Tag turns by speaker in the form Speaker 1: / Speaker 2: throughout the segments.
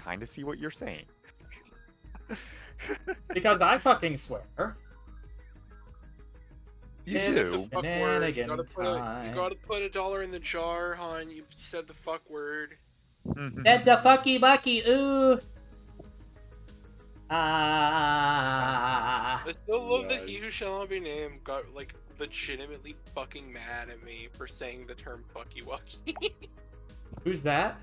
Speaker 1: kind of see what you're saying.
Speaker 2: Because I fucking swear.
Speaker 1: You
Speaker 2: It's
Speaker 1: do.
Speaker 3: Fuck word. You
Speaker 2: shenanigan
Speaker 3: gotta
Speaker 2: time.
Speaker 3: put $1 in the jar, hon. You said the fuck word.
Speaker 2: Said the fucky bucky, ooh. Ah.
Speaker 3: I still love that he who shall not be named got like legitimately fucking mad at me for saying the term fucky wucky.
Speaker 2: Who's that?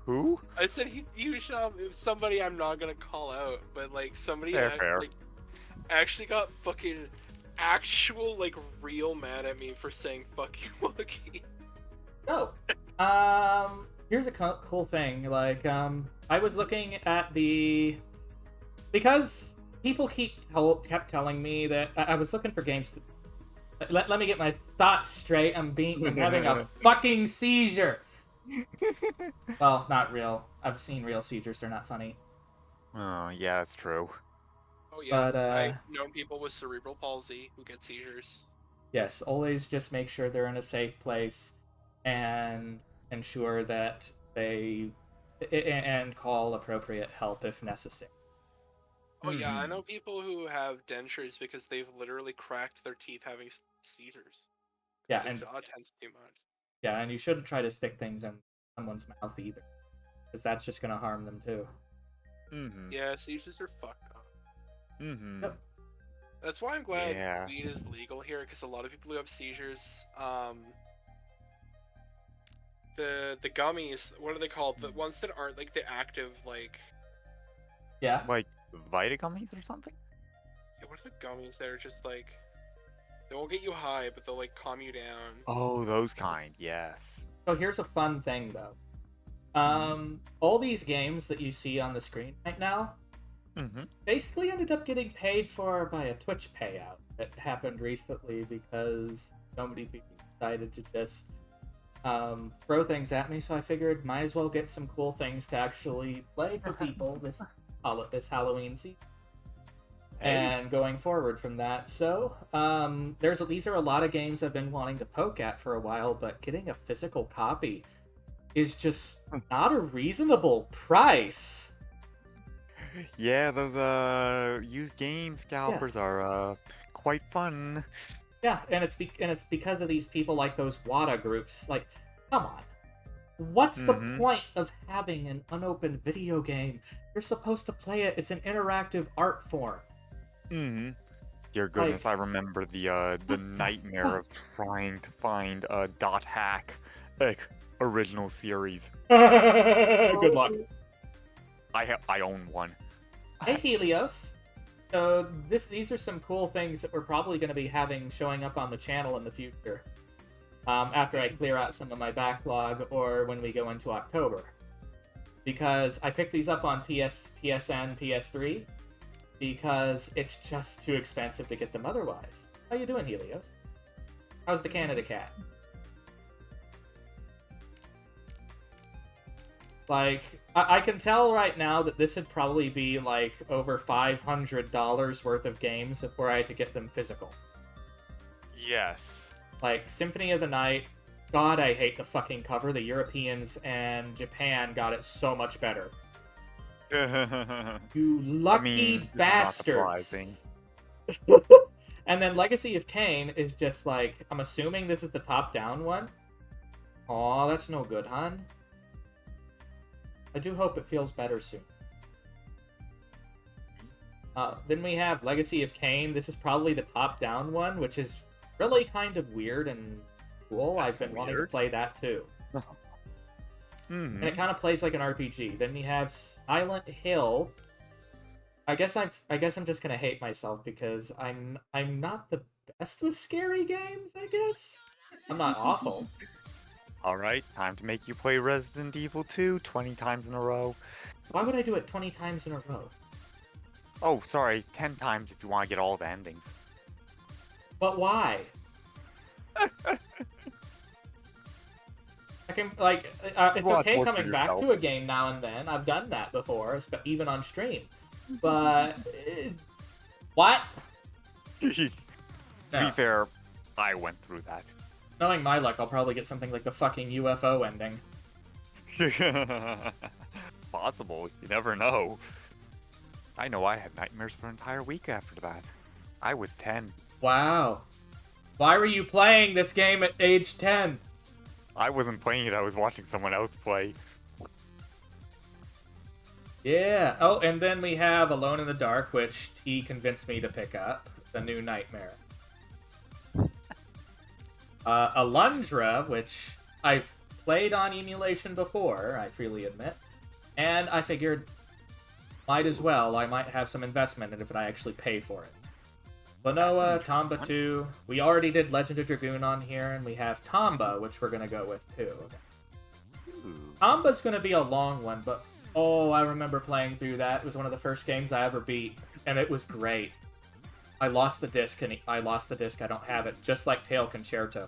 Speaker 1: Who?
Speaker 3: I said he who shall. It was somebody I'm not gonna call out, but like somebody
Speaker 1: Fair.
Speaker 3: like actually got fucking actual like real mad at me for saying fucky wucky.
Speaker 2: Oh. Here's a cool thing. Like, I was looking at because people kept telling me that I was looking for games to... Let me get my thoughts straight. I'm having a fucking seizure. Well, not real. I've seen real seizures. They're not funny.
Speaker 1: Oh, yeah, that's true.
Speaker 3: Oh yeah,
Speaker 2: But,
Speaker 3: I've known people with cerebral palsy who get seizures.
Speaker 2: Yes, always just make sure they're in a safe place and ensure that and call appropriate help if necessary.
Speaker 3: Oh yeah, I know people who have dentures because they've literally cracked their teeth having seizures.
Speaker 2: Yeah,
Speaker 3: their
Speaker 2: and
Speaker 3: jaw tense too much.
Speaker 2: yeah, and you shouldn't try to stick things in someone's mouth either, because that's just gonna harm them too.
Speaker 3: Yeah, seizures are fucked up.
Speaker 2: Yep.
Speaker 3: That's why I'm glad weed is legal here, because a lot of people who have seizures, the gummies, what are they called? The ones that aren't like the active, like...
Speaker 2: Yeah.
Speaker 1: Like Vita gummies or something?
Speaker 3: Yeah, what are the gummies that are just like... They won't get you high, but they'll like calm you down.
Speaker 1: Oh, those kind, yes.
Speaker 2: So here's a fun thing though. All these games that you see on the screen right now basically ended up getting paid for by a Twitch payout that happened recently because so many people decided to just throw things at me, so I figured might as well get some cool things to actually play for people this Halloween season. And going forward from that, so these are a lot of games I've been wanting to poke at for a while, but getting a physical copy is just not a reasonable price.
Speaker 1: Yeah, those used game scalpers are quite fun.
Speaker 2: Yeah, and it's because of these people like those WADA groups. Like, come on. What's the point of having an unopened video game? You're supposed to play it. It's an interactive art form.
Speaker 1: Dear goodness, I remember the nightmare of trying to find a .hack original series.
Speaker 2: Good luck.
Speaker 1: I own one.
Speaker 2: Hey Helios. So these are some cool things that we're probably going to be showing up on the channel in the future. After I clear out some of my backlog or when we go into October. Because I picked these up on PSN, PS3, because it's just too expensive to get them otherwise. How you doing, Helios? How's the Canada cat? Like, I can tell right now that this would probably be like over $500 worth of games if were I to get them physical.
Speaker 1: Yes.
Speaker 2: Like, Symphony of the Night, God, I hate the fucking cover. The Europeans and Japan got it so much better. You lucky bastards. And then Legacy of Kain is just like, I'm assuming this is the top-down one. Aw, that's no good, hon. I do hope it feels better soon. Then we have Legacy of Kain. This is probably the top-down one, which is really kind of weird and cool. I've been wanting to play that too. And it kind of plays like an RPG. Then we have Silent Hill. I guess I'm just gonna hate myself because I'm not the best with scary games. I guess I'm not awful.
Speaker 1: All right, time to make you play Resident Evil 2 20 times in a row.
Speaker 2: Why would I do it 20 times in a row?
Speaker 1: Oh, sorry, 10 times if you want to get all the endings.
Speaker 2: But why? I can, like, it's okay coming back to a game now and then. I've done that before, even on stream. But what?
Speaker 1: To be fair, I went through that.
Speaker 2: Knowing my luck, I'll probably get something like the fucking UFO ending.
Speaker 1: possible. You never know. I know I had nightmares for an entire week after that. I was 10.
Speaker 2: Wow. Why were you playing this game at age 10?
Speaker 1: I wasn't playing it, I was watching someone else play.
Speaker 2: Yeah. Oh, and then we have Alone in the Dark, which he convinced me to pick up. The new Nightmare. Alundra, which I've played on emulation before, I freely admit. And I figured, might as well, I might have some investment in it if I actually pay for it. Lanoa, Tomba 2. We already did Legend of Dragoon on here, and we have Tomba, which we're going to go with too. Tomba's going to be a long one, but oh, I remember playing through that. It was one of the first games I ever beat, and it was great. I lost the disc, I don't have it, just like Tail Concerto.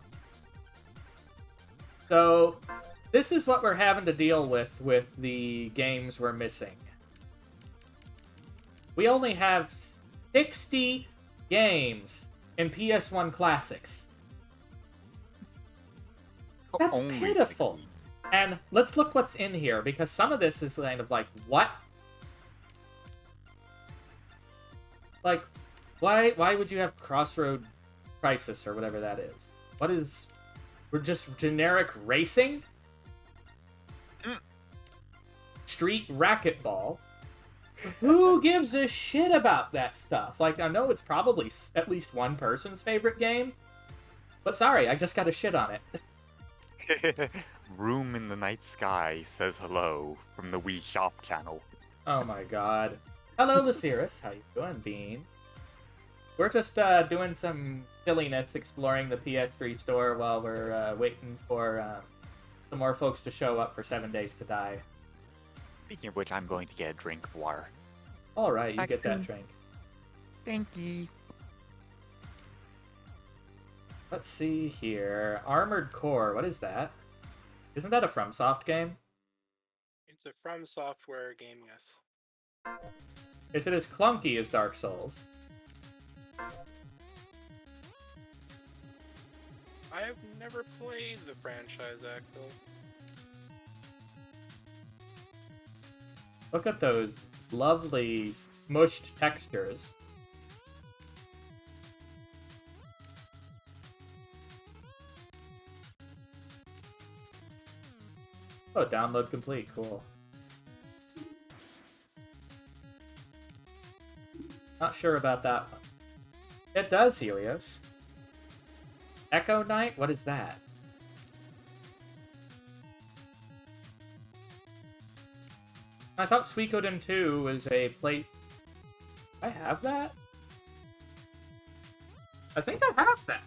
Speaker 2: So, this is what we're having to deal with the games we're missing. We only have 60 games in PS1 Classics. That's
Speaker 1: Only
Speaker 2: pitiful.
Speaker 1: 60.
Speaker 2: And let's look what's in here, because some of this is kind of like, what? Like, why would you have Crossroad Crisis or whatever that is? What is... We're just generic racing? Street Racquetball? Who gives a shit about that stuff? Like, I know it's probably at least one person's favorite game, but sorry, I just got to shit on it.
Speaker 1: Room in the Night Sky says hello from the Wii Shop channel.
Speaker 2: Oh my god. Hello, Lucerus. How you doing, Bean? We're just doing some silliness exploring the PS3 store while we're waiting for some more folks to show up for 7 Days to Die.
Speaker 1: Speaking of which, I'm going to get a drink of water.
Speaker 2: Alright, you get that drink.
Speaker 1: Thank you.
Speaker 2: Let's see here. Armored Core, what is that? Isn't that a FromSoft game?
Speaker 3: It's a From Software game, yes.
Speaker 2: Is it as clunky as Dark Souls?
Speaker 3: I have never played the franchise, actually.
Speaker 2: Look at those lovely smushed textures. Oh, download complete. Cool. Not sure about that one. It does, Helios. Echo Knight? What is that? I thought Suikoden 2 was a play... I have that? I think I have that.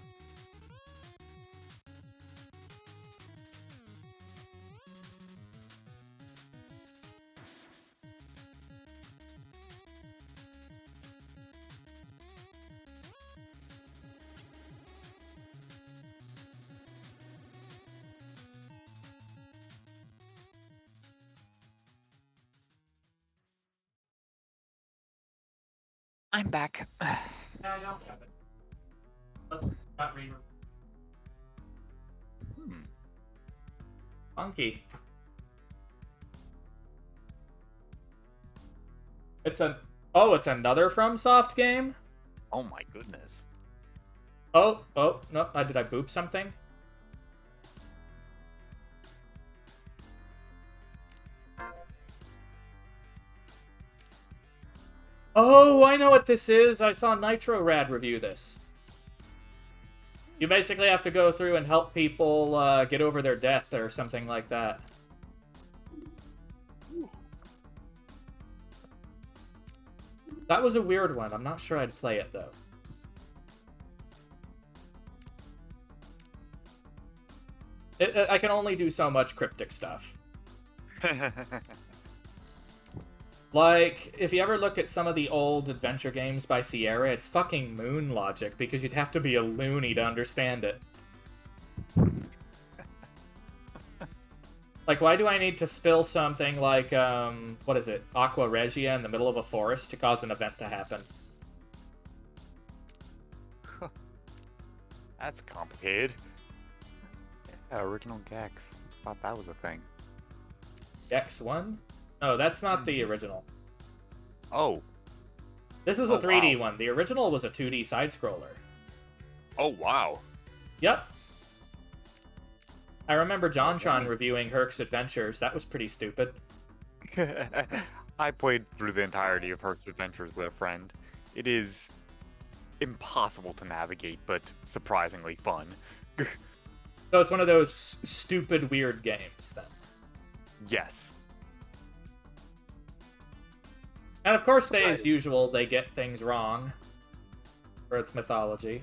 Speaker 1: I'm back.
Speaker 2: Yeah, I don't have it. But not read. Funky. It's a... Oh, it's another FromSoft game?
Speaker 1: Oh my goodness.
Speaker 2: Oh, no. Did I boop something? Oh, I know what this is. I saw Nitro Rad review this. You basically have to go through and help people get over their death or something like that. That was a weird one. I'm not sure I'd play it, though. I can only do so much cryptic stuff. Like, if you ever look at some of the old adventure games by Sierra, it's fucking moon logic, because you'd have to be a loony to understand it. Like, why do I need to spill something like, what is it, Aqua Regia in the middle of a forest to cause an event to happen?
Speaker 1: That's complicated. Yeah, original Gex. Thought that was a thing.
Speaker 2: Gex 1? No, that's not the original.
Speaker 1: Oh.
Speaker 2: This is a
Speaker 1: Oh,
Speaker 2: 3D
Speaker 1: wow.
Speaker 2: one. The original was a 2D side-scroller.
Speaker 1: Oh, wow.
Speaker 2: Yep. I remember JonTron
Speaker 1: Okay.
Speaker 2: reviewing Herc's Adventures. That was pretty stupid.
Speaker 1: I played through the entirety of Herc's Adventures with a friend. It is impossible to navigate, but surprisingly fun.
Speaker 2: So it's one of those stupid, weird games, then.
Speaker 1: Yes.
Speaker 2: And of course, as usual, they get things wrong. For its mythology.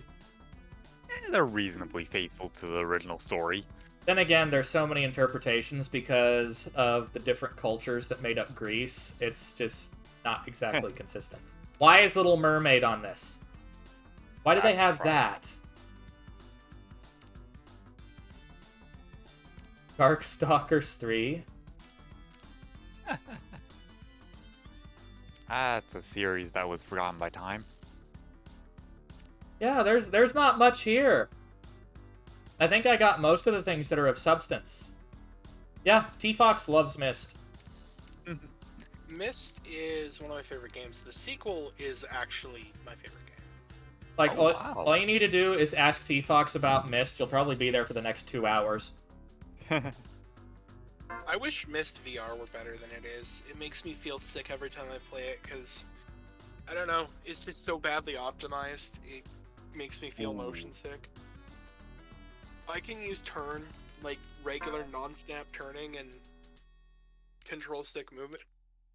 Speaker 1: They're reasonably faithful to the original story.
Speaker 2: Then again, there's so many interpretations because of the different cultures that made up Greece. It's just not exactly consistent. Why is Little Mermaid on this? Why do they have that? Darkstalkers 3?
Speaker 1: That's a series that was forgotten by time.
Speaker 2: Yeah, there's not much here. I think I got most of the things that are of substance. Yeah, T-Fox loves Myst.
Speaker 3: Myst is one of my favorite games. The sequel is actually my favorite game.
Speaker 2: Like,
Speaker 1: Oh, wow.
Speaker 2: all you need to do is ask T-Fox about Myst. You'll probably be there for the next 2 hours.
Speaker 3: I wish Myst VR were better than it is. It makes me feel sick every time I play it, because, I don't know, it's just so badly optimized, it makes me feel motion sick. I can use turn, like regular non-snap turning and control stick movement,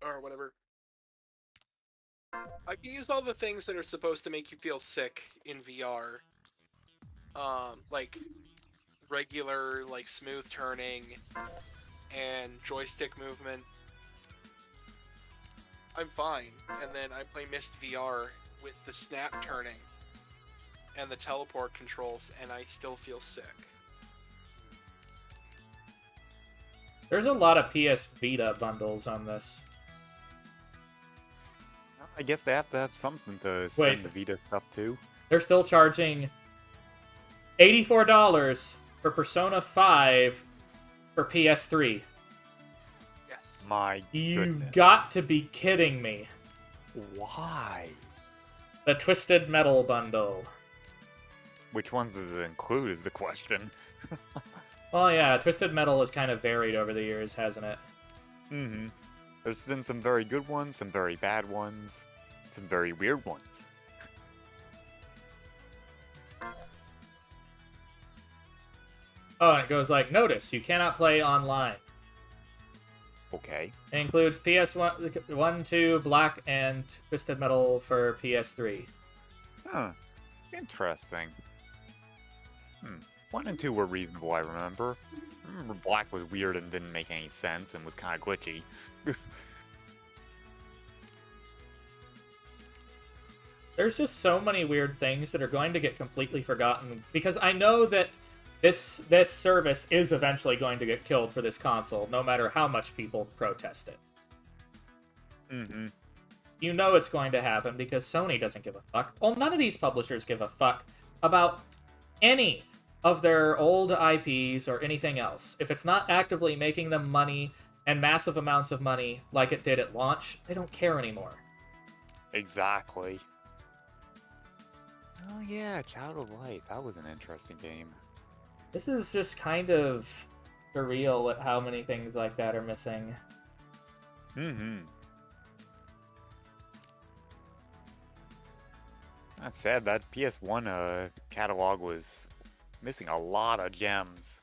Speaker 3: or whatever. I can use all the things that are supposed to make you feel sick in VR. Like regular, like smooth turning and joystick movement. I'm fine. And then I play Myst VR with the snap turning and the teleport controls, and I still feel sick.
Speaker 2: There's a lot of PS Vita bundles on this.
Speaker 1: I guess they have to have something to
Speaker 2: Wait.
Speaker 1: send the Vita stuff to.
Speaker 2: They're still charging $84 for Persona 5 for PS3.
Speaker 3: Yes.
Speaker 1: My
Speaker 2: You've
Speaker 1: goodness.
Speaker 2: got to be kidding me.
Speaker 1: Why?
Speaker 2: The Twisted Metal bundle.
Speaker 1: Which ones does it include is the question.
Speaker 2: Well, yeah, Twisted Metal has kind of varied over the years, hasn't it?
Speaker 1: Mm-hmm. There's been some very good ones, some very bad ones, some very weird ones.
Speaker 2: Oh, and it goes like, notice, you cannot play online.
Speaker 1: Okay.
Speaker 2: It includes PS1, 2, Black, and Twisted Metal for PS3.
Speaker 1: Huh. Interesting. 1 and 2 were reasonable, I remember. I remember Black was weird and didn't make any sense and was kind of glitchy.
Speaker 2: There's just so many weird things that are going to get completely forgotten, because I know that this service is eventually going to get killed for this console, no matter how much people protest it.
Speaker 1: Mm-hmm.
Speaker 2: You know it's going to happen because Sony doesn't give a fuck. Well, none of these publishers give a fuck about any of their old IPs or anything else. If it's not actively making them money and massive amounts of money like it did at launch, they don't care anymore.
Speaker 1: Exactly. Oh yeah, Child of Light. That was an interesting game.
Speaker 2: This is just kind of surreal at how many things like that are missing.
Speaker 1: Mm-hmm. That said, that PS1 catalog was missing a lot of gems.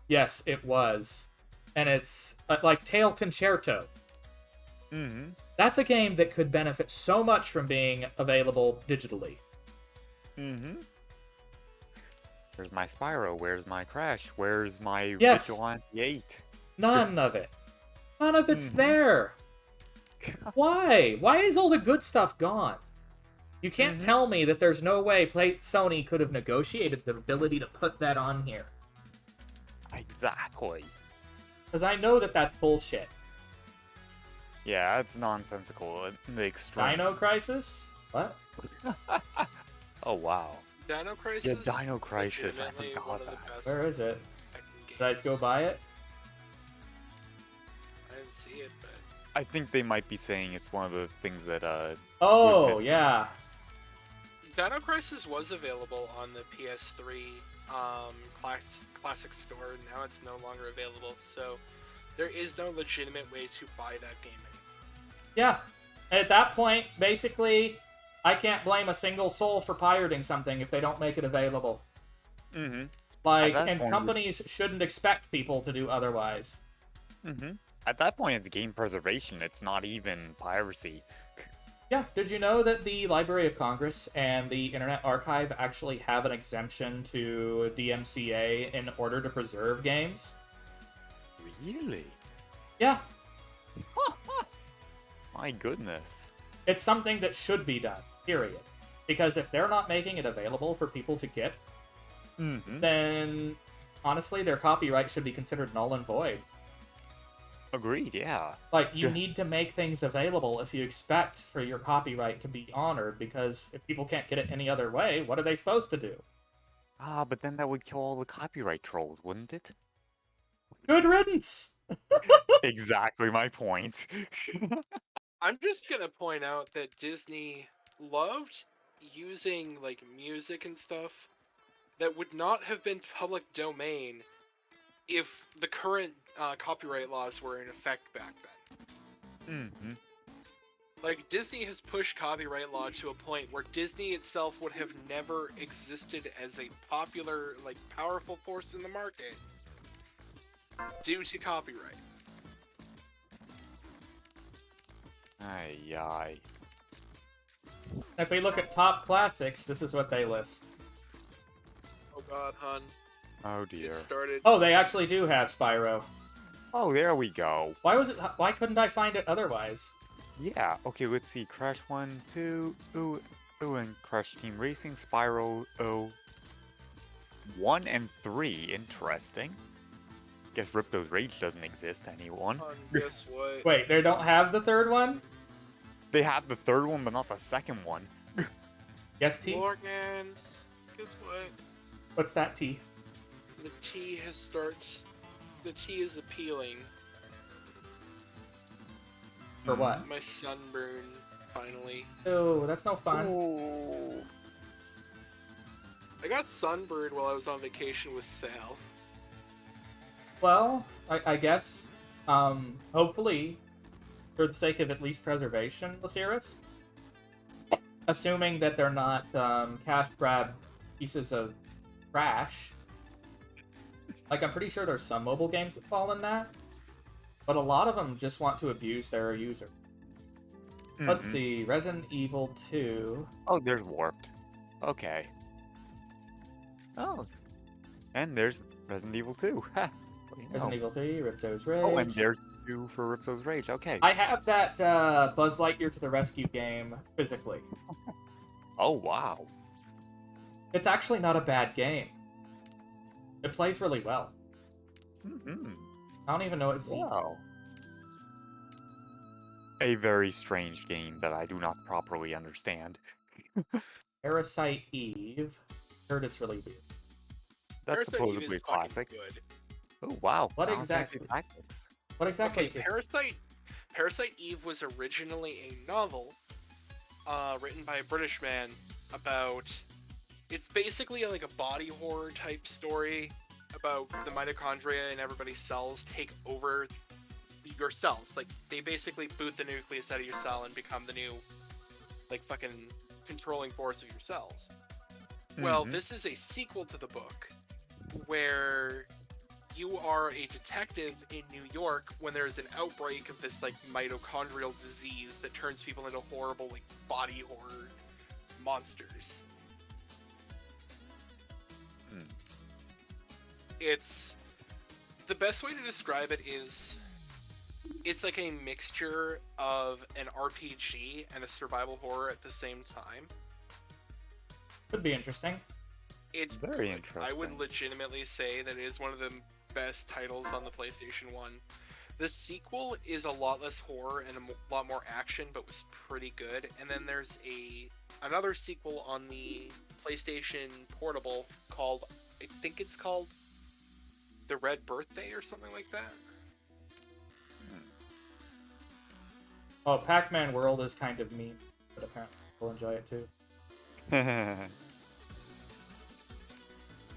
Speaker 2: Yes, it was. And it's like Tail Concerto.
Speaker 1: Mm-hmm.
Speaker 2: That's a game that could benefit so much from being available digitally.
Speaker 1: Mm-hmm. Where's my Spyro? Where's my Crash? Where's my
Speaker 2: Yes.
Speaker 1: Vigilante 8?
Speaker 2: None of it. None of it's
Speaker 1: Mhm.
Speaker 2: there. Why? Why is all the good stuff gone? You can't
Speaker 1: Mhm.
Speaker 2: tell me that there's no way Sony could have negotiated the ability to put that on here.
Speaker 1: Exactly.
Speaker 2: Because I know that that's bullshit.
Speaker 1: Yeah, it's nonsensical in the extreme.
Speaker 2: Dino Crisis? What?
Speaker 1: Oh, wow.
Speaker 3: Dino Crisis?
Speaker 1: Yeah, Dino Crisis. I
Speaker 3: legitimately
Speaker 1: forgot
Speaker 3: one of the
Speaker 1: that.
Speaker 3: best
Speaker 2: Where is it?
Speaker 3: Tekken
Speaker 2: Did I just go
Speaker 3: games.
Speaker 2: buy it?
Speaker 3: I didn't see it, but
Speaker 1: I think they might be saying it's one of the things that
Speaker 2: Oh,
Speaker 1: missing.
Speaker 2: yeah.
Speaker 3: Dino Crisis was available on the PS3 classic store. Now it's no longer available, so there is no legitimate way to buy that game anymore.
Speaker 2: Yeah. At that point, basically, I can't blame a single soul for pirating something if they don't make it available.
Speaker 1: Mm-hmm.
Speaker 2: Like,
Speaker 1: that
Speaker 2: and
Speaker 1: point,
Speaker 2: companies shouldn't expect people to do otherwise.
Speaker 1: Mm-hmm. At that point, it's game preservation. It's not even piracy.
Speaker 2: Yeah, did you know that the Library of Congress and the Internet Archive actually have an exemption to DMCA in order to preserve games?
Speaker 1: Really?
Speaker 2: Yeah,
Speaker 1: My goodness.
Speaker 2: it's something that should be done, period. Because if they're not making it available for people to get,
Speaker 1: Mm-hmm.
Speaker 2: then honestly, their copyright should be considered null and void.
Speaker 1: Agreed, yeah.
Speaker 2: Like, you
Speaker 1: Yeah.
Speaker 2: need to make things available if you expect for your copyright to be honored, because if people can't get it any other way, what are they supposed to do?
Speaker 1: Ah, but then that would kill all the copyright trolls, wouldn't it?
Speaker 2: Good riddance!
Speaker 1: Exactly my point.
Speaker 3: I'm just gonna point out that Disney loved using like music and stuff that would not have been public domain if the current copyright laws were in effect back then.
Speaker 1: Mm-hmm.
Speaker 3: Like, Disney has pushed copyright law to a point where Disney itself would have never existed as a popular, like, powerful force in the market due to copyright.
Speaker 1: Aye.
Speaker 2: If we look at top classics, this is what they list.
Speaker 3: Oh god, hun.
Speaker 1: Oh
Speaker 3: It
Speaker 1: dear.
Speaker 3: started.
Speaker 2: Oh, they actually do have Spyro.
Speaker 1: Oh, there we go.
Speaker 2: Why couldn't I find it otherwise?
Speaker 1: Yeah, okay, let's see. Crash 1, 2, ooh, and Crash Team Racing, Spyro, 1 and 3. Interesting. Guess Ripto's Rage doesn't exist, anyone.
Speaker 3: Hun, guess what?
Speaker 2: Wait, they don't have the third one?
Speaker 1: They have the third one, but not the second one.
Speaker 2: Yes, T?
Speaker 3: Morgans. Guess what?
Speaker 2: What's that, T?
Speaker 3: The tea has started. The tea is appealing.
Speaker 2: For what?
Speaker 3: My sunburn, finally.
Speaker 2: Oh, that's no fun.
Speaker 1: Oh.
Speaker 3: I got sunburned while I was on vacation with Sal.
Speaker 2: Well, I guess, hopefully, for the sake of at least preservation, Lasiris, assuming that they're not cash grab pieces of trash. Like, I'm pretty sure there's some mobile games that fall in that, but a lot of them just want to abuse their user. Let's see, Resident Evil 2.
Speaker 1: Oh, there's Warped. Okay. Oh. And there's Resident Evil 2. Ha! What do you know?
Speaker 2: Resident Evil 3, Ripto's Rage.
Speaker 1: Oh, and there's 2 for Ripto's Rage. Okay.
Speaker 2: I have that Buzz Lightyear to the Rescue game physically.
Speaker 1: Oh, wow.
Speaker 2: It's actually not a bad game. It plays really well.
Speaker 1: Mm-hmm.
Speaker 2: I don't even know what Z.
Speaker 1: Wow. A very strange game that I do not properly understand.
Speaker 2: Parasite Eve. Heard it's really weird.
Speaker 1: That's
Speaker 3: Parasite Eve
Speaker 1: supposedly
Speaker 3: is fucking
Speaker 1: classic.
Speaker 3: good.
Speaker 1: Oh, wow.
Speaker 2: What
Speaker 1: Final Fantasy
Speaker 2: exactly?
Speaker 1: Tactics.
Speaker 2: What exactly
Speaker 3: Okay,
Speaker 2: is
Speaker 3: Parasite Eve was originally a novel written by a British man about. It's basically like a body horror type story about the mitochondria in everybody's cells take over your cells. Like, they basically boot the nucleus out of your cell and become the new, like, fucking controlling force of your cells. Well,
Speaker 1: Mhm.
Speaker 3: this is a sequel to the book where you are a detective in New York when there's an outbreak of this, like, mitochondrial disease that turns people into horrible, like, body horror monsters.
Speaker 1: Hmm.
Speaker 3: It's the best way to describe it is it's like a mixture of an RPG and a survival horror at the same time.
Speaker 2: Could be interesting.
Speaker 3: It's
Speaker 1: Very
Speaker 3: good. I would
Speaker 1: interesting.
Speaker 3: legitimately say that it is one of the best titles on the PlayStation 1. The sequel is a lot less horror and a lot more action, but was pretty good. And then there's another sequel on the PlayStation Portable called, I think it's called The Red Birthday or something like that.
Speaker 2: Oh, Pac-Man World is kind of mean, but apparently people enjoy it too.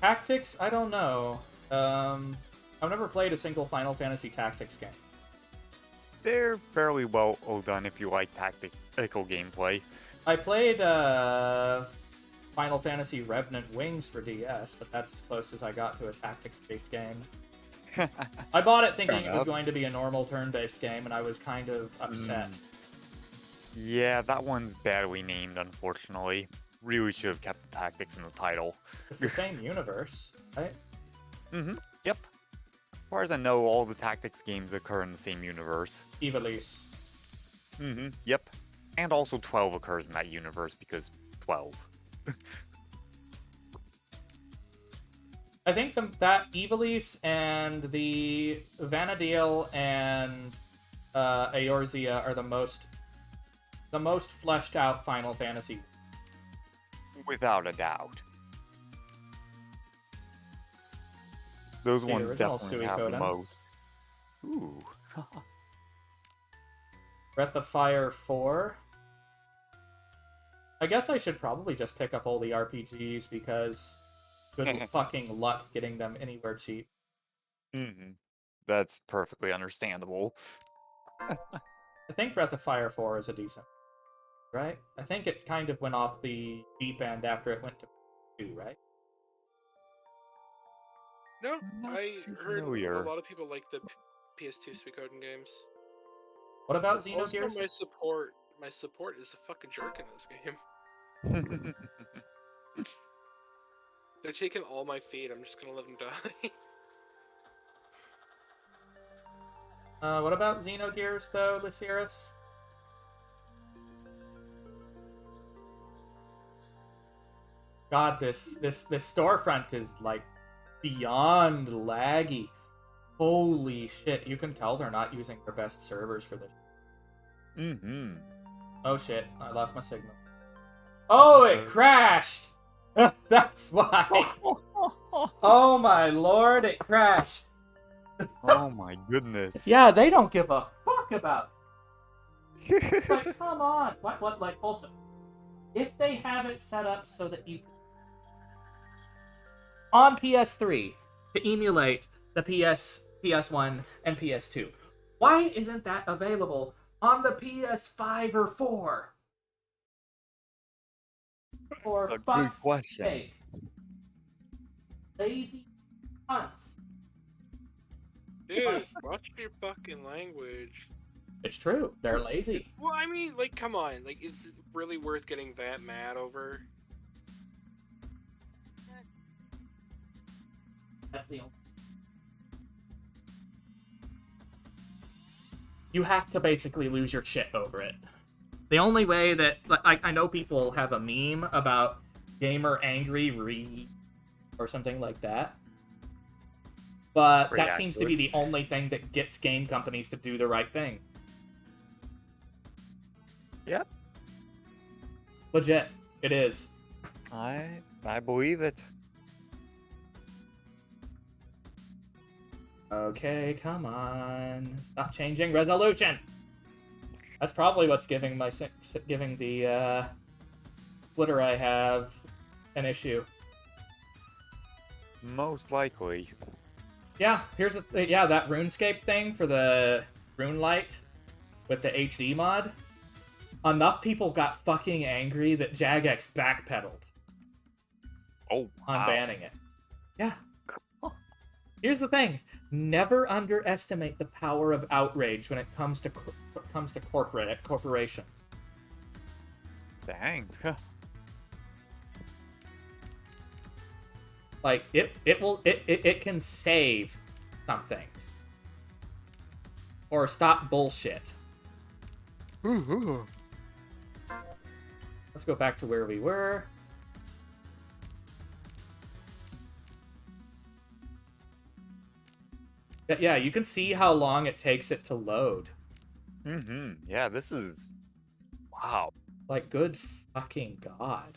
Speaker 2: Tactics? I don't know. I've never played a single Final Fantasy Tactics game.
Speaker 1: They're fairly well done if you like tactical gameplay.
Speaker 2: I played Final Fantasy Revenant Wings for DS, but that's as close as I got to a tactics-based game. I bought it thinking it was going to be a normal turn-based game, and I was kind of upset.
Speaker 1: Yeah, that one's badly named, unfortunately. Really should have kept the tactics in the title.
Speaker 2: It's the same universe, right?
Speaker 1: Yep. As far as I know, all the tactics games occur in the same universe.
Speaker 2: Ivalice.
Speaker 1: Yep. And also 12 occurs in that universe because 12.
Speaker 2: I think that Ivalice and the Vana'diel and Eorzea are the most fleshed out Final Fantasy.
Speaker 1: Without a doubt. Those ones definitely have the most. Ooh.
Speaker 2: Breath of Fire 4. I guess I should probably just pick up all the RPGs because good fucking luck getting them anywhere cheap.
Speaker 1: That's perfectly understandable.
Speaker 2: I think Breath of Fire 4 is a decent, right? I think it kind of went off the deep end after it went to 2, right?
Speaker 3: No,
Speaker 1: Not
Speaker 3: I
Speaker 1: too
Speaker 3: heard
Speaker 1: familiar.
Speaker 3: a lot of people like the PS2 Suikoden games.
Speaker 2: What about
Speaker 3: Also,
Speaker 2: Xenogears?
Speaker 3: my support is a fucking jerk in this game. They're taking all my feed. I'm just gonna let them die.
Speaker 2: What about Xenogears, though, Lysiris? God, this storefront is, like, beyond laggy. Holy shit, you can tell they're not using their best servers for this. Oh shit, I lost my signal. Oh, it crashed! That's why! Oh my lord, it crashed!
Speaker 1: Oh my goodness.
Speaker 2: Yeah, they don't give a fuck about it. Like, come on! What, like, also, if they have it set up so that you on PS3 to emulate the PS1, and PS2, why isn't that available on the PS5 or 4? For
Speaker 1: A good
Speaker 2: fuck's
Speaker 1: question.
Speaker 2: sake. Lazy cunts.
Speaker 3: Dude, watch your fucking language.
Speaker 2: It's true. They're lazy.
Speaker 3: Well, I mean, like, come on. Like, it's really worth getting that mad over.
Speaker 2: That's the only. You have to basically lose your shit over it. The only way that, like, I know people have a meme about gamer angry or something like that, but that seems to be the only thing that gets game companies to do the right thing.
Speaker 1: Yep.
Speaker 2: Legit, it is.
Speaker 1: I believe it.
Speaker 2: Okay, come on. Stop changing resolution. That's probably what's giving the splitter I have an issue.
Speaker 1: Most likely.
Speaker 2: Yeah, here's that RuneScape thing for the RuneLite with the HD mod. Enough people got fucking angry that Jagex backpedaled
Speaker 1: Oh, wow.
Speaker 2: on banning it. Yeah. Here's the thing: never underestimate the power of outrage when it comes to corporations.
Speaker 1: Dang.
Speaker 2: Like it can save some things or stop bullshit. Let's go back to where we were. Yeah, you can see how long it takes it to load.
Speaker 1: Yeah, this is... Wow.
Speaker 2: Like, good fucking god.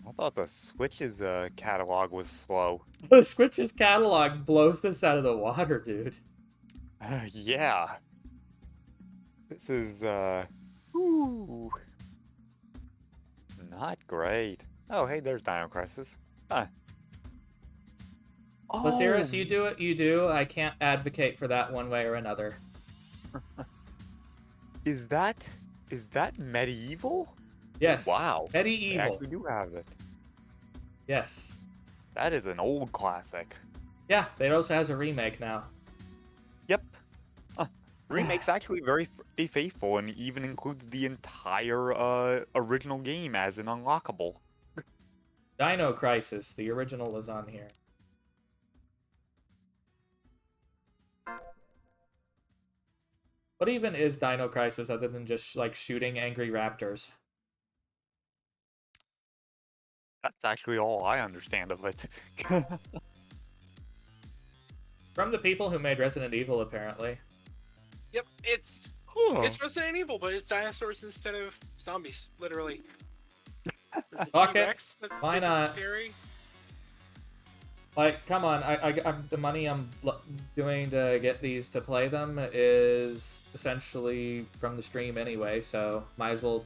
Speaker 1: I thought the Switch's catalog was slow.
Speaker 2: The Switch's catalog blows this out of the water, dude.
Speaker 1: Yeah. This is, ooh, not great. Oh, hey, there's Dino Crisis. Huh.
Speaker 2: Osiris,
Speaker 1: Oh,
Speaker 2: you do what you do. I can't advocate for that one way or another.
Speaker 1: is that, is that medieval?
Speaker 2: Yes.
Speaker 1: Wow.
Speaker 2: Eddie
Speaker 1: They
Speaker 2: Evil.
Speaker 1: actually do have it.
Speaker 2: Yes.
Speaker 1: That is an old classic.
Speaker 2: Yeah, it also has a remake now.
Speaker 1: Yep. Remake's actually very faithful and even includes the entire original game as an unlockable.
Speaker 2: Dino Crisis, the original, is on here. What even is Dino Crisis other than just like shooting angry raptors?
Speaker 1: That's actually all I understand of it.
Speaker 2: From the people who made Resident Evil, apparently.
Speaker 3: Yep, it's Resident Evil, but it's dinosaurs instead of zombies, literally. There's a
Speaker 2: Fuck it.
Speaker 3: T-Rex that's
Speaker 2: Why
Speaker 3: big and
Speaker 2: not?
Speaker 3: scary.
Speaker 2: Like, come on! the money I'm doing to get these to play them is essentially from the stream anyway. So might as well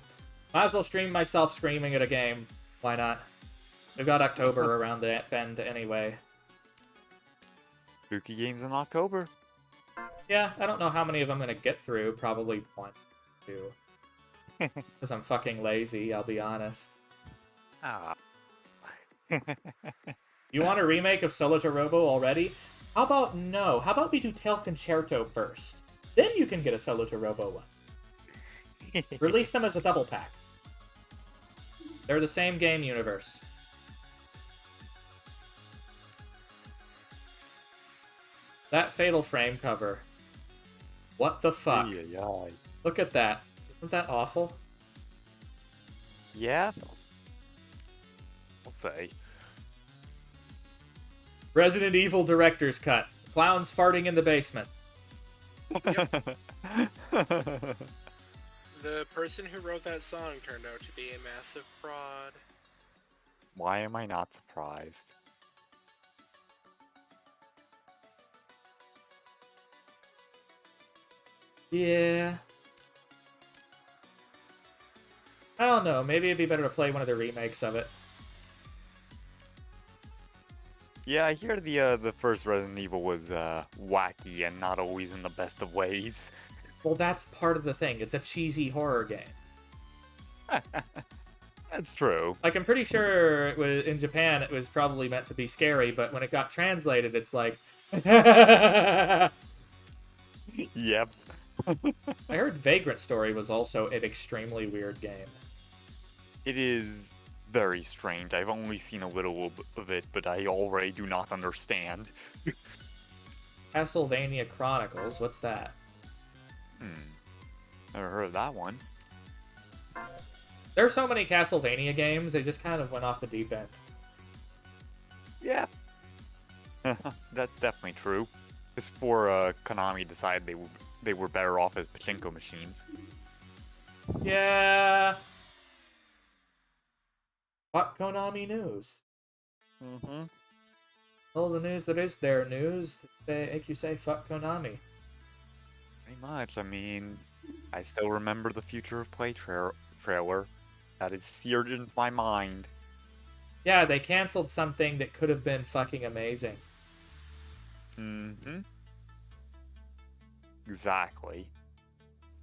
Speaker 2: stream myself screaming at a game. Why not? We've got October around the bend anyway.
Speaker 1: Spooky games in October.
Speaker 2: Yeah, I don't know how many of them I'm gonna get through. Probably 1, 2. Because I'm fucking lazy. I'll be honest.
Speaker 1: Ah.
Speaker 2: You want a remake of Solo to Robo already? How about no? How about we do Tail Concerto first? Then you can get a Solo to Robo one. Release them as a double pack. They're the same game universe. That Fatal Frame cover. What the fuck?
Speaker 1: Yeah.
Speaker 2: Look at that. Isn't that awful?
Speaker 1: Yeah. I'll say.
Speaker 2: Resident Evil Director's Cut. Clowns farting in the basement.
Speaker 3: The person who wrote that song turned out to be a massive fraud.
Speaker 1: Why am I not surprised?
Speaker 2: Yeah. I don't know. Maybe it'd be better to play one of the remakes of it.
Speaker 1: Yeah, I hear the first Resident Evil was wacky and not always in the best of ways.
Speaker 2: Well, that's part of the thing. It's a cheesy horror game.
Speaker 1: That's true.
Speaker 2: Like, I'm pretty sure it was in Japan. It was probably meant to be scary, but when it got translated, it's like.
Speaker 1: Yep.
Speaker 2: I heard Vagrant Story was also an extremely weird game.
Speaker 1: It is very strange. I've only seen a little of it, but I already do not understand.
Speaker 2: Castlevania Chronicles, what's that?
Speaker 1: Never heard of that one.
Speaker 2: There are so many Castlevania games, they just kind of went off the deep end.
Speaker 1: Yeah. That's definitely true. Just for Konami decided they were better off as pachinko machines.
Speaker 2: Yeah. What Konami news?
Speaker 1: Mm-hmm.
Speaker 2: All the news that is their news, they make you say fuck Konami.
Speaker 1: Pretty much. I mean, I still remember the Future of Play trailer. That is seared into my mind.
Speaker 2: Yeah, they canceled something that could have been fucking amazing.
Speaker 1: Mm-hmm. Exactly.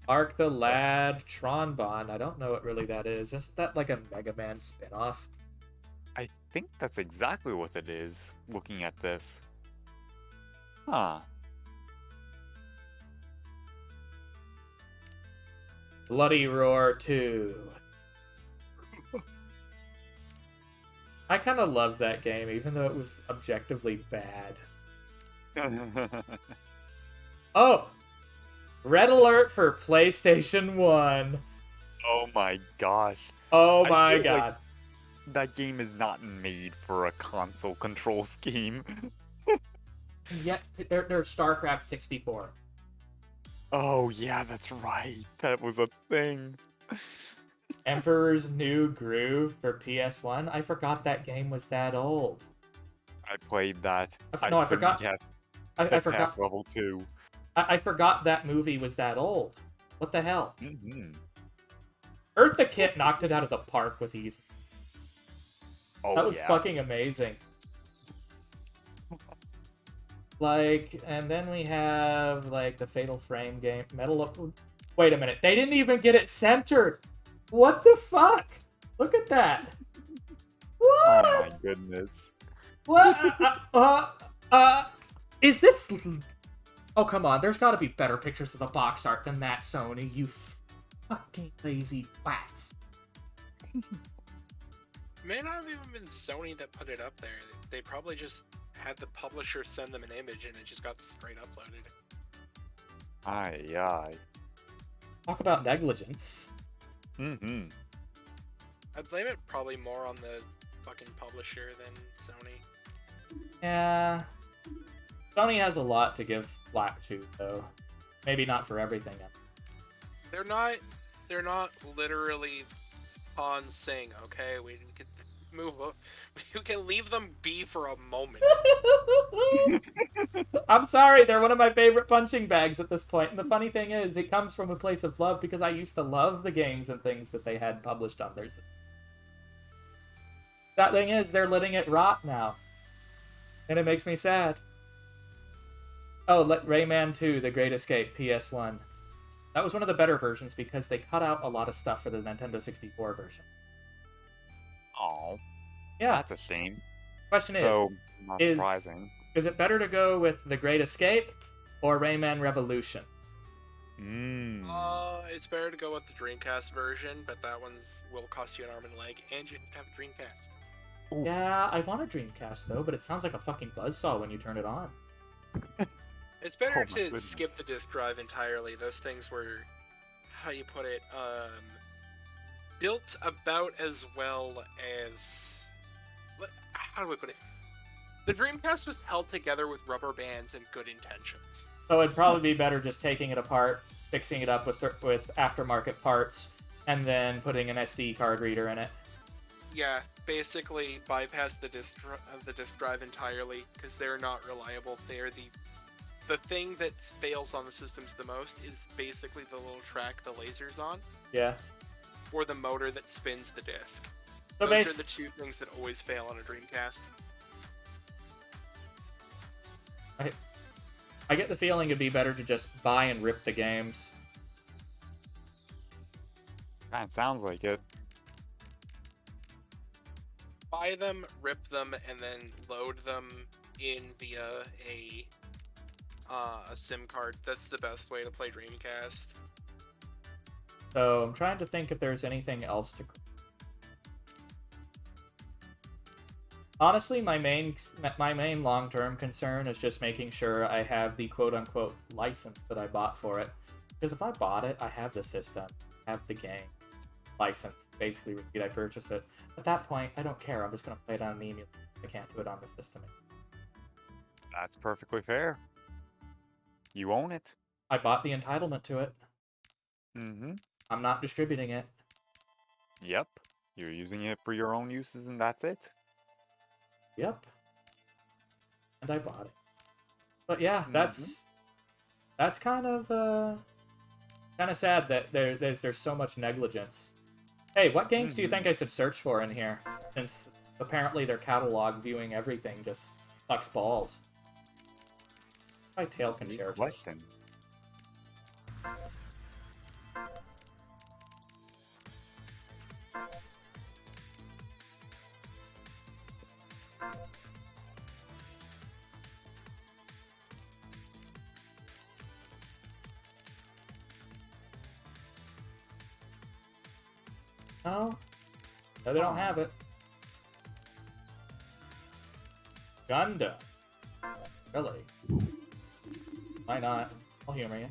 Speaker 2: Ark the Lad, Tronbon. I don't know what really that is. Isn't that like a Mega Man spinoff?
Speaker 1: I think that's exactly what it is, looking at this. Huh.
Speaker 2: Bloody Roar 2. I kind of loved that game, even though it was objectively bad. Oh! Red alert for PlayStation 1.
Speaker 1: Oh my gosh.
Speaker 2: Oh
Speaker 1: I
Speaker 2: my
Speaker 1: feel
Speaker 2: god.
Speaker 1: like that game is not made for a console control scheme.
Speaker 2: Yep, they're StarCraft 64.
Speaker 1: Oh yeah, that's right. That was a thing.
Speaker 2: Emperor's New Groove for PS1. I forgot that game was that old.
Speaker 1: I played that.
Speaker 2: No, I
Speaker 1: couldn't
Speaker 2: forgot.
Speaker 1: Get
Speaker 2: I forgot.
Speaker 1: past level 2.
Speaker 2: I forgot that movie was that old. What the hell?
Speaker 1: Mm-hmm.
Speaker 2: Eartha Kitt knocked it out of the park with ease.
Speaker 1: Oh,
Speaker 2: That was
Speaker 1: yeah.
Speaker 2: fucking amazing. Like, and then we have, like, the Fatal Frame game. Wait a minute. They didn't even get it centered. What the fuck? Look at that. What?
Speaker 1: Oh my goodness.
Speaker 2: What? Is this... Oh, come on. There's got to be better pictures of the box art than that, Sony. You fucking lazy twats.
Speaker 3: May not have even been Sony that put it up there. They probably just had the publisher send them an image and it just got straight uploaded.
Speaker 1: Aye, aye.
Speaker 2: Talk about negligence.
Speaker 1: Mm-hmm.
Speaker 3: I blame it probably more on the fucking publisher than Sony.
Speaker 2: Yeah. Sony has a lot to give flack to, though. Maybe not for everything.
Speaker 3: They're not literally on saying, okay, we can move up. You can leave them be for a moment.
Speaker 2: I'm sorry, they're one of my favorite punching bags at this point. And the funny thing is, it comes from a place of love because I used to love the games and things that they had published on theirs. That thing is, they're letting it rot now. And it makes me sad. Oh, Rayman 2, The Great Escape, PS1. That was one of the better versions because they cut out a lot of stuff for the Nintendo 64 version.
Speaker 1: Oh,
Speaker 2: Yeah.
Speaker 1: that's a shame.
Speaker 2: Question is,
Speaker 1: So, not surprising.
Speaker 2: is it better to go with The Great Escape or Rayman Revolution?
Speaker 3: It's better to go with the Dreamcast version, but that one's will cost you an arm and a leg, and you have a Dreamcast.
Speaker 1: Oof.
Speaker 2: Yeah, I want a Dreamcast though, but it sounds like a fucking buzzsaw when you turn it on.
Speaker 3: It's better
Speaker 1: Oh my
Speaker 3: to
Speaker 1: goodness.
Speaker 3: skip the disk drive entirely. Those things were, how you put it, built about as well as... How do I put it? The Dreamcast was held together with rubber bands and good intentions.
Speaker 2: So it'd probably be better just taking it apart, fixing it up with aftermarket parts, and then putting an SD card reader in it.
Speaker 3: Yeah, basically bypass the disk drive entirely, because they're not reliable. They're the thing that fails on the systems the most is basically the little track the laser's on,
Speaker 2: Yeah.
Speaker 3: or the motor that spins the disc.
Speaker 2: So
Speaker 3: Those are the two things that always fail on a Dreamcast.
Speaker 2: I get the feeling it'd be better to just buy and rip the games.
Speaker 1: That sounds like it.
Speaker 3: Buy them, rip them, and then load them in via a SIM card. That's the best way to play Dreamcast.
Speaker 2: So I'm trying to think if there's anything else to... Honestly, my main long-term concern is just making sure I have the quote-unquote license that I bought for it. Because if I bought it, I have the system, I have the game, license, basically receipt, I purchase it. At that point, I don't care. I'm just going to play it on the emulator. I can't do it on the system.
Speaker 1: That's perfectly fair. You own it.
Speaker 2: I bought the entitlement to it.
Speaker 1: Mm-hmm.
Speaker 2: I'm not distributing it.
Speaker 1: Yep. You're using it for your own uses and that's it.
Speaker 2: Yep. And I bought it. But yeah, that's kind of sad that there's so much negligence. Hey, what games do you think I should search for in here? Since apparently their catalog viewing everything just sucks balls. My tail can share.
Speaker 1: Question.
Speaker 2: No, they don't have it. Gundam. Really? Why not? I'll humor you.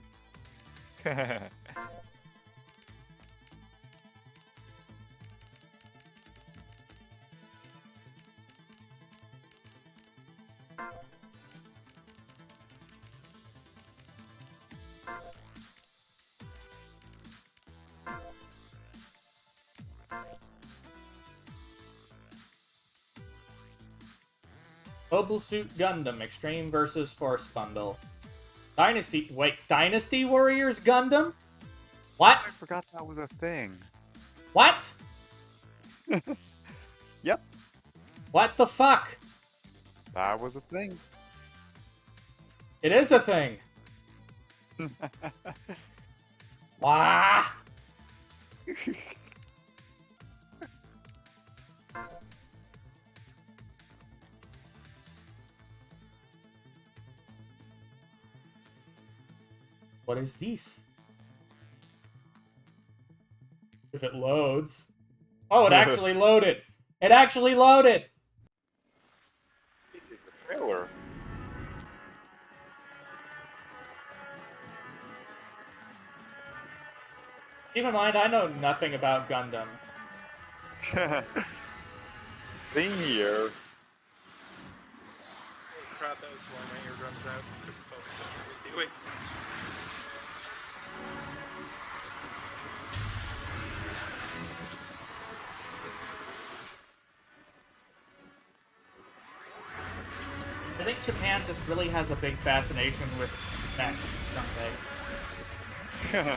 Speaker 2: Mobile Suit Gundam Extreme vs. Force Bundle. Dynasty Warriors Gundam? What?
Speaker 1: I forgot that was a thing.
Speaker 2: What?
Speaker 1: Yep,
Speaker 2: What the fuck?
Speaker 1: that was a thing.
Speaker 2: It is a thing. Wah! What is this? If it loads. Oh, it actually loaded. It actually loaded.
Speaker 1: Trailer.
Speaker 2: Keep in mind, I know nothing about Gundam.
Speaker 1: Same here.
Speaker 3: Oh crap, that was one of my eardrums out. Couldn't focus on what I was doing.
Speaker 2: I think Japan just really has a big fascination with mechs, don't they?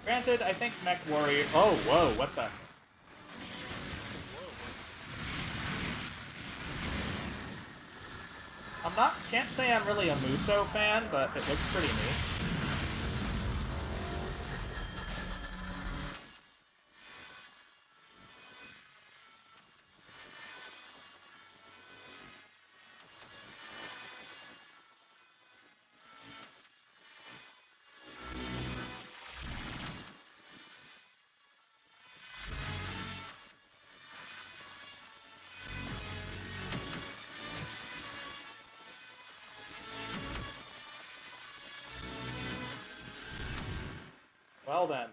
Speaker 2: Granted, I think Mech Warrior... Oh, whoa, what the... Can't say I'm really a Muso fan, but it looks pretty neat. Well then.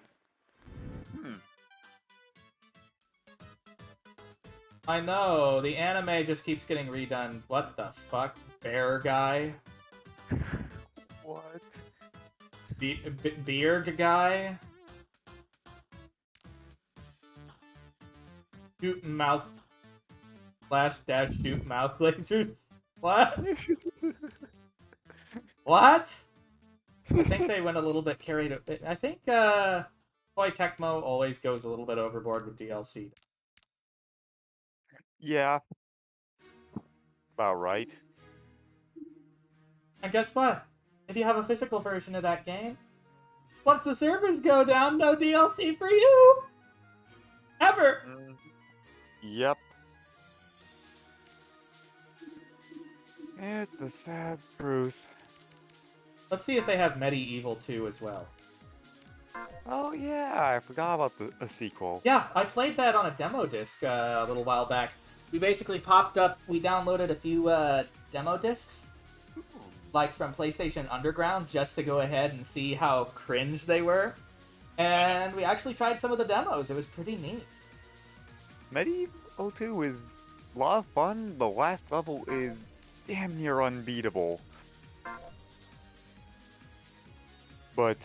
Speaker 2: I know, the anime just keeps getting redone. What the fuck? Bear guy?
Speaker 1: What?
Speaker 2: Beard guy? Shoot mouth... Flash dash shoot mouth lasers? What? What? I think they went a little bit carried... I think, Toy Tecmo always goes a little bit overboard with DLC.
Speaker 1: Yeah. About right.
Speaker 2: And guess what? If you have a physical version of that game, once the servers go down, no DLC for you! Ever!
Speaker 1: Yep. It's a sad truth.
Speaker 2: Let's see if they have Medieval 2 as well.
Speaker 1: Oh yeah, I forgot about the sequel.
Speaker 2: Yeah, I played that on a demo disc a little while back. We basically popped up, we downloaded a few demo discs, like from PlayStation Underground, just to go ahead and see how cringe they were. And we actually tried some of the demos. It was pretty neat.
Speaker 1: Medieval 2 is a lot of fun. The last level is damn near unbeatable. But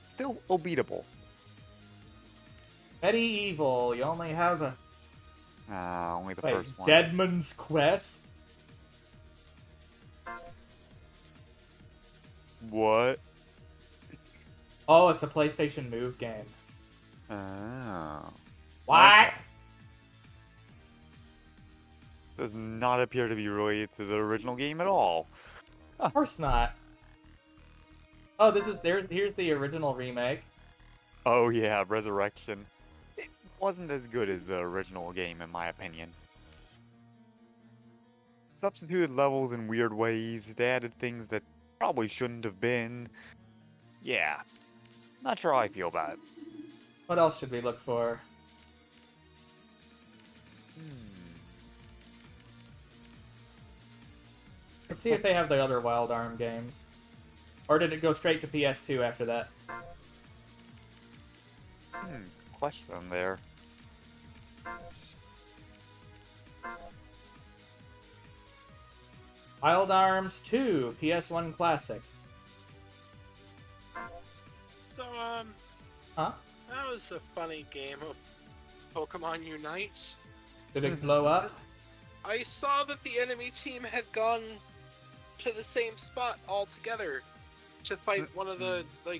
Speaker 1: still unbeatable.
Speaker 2: Medieval, you only have a...
Speaker 1: Only the first one.
Speaker 2: Deadman's Quest?
Speaker 1: What?
Speaker 2: Oh, it's a PlayStation Move game.
Speaker 1: Oh.
Speaker 2: What?
Speaker 1: Okay. Does not appear to be related to the original game at all.
Speaker 2: Of course not. Oh, here's the original remake.
Speaker 1: Oh yeah, Resurrection. It wasn't as good as the original game, in my opinion. Substituted levels in weird ways, they added things that probably shouldn't have been. Yeah, not sure how I feel about it.
Speaker 2: What else should we look for? Let's see if they have the other Wild Arm games. Or did it go straight to PS2 after that?
Speaker 1: Question there.
Speaker 2: Wild Arms 2, PS1 Classic.
Speaker 3: So,
Speaker 2: Huh?
Speaker 3: that was a funny game of Pokemon Unite.
Speaker 2: Did it blow up?
Speaker 3: I saw that the enemy team had gone to the same spot all together to fight one of the
Speaker 1: The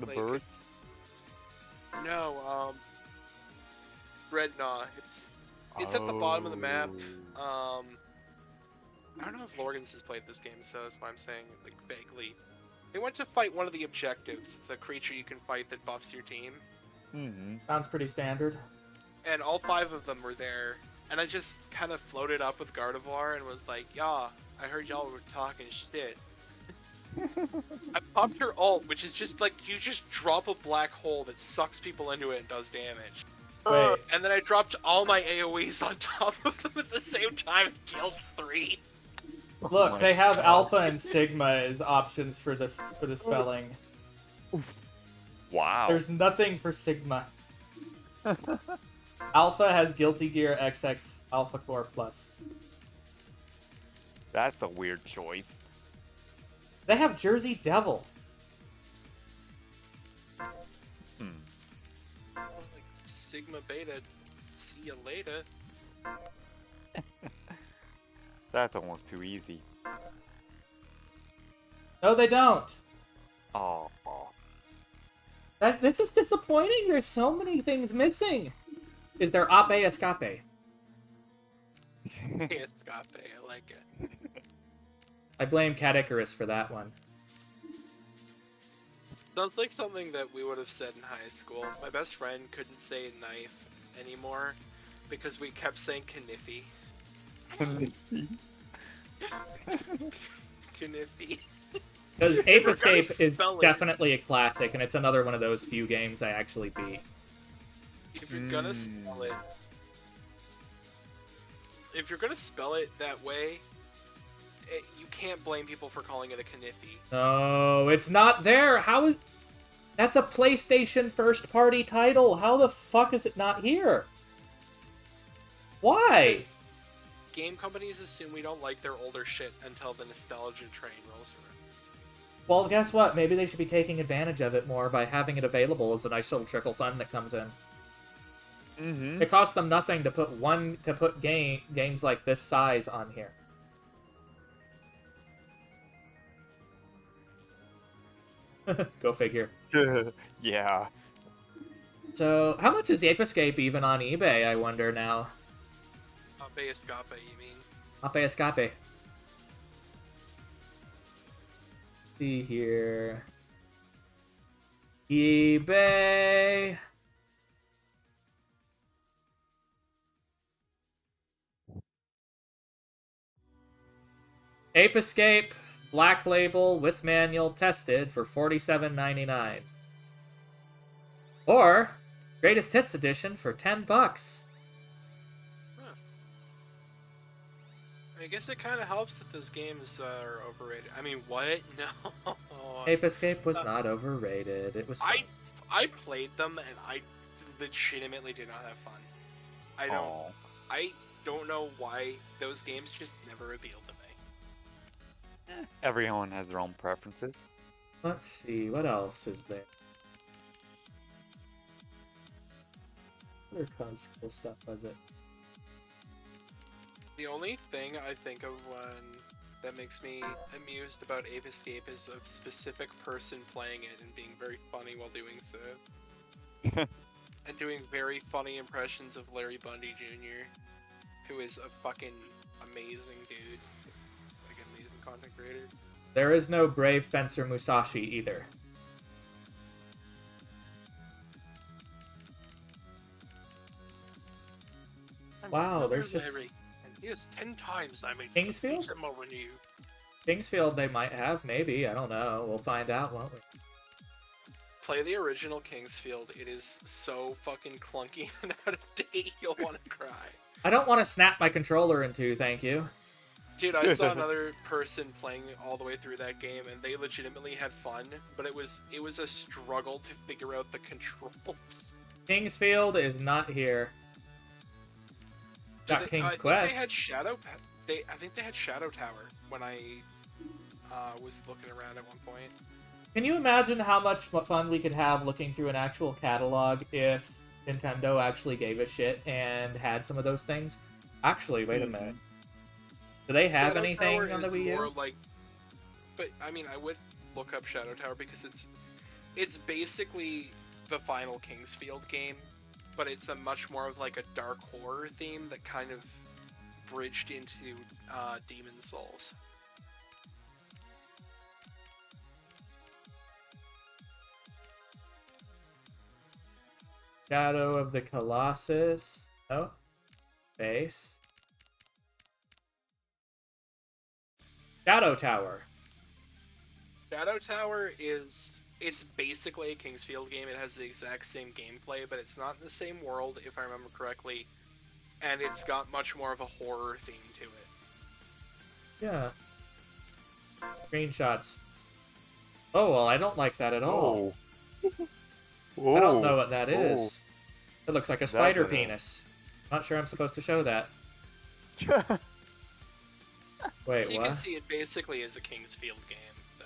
Speaker 3: like,
Speaker 1: birds?
Speaker 3: no, Rednaw. It's at the bottom of the map.
Speaker 1: Oh.
Speaker 3: I don't know if Lorgans has played this game, so that's why I'm saying like vaguely. They went to fight one of the objectives. It's a creature you can fight that buffs your team.
Speaker 1: Mm-hmm.
Speaker 2: Sounds pretty standard.
Speaker 3: And all 5 of them were there. And I just kind of floated up with Gardevoir and was like, yeah, I heard y'all were talking shit. I popped her ult, which is just like, you just drop a black hole that sucks people into it and does damage.
Speaker 2: Wait.
Speaker 3: And then I dropped all my AoEs on top of them at the same time and killed 3.
Speaker 2: Look,
Speaker 1: my
Speaker 2: they have
Speaker 1: God.
Speaker 2: Alpha and Sigma as options for the spelling.
Speaker 1: Wow.
Speaker 2: There's nothing for Sigma. Alpha has Guilty Gear XX Alpha Core Plus.
Speaker 1: That's a weird choice.
Speaker 2: They have Jersey Devil.
Speaker 1: Hmm.
Speaker 3: Like, Sigma Beta, see ya later.
Speaker 1: That's almost too easy.
Speaker 2: No, they don't.
Speaker 1: Oh.
Speaker 2: This is disappointing. There's so many things missing. Is there Ape Escape?
Speaker 3: Hey, Escape, I like it.
Speaker 2: I blame Cat Icarus for that one.
Speaker 3: Sounds like something that we would have said in high school. My best friend couldn't say knife anymore because we kept saying kniffy. Kniffy.
Speaker 2: Because Ape
Speaker 3: We're gonna
Speaker 2: Escape is
Speaker 3: spell it.
Speaker 2: definitely a classic, and it's another one of those few games I actually beat.
Speaker 3: If you're gonna spell it, that way, you can't blame people for calling it a kniffy.
Speaker 2: No, it's not there. How is... That's a PlayStation first-party title. How the fuck is it not here? Why?
Speaker 3: Because game companies assume we don't like their older shit until the nostalgia train rolls around.
Speaker 2: Well, guess what? Maybe they should be taking advantage of it more by having it available as a nice little trickle fund that comes in.
Speaker 1: Mm-hmm.
Speaker 2: It costs them nothing to put games like this size on here. Go figure.
Speaker 1: Yeah.
Speaker 2: So, how much is Ape Escape even on eBay, I wonder now?
Speaker 3: Ape Escape, you mean?
Speaker 2: Ape Escape. See here. eBay. Ape Escape, Black Label with manual, tested for $47.99. Or Greatest Hits Edition for $10.
Speaker 3: Huh. I guess it kind of helps that those games are overrated. I mean, what? No.
Speaker 2: Ape Escape was not overrated. It was fun.
Speaker 3: I played them and I legitimately did not have fun. I don't know why those games just never appealed to me.
Speaker 1: Everyone has their own preferences.
Speaker 2: Let's see, what else is there? What other cool stuff was it?
Speaker 3: The only thing I think of that makes me amused about Ape Escape is a specific person playing it and being very funny while doing so. And doing very funny impressions of Larry Bundy Jr., who is a fucking amazing dude. Like, an amazing content creator.
Speaker 2: There is no Brave Fencer Musashi either. Wow, there's just...
Speaker 3: Larry, and he has 10 times I made
Speaker 2: Kingsfield?
Speaker 3: more than you.
Speaker 2: Kingsfield they might have, maybe. I don't know. We'll find out, won't we?
Speaker 3: Play the original Kingsfield. It is so fucking clunky and out of date, you'll want to cry.
Speaker 2: I don't want to snap my controller in two, thank you.
Speaker 3: Dude, I saw another person playing all the way through that game, and they legitimately had fun, but it was a struggle to figure out the controls.
Speaker 2: Kingsfield is not here. Got King's Quest.
Speaker 3: They had I think they had Shadow Tower when I was looking around at one point.
Speaker 2: Can you imagine how much fun we could have looking through an actual catalog if Nintendo actually gave a shit and had some of those things. Actually, wait a minute. Do they have
Speaker 3: Shadow
Speaker 2: anything
Speaker 3: Tower
Speaker 2: on the
Speaker 3: is
Speaker 2: Wii U?
Speaker 3: more like, but I mean, I would look up Shadow Tower because it's basically the final Kingsfield game, but it's a much more of like a dark horror theme that kind of bridged into Demon Souls.
Speaker 2: Shadow of the Colossus. Oh. Base. Shadow Tower.
Speaker 3: Shadow Tower it's basically a Kingsfield game. It has the exact same gameplay, but it's not in the same world, if I remember correctly. And it's got much more of a horror theme to it.
Speaker 2: Yeah. Screenshots. Oh, well, I don't like that at all.
Speaker 1: Oh.
Speaker 2: I don't know what that is. It looks like a spider
Speaker 1: That,
Speaker 2: penis. Not sure I'm supposed to show that. Wait,
Speaker 3: So you
Speaker 2: what?
Speaker 3: can see it basically is a Kingsfield game, though.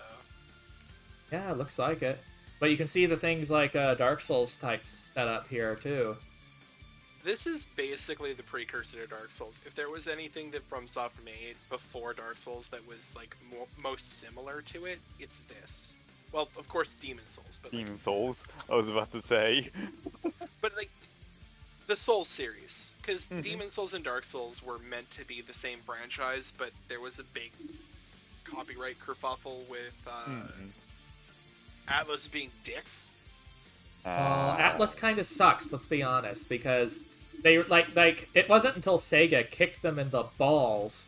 Speaker 2: Yeah, it looks like it. But you can see the things like Dark Souls type setup here, too.
Speaker 3: This is basically the precursor to Dark Souls. If there was anything that FromSoft made before Dark Souls that was like most similar to it, it's this. Well, of course, Demon Souls, but
Speaker 1: Demon Souls. I was about to say.
Speaker 3: but like the Souls series, because Demon Souls and Dark Souls were meant to be the same franchise, but there was a big copyright kerfuffle with Atlas being dicks.
Speaker 2: Atlas kind of sucks, let's be honest, because they like it wasn't until Sega kicked them in the balls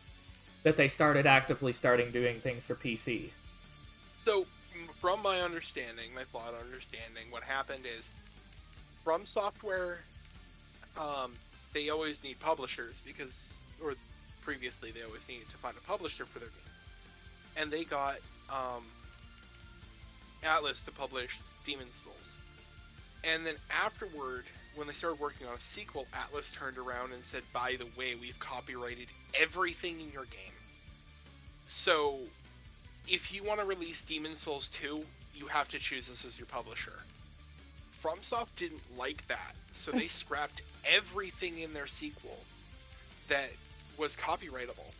Speaker 2: that they started actively doing things for PC.
Speaker 3: So, from my understanding, my flawed understanding, what happened is From Software, they always need publishers or previously they always needed to find a publisher for their game, and they got Atlas to publish Demon Souls. And then afterward, when they started working on a sequel, Atlas turned around and said, by the way, we've copyrighted everything in your game. So, if you want to release Demon Souls 2, you have to choose us as your publisher. FromSoft didn't like that, so they scrapped everything in their sequel that was copyrightable.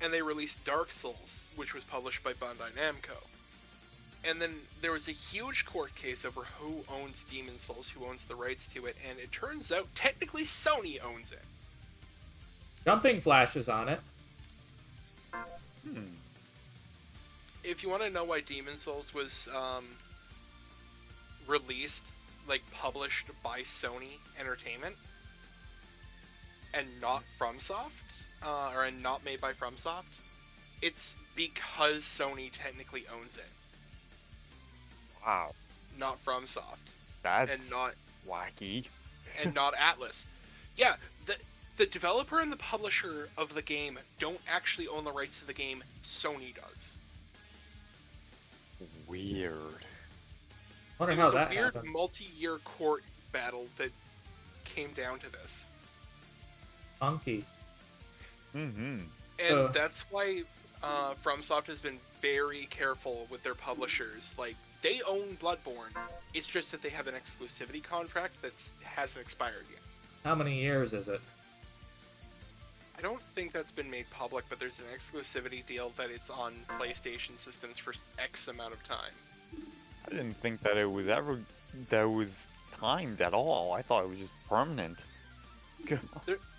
Speaker 3: And they released Dark Souls, which was published by Bandai Namco. And then there was a huge court case over who owns Demon Souls, who owns the rights to it, and it turns out technically Sony owns it.
Speaker 2: Jumping Flash is on it.
Speaker 3: If you want to know why Demon Souls was released, like published by Sony Entertainment, and not FromSoft, and not made by FromSoft, it's because Sony technically owns it.
Speaker 1: Wow.
Speaker 3: Not FromSoft.
Speaker 1: That's
Speaker 3: and not
Speaker 1: wacky.
Speaker 3: And not Atlas. Yeah, the developer and the publisher of the game don't actually own the rights to the game. Sony does.
Speaker 1: Weird.
Speaker 2: Wonder
Speaker 3: It
Speaker 2: how
Speaker 3: was a
Speaker 2: that
Speaker 3: weird
Speaker 2: happened.
Speaker 3: multi-year court battle that came down to this.
Speaker 2: Funky.
Speaker 3: And
Speaker 2: So-
Speaker 3: that's why FromSoft has been very careful with their publishers. Like, they own Bloodborne. It's just that they have an exclusivity contract that hasn't expired yet.
Speaker 2: How many years is it?
Speaker 3: I don't think that's been made public, but there's an exclusivity deal that it's on PlayStation systems for X amount of time.
Speaker 1: I didn't think that it was timed at all. I thought it was just permanent.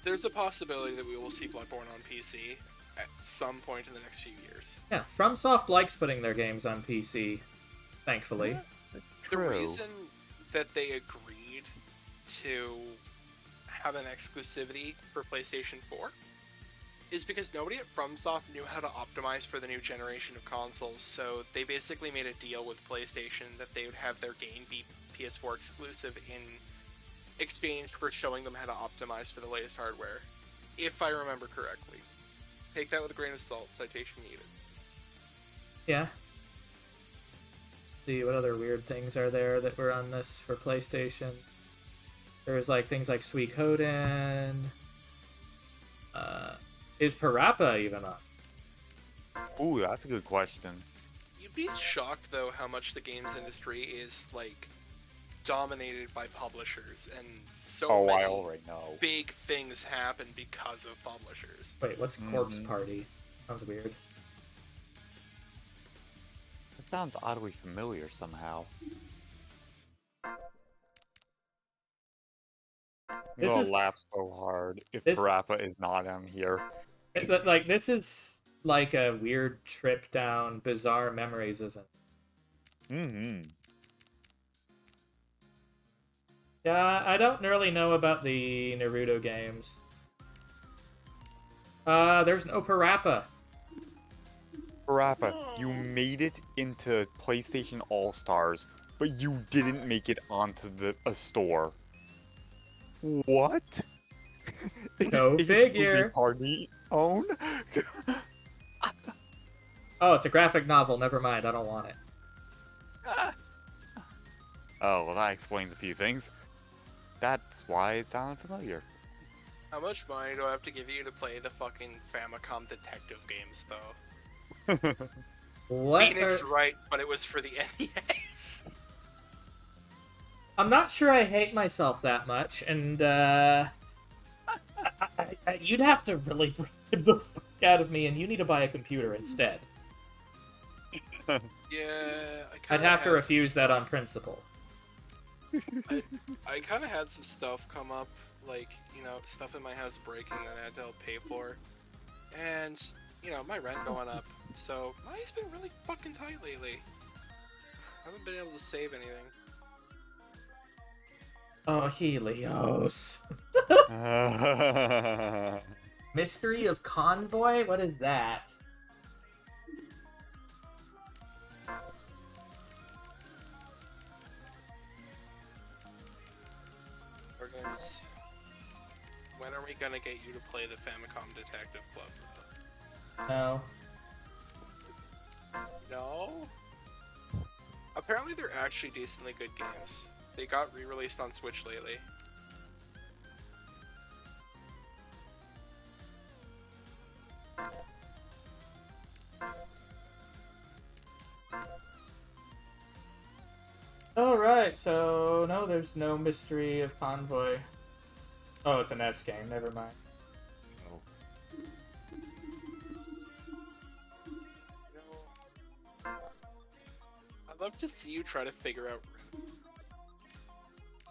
Speaker 3: There's a possibility that we will see Bloodborne on PC at some point in the next few years.
Speaker 2: Yeah, FromSoft likes putting their games on PC, thankfully.
Speaker 3: The reason that they agreed to have an exclusivity for PlayStation 4 is because nobody at FromSoft knew how to optimize for the new generation of consoles, so they basically made a deal with PlayStation that they would have their game be PS4 exclusive in exchange for showing them how to optimize for the latest hardware, if I remember correctly. Take that with a grain of salt, citation needed.
Speaker 2: Yeah. See, what other weird things are there that were on this for PlayStation? There's like things like Suikoden. Is Parappa even on?
Speaker 1: Ooh, that's a good question.
Speaker 3: You'd be shocked, though, how much the games industry is, like, dominated by publishers, and so
Speaker 1: Oh, I
Speaker 3: many
Speaker 1: already know.
Speaker 3: big things happen because of publishers.
Speaker 2: Wait, what's Corpse Party? Sounds weird.
Speaker 1: It sounds oddly familiar somehow.
Speaker 2: This
Speaker 1: I'm gonna
Speaker 2: is-
Speaker 1: laugh so hard if
Speaker 2: this-
Speaker 1: Parappa is not on here.
Speaker 2: Like, this is like a weird trip down bizarre memories, isn't it?
Speaker 1: Mm-hmm.
Speaker 2: Yeah, I don't really know about the Naruto games. There's no Parappa.
Speaker 1: Parappa, you made it into PlayStation All-Stars, but you didn't make it onto a store. What?
Speaker 2: Go figure.
Speaker 1: Party own?
Speaker 2: Oh, it's a graphic novel. Never mind. I don't want it.
Speaker 1: Oh, well, that explains a few things. That's why it sounded familiar.
Speaker 3: How much money do I have to give you to play the fucking Famicom detective games, though?
Speaker 2: What?
Speaker 3: Phoenix, right, but it was for the NES.
Speaker 2: I'm not sure I hate myself that much, and you'd have to really bribe the fuck out of me, and you need to buy a computer instead.
Speaker 3: Yeah,
Speaker 2: I'd have to refuse that on principle.
Speaker 3: I kind of had some stuff come up, like, you know, stuff in my house breaking that I had to help pay for. And, you know, my rent going up. So, money's been really fucking tight lately. I haven't been able to save anything.
Speaker 2: Oh, Helios. Mystery of Convoy? What is that?
Speaker 3: Organs. When are we gonna get you to play the Famicom Detective Club?
Speaker 2: No.
Speaker 3: No? Apparently they're actually decently good games. They got re-released on Switch lately.
Speaker 2: Alright, so no, there's no Mystery of Convoy. Oh, it's an S game, never mind.
Speaker 3: You know, I'd love to see you try to figure out Rhythm.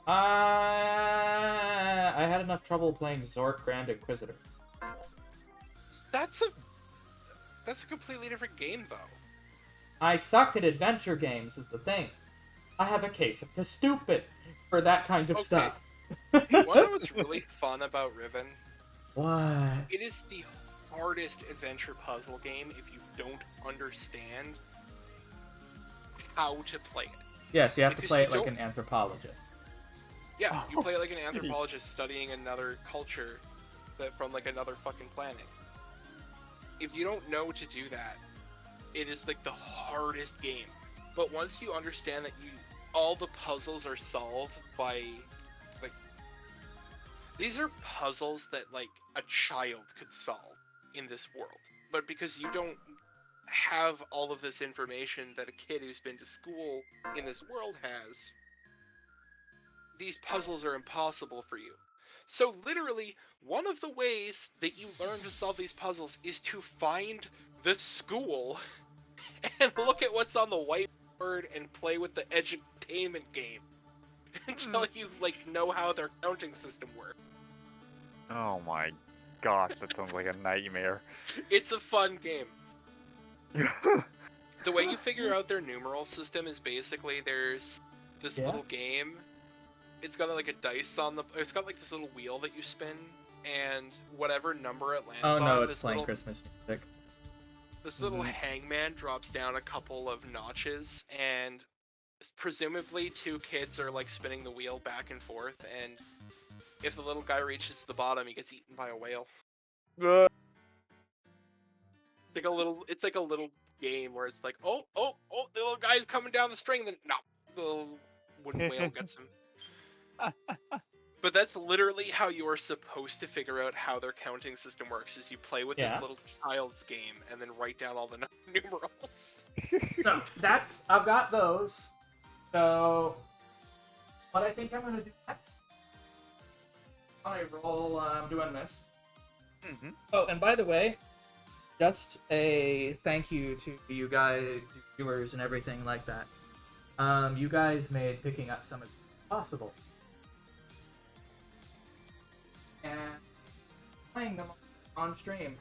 Speaker 2: I had enough trouble playing Zork Grand Inquisitor.
Speaker 3: That's a completely different game, though.
Speaker 2: I suck at adventure games, is the thing. I have a case of the stupid for that kind of
Speaker 3: Okay.
Speaker 2: stuff.
Speaker 3: You wanna know what's really fun about Riven?
Speaker 2: What?
Speaker 3: It is the hardest adventure puzzle game if you don't understand how to play it.
Speaker 2: Yes, you have to
Speaker 3: Because
Speaker 2: play
Speaker 3: you
Speaker 2: it like
Speaker 3: don't-
Speaker 2: an anthropologist.
Speaker 3: Yeah, you play it like an anthropologist studying another culture from like another fucking planet. If you don't know to do that, it is like the hardest game. But once you understand that all the puzzles are solved by, like, these are puzzles that like a child could solve in this world. But because you don't have all of this information that a kid who's been to school in this world has, these puzzles are impossible for you. So literally, one of the ways that you learn to solve these puzzles is to find the school and look at what's on the whiteboard and play with the edutainment game until you like know how their counting system works.
Speaker 1: Oh my gosh, that sounds like a nightmare.
Speaker 3: It's a fun game. The way you figure out their numeral system is basically there's this little game. It's got like a dice on the. It's got like this little wheel that you spin, and whatever number it lands
Speaker 2: Oh
Speaker 3: on.
Speaker 2: no, it's playing Christmas music.
Speaker 3: This little hangman drops down a couple of notches, and presumably two kids are like spinning the wheel back and forth, and if the little guy reaches the bottom, he gets eaten by a whale. It's like a little game where it's like, oh, the little guy's coming down the string, then no, the little wooden whale gets him. But that's literally how you are supposed to figure out how their counting system works, is you play with this little child's game and then write down all the numerals.
Speaker 2: No, I've got those. So what I think I'm going to do next. On a roll, I'm doing this.
Speaker 1: Mm-hmm.
Speaker 2: Oh, and by the way, just a thank you to you guys, viewers, and everything like that. You guys made picking up some of it possible. And playing them on stream.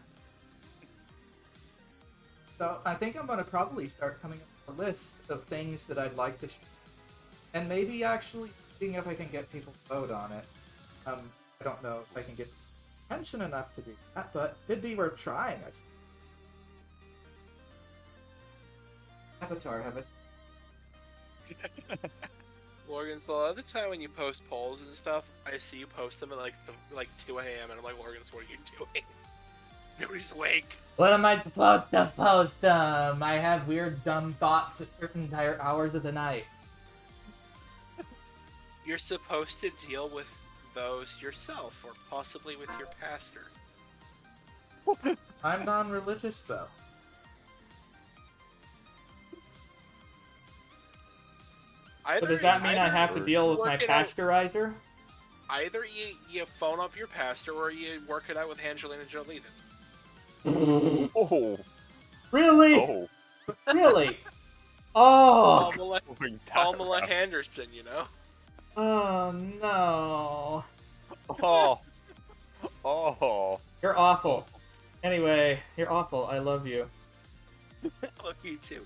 Speaker 2: So I think I'm going to probably start coming up with a list of things that I'd like to stream. And maybe actually seeing if I can get people to vote on it. I don't know if I can get attention enough to do that, but it'd be worth trying, I suppose. Avatar, have it.
Speaker 3: Morgan, so a lot of the time when you post polls and stuff, I see you post them at like 2 a.m. and I'm like, Morgan, what are you doing? Nobody's awake.
Speaker 2: What am I supposed to post? I have weird, dumb thoughts at certain hours of the night.
Speaker 3: You're supposed to deal with those yourself, or possibly with your pastor.
Speaker 2: I'm non-religious, though. So does that mean I have to deal with my pasteurizer?
Speaker 3: Either you phone up your pastor, or you work it out with Angelina Jolie.
Speaker 1: Oh.
Speaker 2: Really?
Speaker 1: Oh.
Speaker 2: Really? Oh!
Speaker 3: Pamela Henderson, you know?
Speaker 2: Oh, no.
Speaker 1: Oh. Oh.
Speaker 2: You're awful. Anyway, you're awful. I love you.
Speaker 3: I love you too.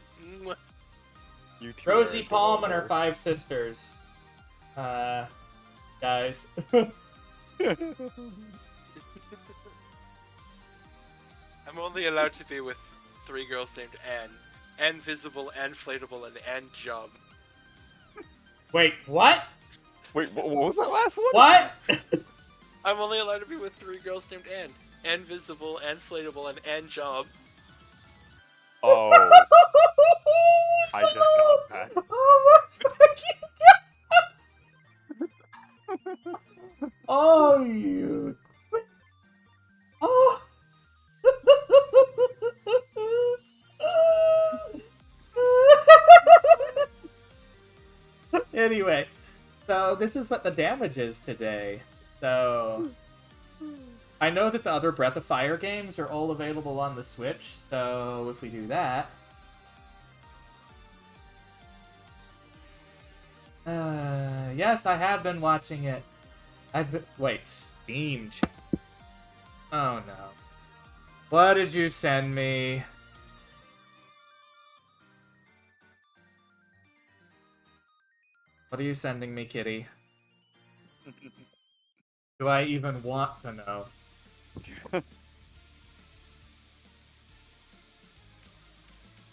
Speaker 1: You two
Speaker 2: Rosie
Speaker 1: are
Speaker 2: Palm and her
Speaker 1: adorable.
Speaker 2: 5 sisters. Guys.
Speaker 3: I'm only allowed to be with 3 girls named Anne, Visible, Inflatable, and Job.
Speaker 2: Wait, what?
Speaker 1: Wait, what was that last one?
Speaker 2: What?
Speaker 3: I'm only allowed to be with 3 girls named Anne, Visible, Inflatable, and Job.
Speaker 1: Oh. I just got that.
Speaker 2: Oh my fucking god! Oh, you. Oh. Anyway, so this is what the damage is today. So I know that the other Breath of Fire games are all available on the Switch, so if we do that... yes, I have been watching it. Wait, Steam chat. Oh no. What did you send me? What are you sending me, kitty? Do I even want to know?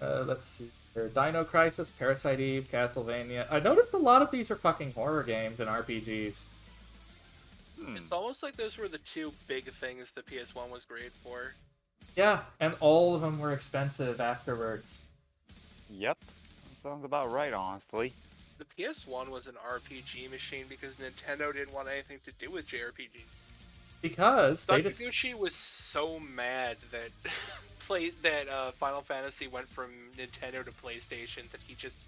Speaker 2: Let's see here. Dino Crisis, Parasite Eve, Castlevania. I noticed a lot of these are fucking horror games and RPGs.
Speaker 3: It's almost like those were the 2 big things the PS1 was great for.
Speaker 2: Yeah, and all of them were expensive afterwards.
Speaker 1: Yep. Sounds about right, honestly.
Speaker 3: The PS1 was an RPG machine because Nintendo didn't want anything to do with JRPGs.
Speaker 2: Because they just...
Speaker 3: Sakaguchi was so mad that Final Fantasy went from Nintendo to PlayStation that he just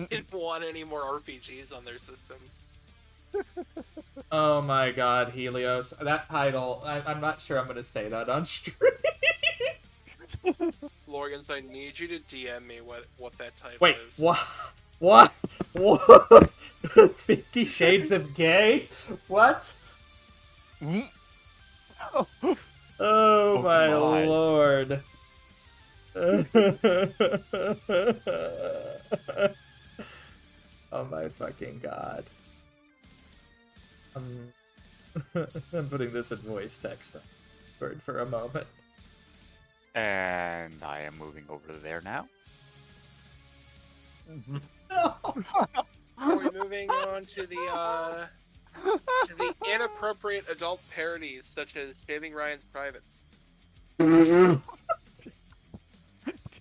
Speaker 3: didn't want any more RPGs on their systems.
Speaker 2: Oh my god, Helios. That title, I'm not sure I'm going to say that on stream.
Speaker 3: Lorgans, I need you to DM me what that title
Speaker 2: Wait,
Speaker 3: is.
Speaker 2: What? 50 Shades of Gay? What? Oh my lord. Oh my fucking god. I'm putting this in voice text for a moment.
Speaker 1: And I am moving over there now.
Speaker 3: Are we moving on to the inappropriate adult parodies such as Saving Ryan's Privates?
Speaker 1: Damn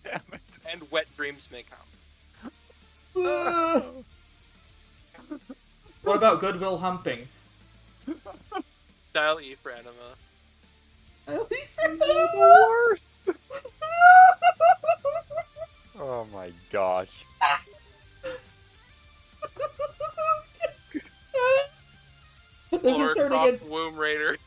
Speaker 1: it.
Speaker 3: And Wet Dreams May Come.
Speaker 2: What about Goodwill Humping?
Speaker 3: Dial E for Anima.
Speaker 1: Worst. Oh my gosh.
Speaker 2: into...
Speaker 3: Womb Raider.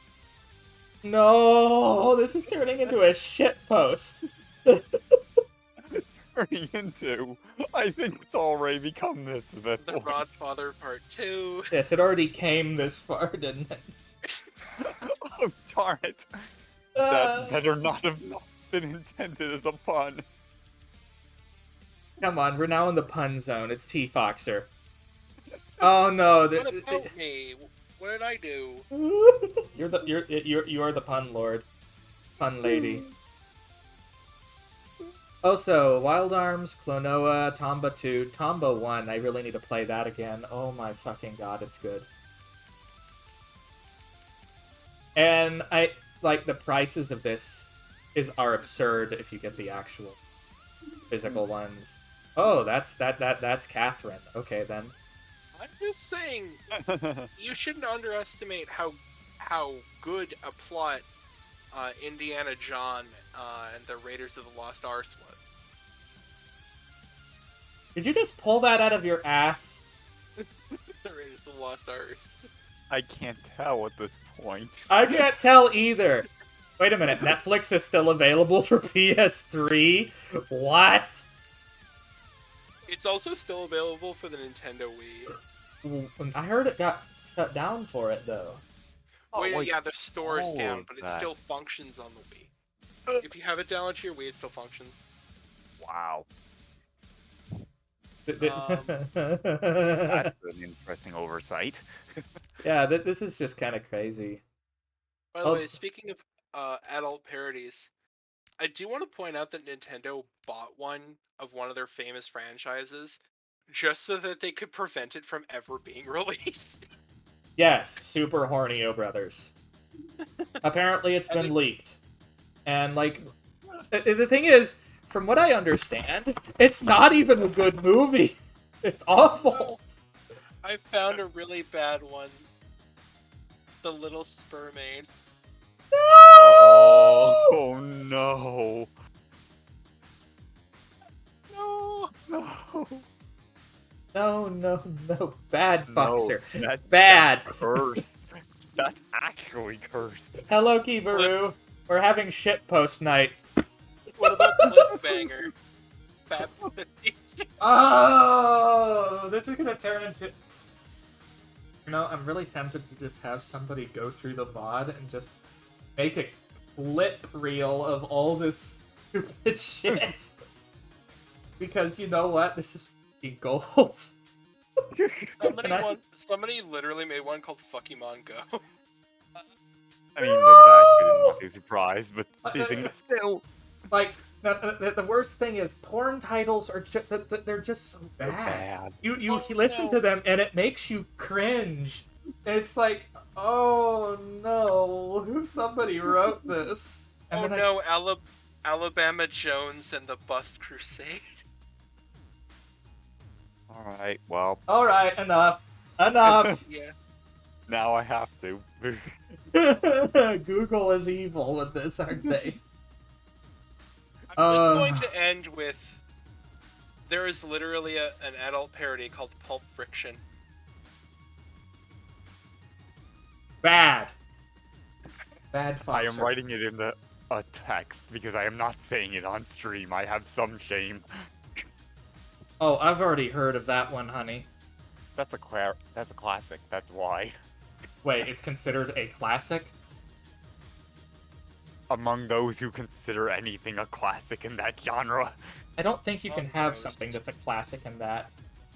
Speaker 2: No, this is turning into a shit post.
Speaker 1: Turning into... I think it's already become this at that
Speaker 3: The
Speaker 1: point.
Speaker 3: Godfather Part 2.
Speaker 2: Yes, it already came this far, didn't it?
Speaker 1: Oh, darn it. That better not have not been intended as a pun.
Speaker 2: Come on, we're now in the pun zone. It's T-Foxer. Oh no!
Speaker 3: What about me? What did I do?
Speaker 2: You're the pun lord, pun lady. Also, Wild Arms, Klonoa, Tomba 2, Tomba 1. I really need to play that again. Oh my fucking god, it's good. And I like the prices of this are absurd if you get the actual physical ones. Oh, that's Catherine. Okay then.
Speaker 3: I'm just saying, you shouldn't underestimate how good a plot Indiana John and the Raiders of the Lost Ark was.
Speaker 2: Did you just pull that out of your ass?
Speaker 3: The Raiders of the Lost Ark.
Speaker 1: I can't tell at this point.
Speaker 2: I can't tell either. Wait a minute, Netflix is still available for PS3? What?
Speaker 3: It's also still available for the Nintendo Wii.
Speaker 2: I heard it got shut down for it, though.
Speaker 3: Wait, yeah, the store is down, but it
Speaker 1: that.
Speaker 3: still functions on the Wii. If you have it downloaded to your Wii, it still functions.
Speaker 1: Wow.
Speaker 3: Um,
Speaker 1: That's an interesting oversight.
Speaker 2: Yeah, this is just kind of crazy.
Speaker 3: By the way, speaking of adult parodies, I do want to point out that Nintendo bought one of their famous franchises just so that they could prevent it from ever being released.
Speaker 2: Yes, Super Hornio Brothers. Apparently it's been leaked. And, like, the thing is, from what I understand, it's not even a good movie. It's awful.
Speaker 3: I found a really bad one. The Little Spermaid.
Speaker 1: Oh no.
Speaker 3: No.
Speaker 1: No.
Speaker 2: No. Bad Foxer.
Speaker 1: No,
Speaker 2: Bad.
Speaker 1: That's cursed. That's actually cursed.
Speaker 2: Hello, Kibaru. We're having shitpost night.
Speaker 3: What about Cliffbanger? Fat
Speaker 2: Oh, this is gonna turn into... You know, I'm really tempted to just have somebody go through the VOD and just make a clip reel of all this stupid shit. Because you know what? This is fucking gold.
Speaker 3: Somebody literally made one called Fuckymon Go.
Speaker 1: I mean, that's actually not too surprised, but still.
Speaker 2: Like, the worst thing is porn titles are they're just so bad. You listen to them and it makes you cringe. It's like, oh no, somebody wrote this. And
Speaker 3: Alabama Jones and the Bust Crusade.
Speaker 1: Alright, well.
Speaker 2: Alright, enough.
Speaker 3: Yeah.
Speaker 1: Now I have to.
Speaker 2: Google is evil with this, aren't they?
Speaker 3: I'm just going to end with, there is literally an adult parody called Pulp Friction.
Speaker 2: Bad Foxer.
Speaker 1: I am writing it in a text because I am not saying it on stream. I have some shame.
Speaker 2: Oh, I've already heard of that one, honey.
Speaker 1: That's a classic. That's why.
Speaker 2: Wait, it's considered a classic?
Speaker 1: Among those who consider anything a classic in that genre.
Speaker 2: I don't think you can have something that's a classic in that.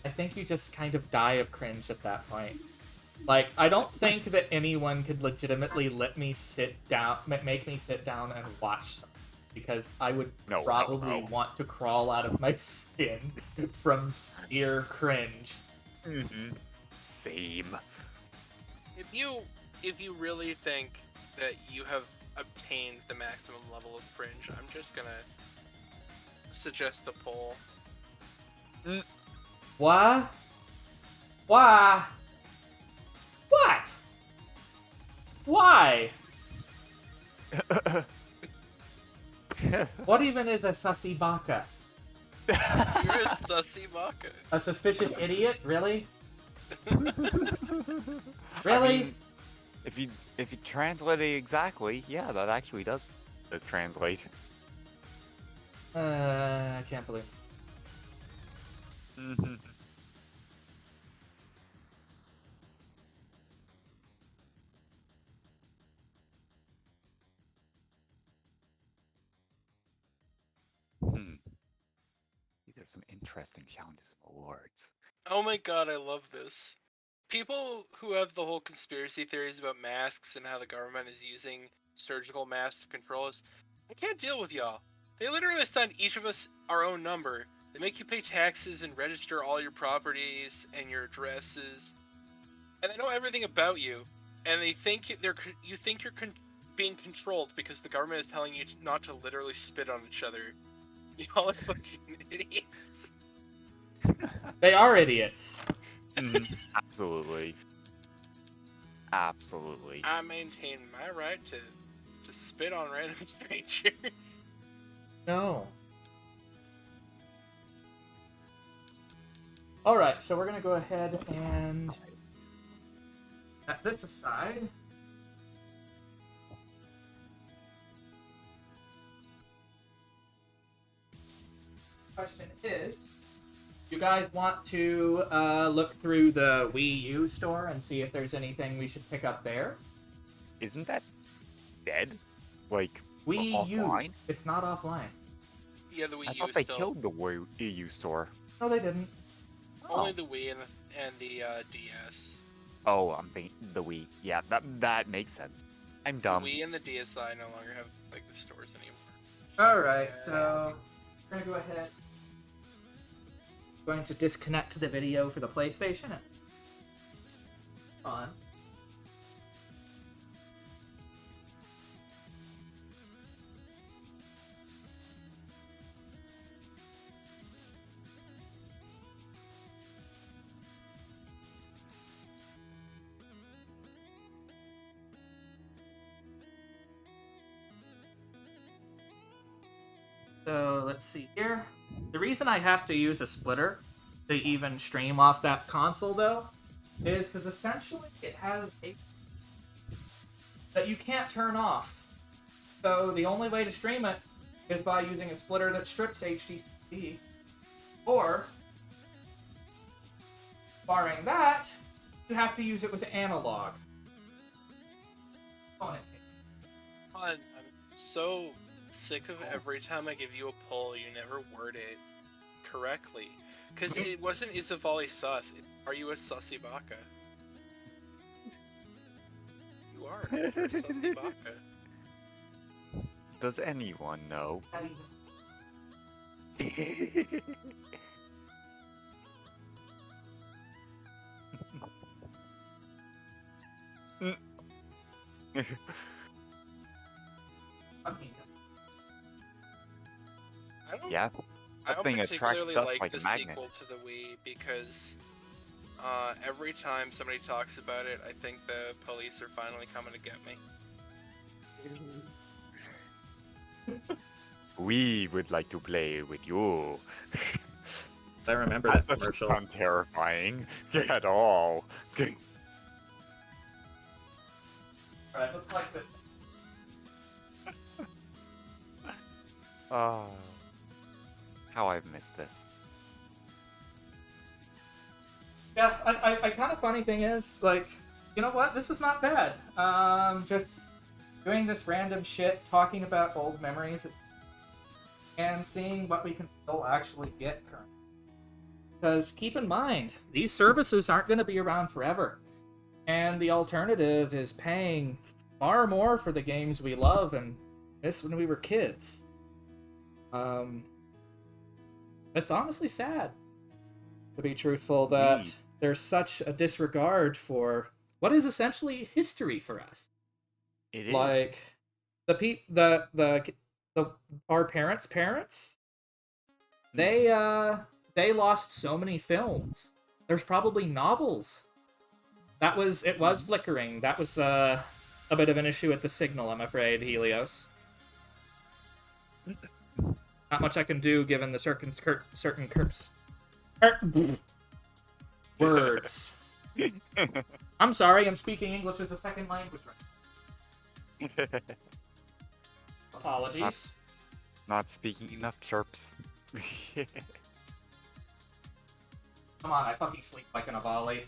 Speaker 2: I think you just kind of die of cringe at that point. Like, I don't think that anyone could legitimately make me sit down and watch something. Because I would probably want to crawl out of my skin from sheer cringe.
Speaker 1: Mm-hmm. Same.
Speaker 3: If you really think that you have obtained the maximum level of cringe, I'm just gonna suggest a poll.
Speaker 2: Why? What? Why? What even is a sussy baka?
Speaker 3: You're a sussy baka.
Speaker 2: A suspicious idiot? Really? Really?
Speaker 1: I mean, if you translate it exactly, yeah, that actually does translate.
Speaker 2: I can't believe.
Speaker 1: Mm-hmm. These are some interesting challenges and awards.
Speaker 3: Oh my god, I love this. People who have the whole conspiracy theories about masks and how the government is using surgical masks to control us, I can't deal with y'all. They literally assign each of us our own number. They make you pay taxes and register all your properties and your addresses, and they know everything about you. And they think you think you're being controlled because the government is telling you not to literally spit on each other. Y'all are fucking idiots.
Speaker 2: They are idiots.
Speaker 1: Absolutely. Absolutely.
Speaker 3: I maintain my right to spit on random strangers.
Speaker 2: No. Alright, so we're gonna go ahead and set this aside. Question is, you guys want to look through the Wii U store and see if there's anything we should pick up there?
Speaker 1: Isn't that dead? Like,
Speaker 2: Wii U.
Speaker 1: offline?
Speaker 2: It's not offline.
Speaker 3: Yeah, the Wii
Speaker 1: I
Speaker 3: U
Speaker 1: thought
Speaker 3: is
Speaker 1: they
Speaker 3: still
Speaker 1: killed the Wii EU store.
Speaker 2: No, they didn't.
Speaker 3: only the Wii and the DS.
Speaker 1: Oh, I'm thinking the Wii. Yeah, that makes sense. I'm dumb.
Speaker 3: The Wii and the DSi no longer have like the stores anymore.
Speaker 2: Alright, so we're gonna go ahead. Going to disconnect the video for the PlayStation. On. So let's see here. The reason I have to use a splitter to even stream off that console, though, is because essentially it has a that you can't turn off. So the only way to stream it is by using a splitter that strips HDCP, or barring that, you have to use it with analog. On it.
Speaker 3: I'm so sick of every time I give you a poll, you never word it correctly. Because it wasn't Isavali sus. Are you a sussy baka? You are. You're a sussy baka.
Speaker 1: Does anyone know? Yeah,
Speaker 3: I
Speaker 1: that
Speaker 3: don't
Speaker 1: thing attracts
Speaker 3: particularly
Speaker 1: dust
Speaker 3: like
Speaker 1: like
Speaker 3: the
Speaker 1: a magnet.
Speaker 3: sequel to the Wii because every time somebody talks about it, I think the police are finally coming to get me.
Speaker 1: We would like to play with you.
Speaker 4: I remember that
Speaker 1: That doesn't
Speaker 4: commercial.
Speaker 1: sound terrifying at all.
Speaker 2: Alright, looks like this.
Speaker 1: Oh, how I've missed this.
Speaker 2: Yeah, I kind of funny thing is, like, you know what? This is not bad. Just doing this random shit, talking about old memories, and seeing what we can still actually get currently. Because keep in mind, these services aren't going to be around forever. And the alternative is paying far more for the games we love and missed when we were kids. It's honestly sad, to be truthful, that
Speaker 1: Indeed.
Speaker 2: there's such a disregard for what is essentially history for us.
Speaker 1: It is.
Speaker 2: Like our parents' parents, they lost so many films. There's probably novels. It was flickering. That was a bit of an issue with the signal, I'm afraid, Helios. Not much I can do given the certain words. I'm sorry, I'm speaking English as a second language right. Apologies.
Speaker 1: Not speaking enough chirps.
Speaker 2: Come on, I fucking sleep like in a volley.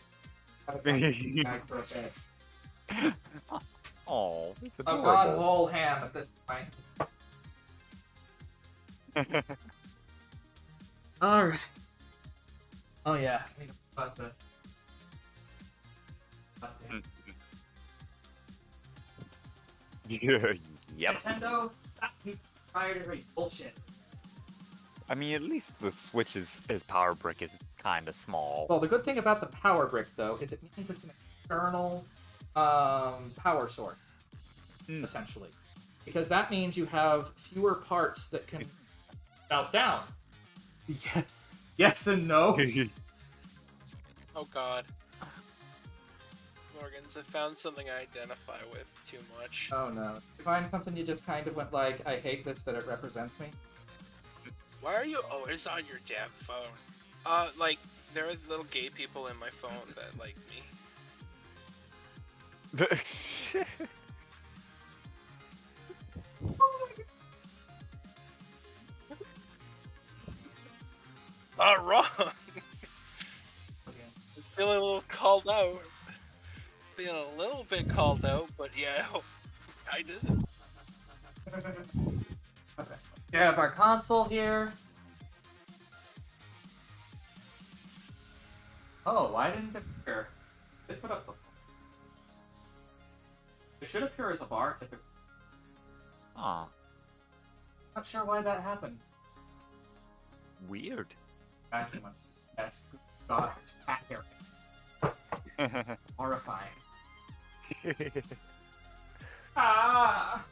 Speaker 2: Have a fucking bag for a bit.
Speaker 1: Oh, it's
Speaker 2: I've gone
Speaker 1: adorable.
Speaker 2: whole ham at this point. Alright. Oh yeah, I need to about the...
Speaker 1: Yep.
Speaker 2: Nintendo, stop using proprietary bullshit.
Speaker 1: I mean, at least the Switch's power brick is kind of small.
Speaker 2: Well, the good thing about the power brick, though, is it means it's an external power source, essentially. Because that means you have fewer parts that can melt down. Yeah. Yes and no.
Speaker 3: Oh god. Morgans, I found something I identify with too much.
Speaker 2: Oh no. You find something you just kind of went like, I hate this that it represents me?
Speaker 3: Why are you? Oh, it's on your damn phone. Like, there are little gay people in my phone that like me. It's not wrong. Feeling a little called out. Feeling a little bit called out, but yeah, I did.
Speaker 2: Okay. We have our console here. Oh, why didn't it appear? They put up the... It should appear as a bar typically.
Speaker 1: Aw,
Speaker 2: Not sure why that happened.
Speaker 1: weird.
Speaker 2: Vacuum. Yes. God, it's cat hair. Horrifying. Ah!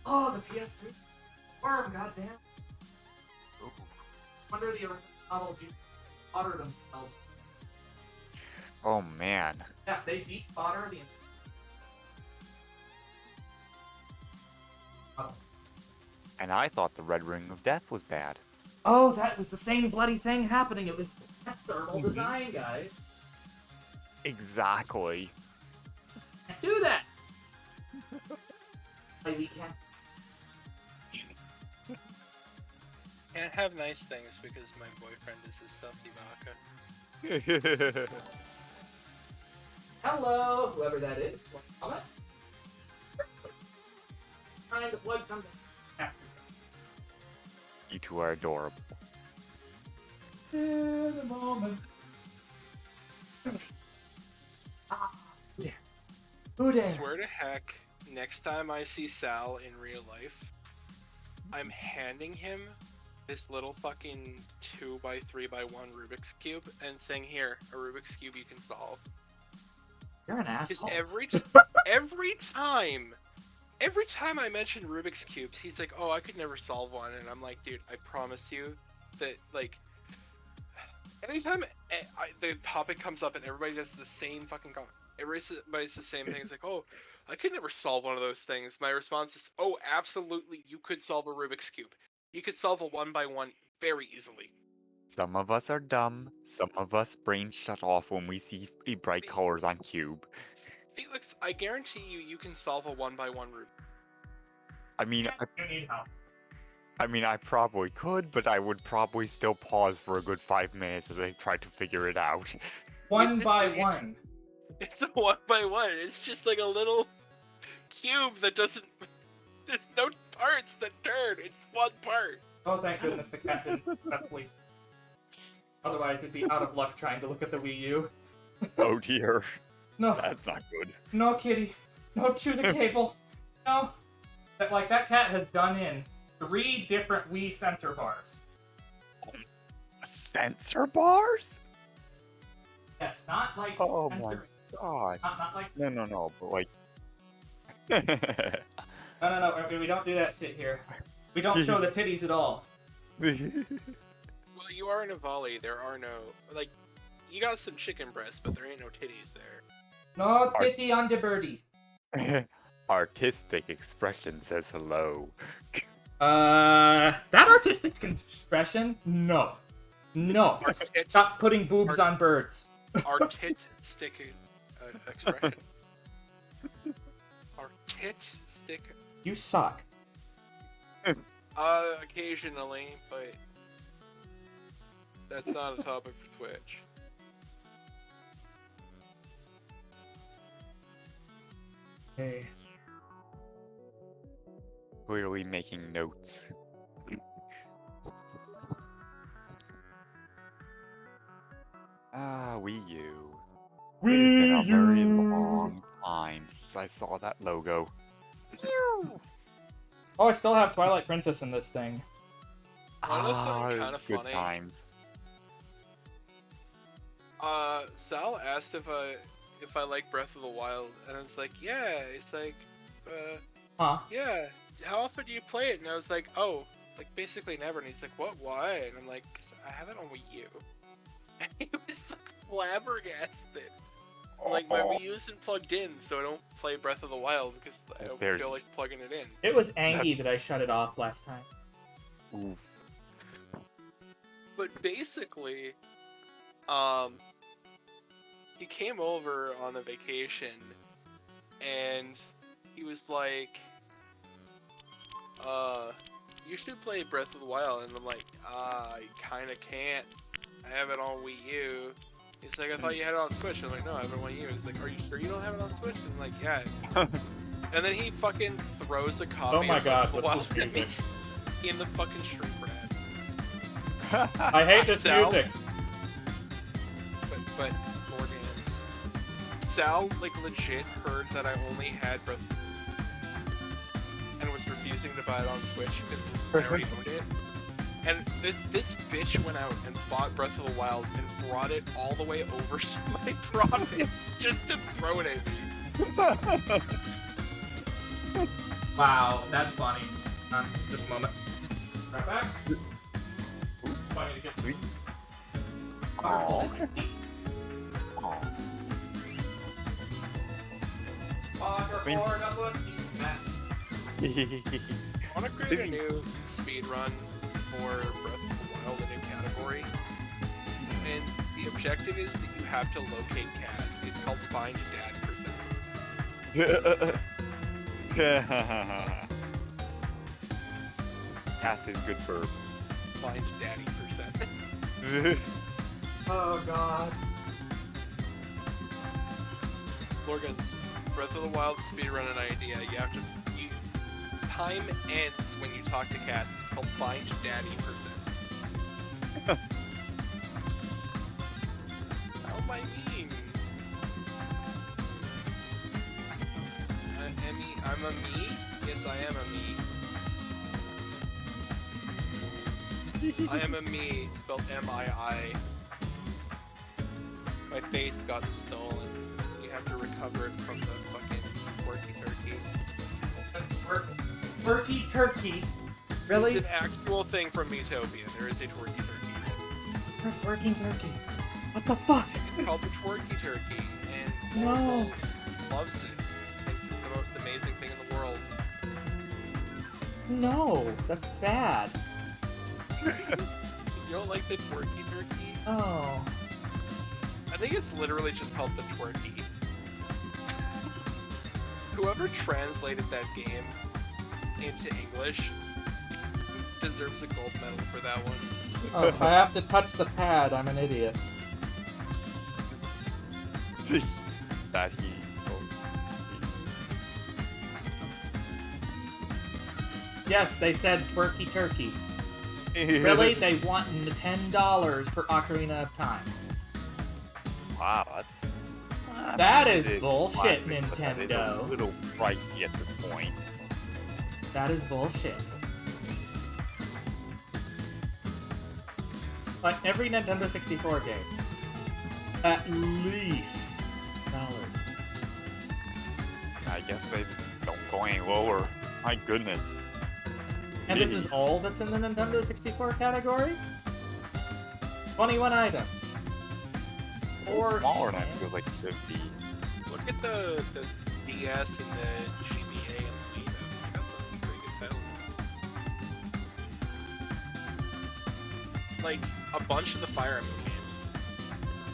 Speaker 2: Oh, the PS3 worm, goddamn.
Speaker 1: Ooh.
Speaker 2: Wonder the original models you spotter themselves.
Speaker 1: Oh man.
Speaker 2: Yeah, they de-spotter the... Oh.
Speaker 1: And I thought the Red Ring of Death was bad.
Speaker 2: Oh, that was the same bloody thing happening. It was that thermal design, guys.
Speaker 1: Exactly.
Speaker 2: Can't do that. Like, we can't.
Speaker 3: Can't have nice things because my boyfriend is a Sussy Baka.
Speaker 2: Hello, whoever that is. Comment. Trying to plug something.
Speaker 1: You two are adorable.
Speaker 2: In a moment. Ah, yeah. Who dare?
Speaker 3: Swear to heck, next time I see Sal in real life, I'm handing him this little fucking 2x3x1 Rubik's Cube and saying, here, a Rubik's Cube you can solve.
Speaker 2: You're an
Speaker 3: Because
Speaker 2: asshole.
Speaker 3: every time I mention Rubik's Cubes, he's like, oh, I could never solve one. And I'm like, dude, I promise you that, like, anytime the topic comes up and everybody does the same fucking comment, everybody's the same thing. It's like, oh, I could never solve one of those things. My response is, oh, absolutely, you could solve a Rubik's Cube. You could solve a 1x1 very easily.
Speaker 1: Some of us are dumb. Some of us brain shut off when we see bright colors on cube.
Speaker 3: Felix, I guarantee you can solve a 1x1 Rubik.
Speaker 1: I mean,
Speaker 2: You need help.
Speaker 1: I probably could, but I would probably still pause for a good 5 minutes as I try to figure it out.
Speaker 2: One by one.
Speaker 3: It's a 1x1. It's just like a little cube that doesn't... There's no parts that turn. It's one part.
Speaker 2: Oh, thank goodness the cat didn't successfully. Otherwise, we'd be out of luck trying to look at the Wii U.
Speaker 1: Oh dear.
Speaker 2: No,
Speaker 1: That's not good.
Speaker 2: no, kitty. No, chew the cable. No. That cat has done in 3 different Wii sensor bars.
Speaker 1: Sensor bars?
Speaker 2: Yes, not like
Speaker 1: Oh my
Speaker 2: sensor.
Speaker 1: god.
Speaker 2: Not like.
Speaker 1: No, but like...
Speaker 2: No. We don't do that shit here. We don't show the titties at all.
Speaker 3: Well, you are in a volley. There are no... Like, you got some chicken breasts, but there ain't no titties there.
Speaker 2: No titty on the birdie.
Speaker 1: Artistic expression says hello.
Speaker 2: That artistic expression? No. No. Stop putting boobs on birds.
Speaker 3: Artistic expression. Artistic.
Speaker 2: You suck.
Speaker 3: Occasionally, but that's not a topic for Twitch.
Speaker 2: Hey.
Speaker 1: Clearly making notes. Wii U. It has been a very long time since I saw that logo.
Speaker 2: Oh, I still have Twilight Princess in this thing.
Speaker 3: Honestly, kind of
Speaker 1: good
Speaker 3: funny.
Speaker 1: times.
Speaker 3: Sal asked if I like Breath of the Wild, and I was like, yeah. It's like, yeah. How often do you play it? And I was like, oh, like basically never. And he's like, what? Why? And I'm like, 'cause I have it on Wii U. And he was like, flabbergasted. Like my Wii U isn't plugged in, so I don't play Breath of the Wild because I don't feel like plugging it in.
Speaker 2: It was Angie that I shut it off last time.
Speaker 1: Oof.
Speaker 3: But basically, he came over on a vacation, and he was like, you should play Breath of the Wild, and I'm like, I kinda can't. I have it on Wii U. He's like, I thought you had it on Switch. I'm like, no, I have it on Wii U. He's like, are you sure you don't have it on Switch? I'm like, yeah. And then he fucking throws a copy
Speaker 2: Oh my
Speaker 3: of
Speaker 2: god,
Speaker 3: Breath of the
Speaker 2: what's
Speaker 3: Wild
Speaker 2: this music?
Speaker 3: in the fucking stream ad.
Speaker 2: I hate this
Speaker 3: Sal?
Speaker 2: music.
Speaker 3: But Morgans. Sal, like, legit heard that I only had Breath and was refusing to buy it on Switch because I already owned it. And this bitch went out and bought Breath of the Wild and brought it all the way over to my province just to throw it at me.
Speaker 2: Wow, that's funny. Just a moment. Right back. Want me to get
Speaker 1: Sweet. Oh.
Speaker 3: I want to create a new speed run for Breath of the Wild, a new category. And the objective is that you have to locate Cass. It's called Find Dad Percent.
Speaker 1: Cass is good verb.
Speaker 3: Find Daddy Percent.
Speaker 2: Oh god.
Speaker 3: Morgan's Breath of the Wild speedrun an idea. You have to. Time ends when you talk to Cass. It's called Find Daddy Percent. How am I mean? I'm a me? Yes, I am a me. I am a me, spelled M-I-I. My face got stolen. You have to recover it from the fucking twerky turkey.
Speaker 2: Twerky turkey? Really?
Speaker 3: It's an actual thing from Miitopia. There is a twerky turkey.
Speaker 2: Twerking turkey. What the fuck?
Speaker 3: It's called the twerky turkey, and
Speaker 2: No.
Speaker 3: loves it. Thinks it's the most amazing thing in the world.
Speaker 2: No, that's bad.
Speaker 3: You don't like the twerky turkey?
Speaker 2: Oh.
Speaker 3: I think it's literally just called the twerky. Whoever translated that game into English deserves a gold medal for that one.
Speaker 2: Oh, I have to touch the pad. I'm an idiot.
Speaker 1: That he.
Speaker 2: Yes, they said twerky turkey. Really? They want $10 for Ocarina of Time.
Speaker 1: Wow, that's.
Speaker 2: That is
Speaker 1: it
Speaker 2: bullshit,
Speaker 1: classic, but that is
Speaker 2: Nintendo.
Speaker 1: a little pricey at this point.
Speaker 2: That is bullshit. Like every Nintendo 64 game. At least $1.
Speaker 1: I guess they just don't go any lower. My goodness.
Speaker 2: And this is all that's in the Nintendo 64 category? 21 items.
Speaker 1: Or smaller than I feel like it should be.
Speaker 3: Look at the DS and the GBA and the Wii. It's got some pretty good titles. like a bunch of the Fire Emblem games.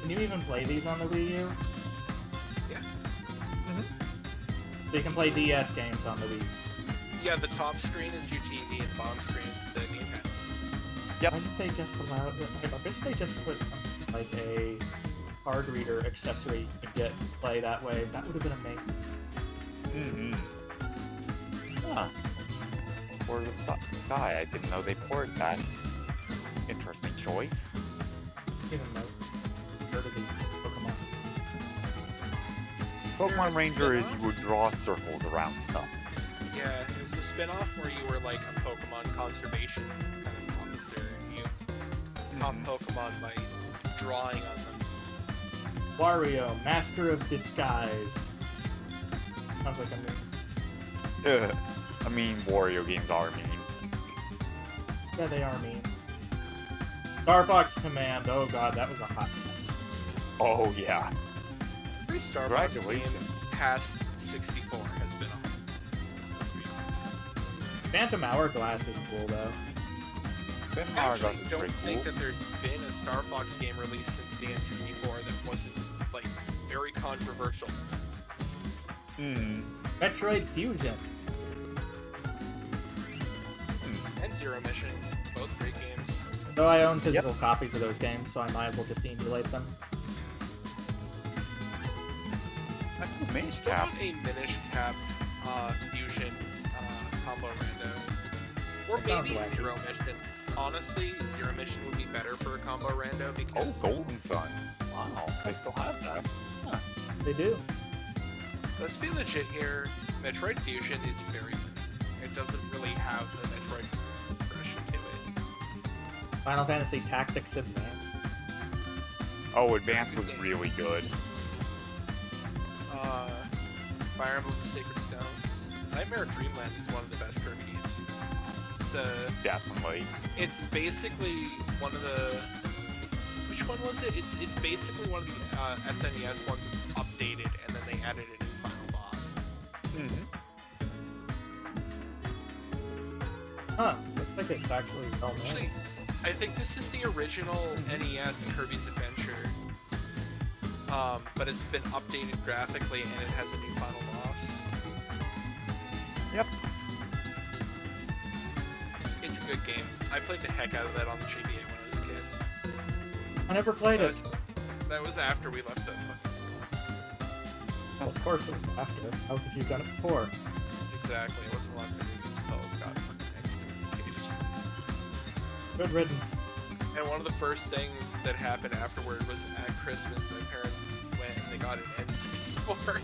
Speaker 2: Can you even play these on the Wii U?
Speaker 3: Yeah.
Speaker 2: So you can play DS games on the Wii.
Speaker 3: Yeah, the top screen is your TV and the bottom screen is the gamepad.
Speaker 1: Yep.
Speaker 2: Why didn't they just allow? I wish they just put something like a card reader accessory you could get to play that way. That would have been amazing.
Speaker 1: Huh. Word of Sky. I didn't know they ported that. Interesting choice.
Speaker 2: Even though heard of the Pokemon.
Speaker 1: Pokemon Ranger is you would draw circles around stuff.
Speaker 3: Yeah, it was a spin-off where you were like a Pokemon conservation kind of officer. You caught Pokemon by drawing on them.
Speaker 2: Wario, Master of Disguise. Sounds like a meme.
Speaker 1: I mean, Wario games are mean.
Speaker 2: Yeah, they are mean. Star Fox Command. Oh god, that was a hot one.
Speaker 1: Oh yeah.
Speaker 3: Every Star Fox game past 64 has been on. Let's be honest.
Speaker 2: Phantom Hourglass is cool though.
Speaker 1: Phantom
Speaker 3: I
Speaker 1: Hourglass
Speaker 3: actually
Speaker 1: is
Speaker 3: don't
Speaker 1: pretty
Speaker 3: think
Speaker 1: cool.
Speaker 3: that there's been a Star Fox game released since the N64 that wasn't like very controversial.
Speaker 2: Metroid Fusion.
Speaker 3: And Zero Mission, both great games.
Speaker 2: Though I own physical copies of those games, so I might as well just emulate them.
Speaker 1: Maze
Speaker 3: Still
Speaker 1: Cap.
Speaker 3: want a Minish Cap Fusion combo rando. Or
Speaker 2: That sounds
Speaker 3: maybe
Speaker 2: wacky.
Speaker 3: Zero Mission. Honestly, Zero Mission would be better for a combo rando
Speaker 1: Oh,
Speaker 3: because
Speaker 1: Golden Sun. Wow, they still have that. Huh.
Speaker 2: They do.
Speaker 3: let's be legit here, Metroid Fusion is very limited. It doesn't really have the Metroid progression to it.
Speaker 2: Final Fantasy Tactics Advance.
Speaker 1: Oh, Advance was really good.
Speaker 3: Fire Emblem Sacred Stones. Nightmare Dreamland is one of the best Kirby games.
Speaker 1: Definitely.
Speaker 3: It's basically one of the... Which one was it? It's basically one of the SNES ones updated, and then they added a new final boss.
Speaker 2: Huh. Looks like it's actually well made.
Speaker 3: Actually, I think this is the original NES Kirby's Adventure. But it's been updated graphically, and it has a new final boss.
Speaker 1: Yep.
Speaker 3: It's a good game. I played the heck out of that on the GBA when I was a kid.
Speaker 2: I never played it.
Speaker 3: That was after we left the
Speaker 2: Well, of course it was after. How could you have done it before?
Speaker 3: Exactly. It wasn't a lot of video games until it got fucking excommunicated.
Speaker 2: Good riddance.
Speaker 3: And one of the first things that happened afterward was at Christmas, my parents went and they got an N64.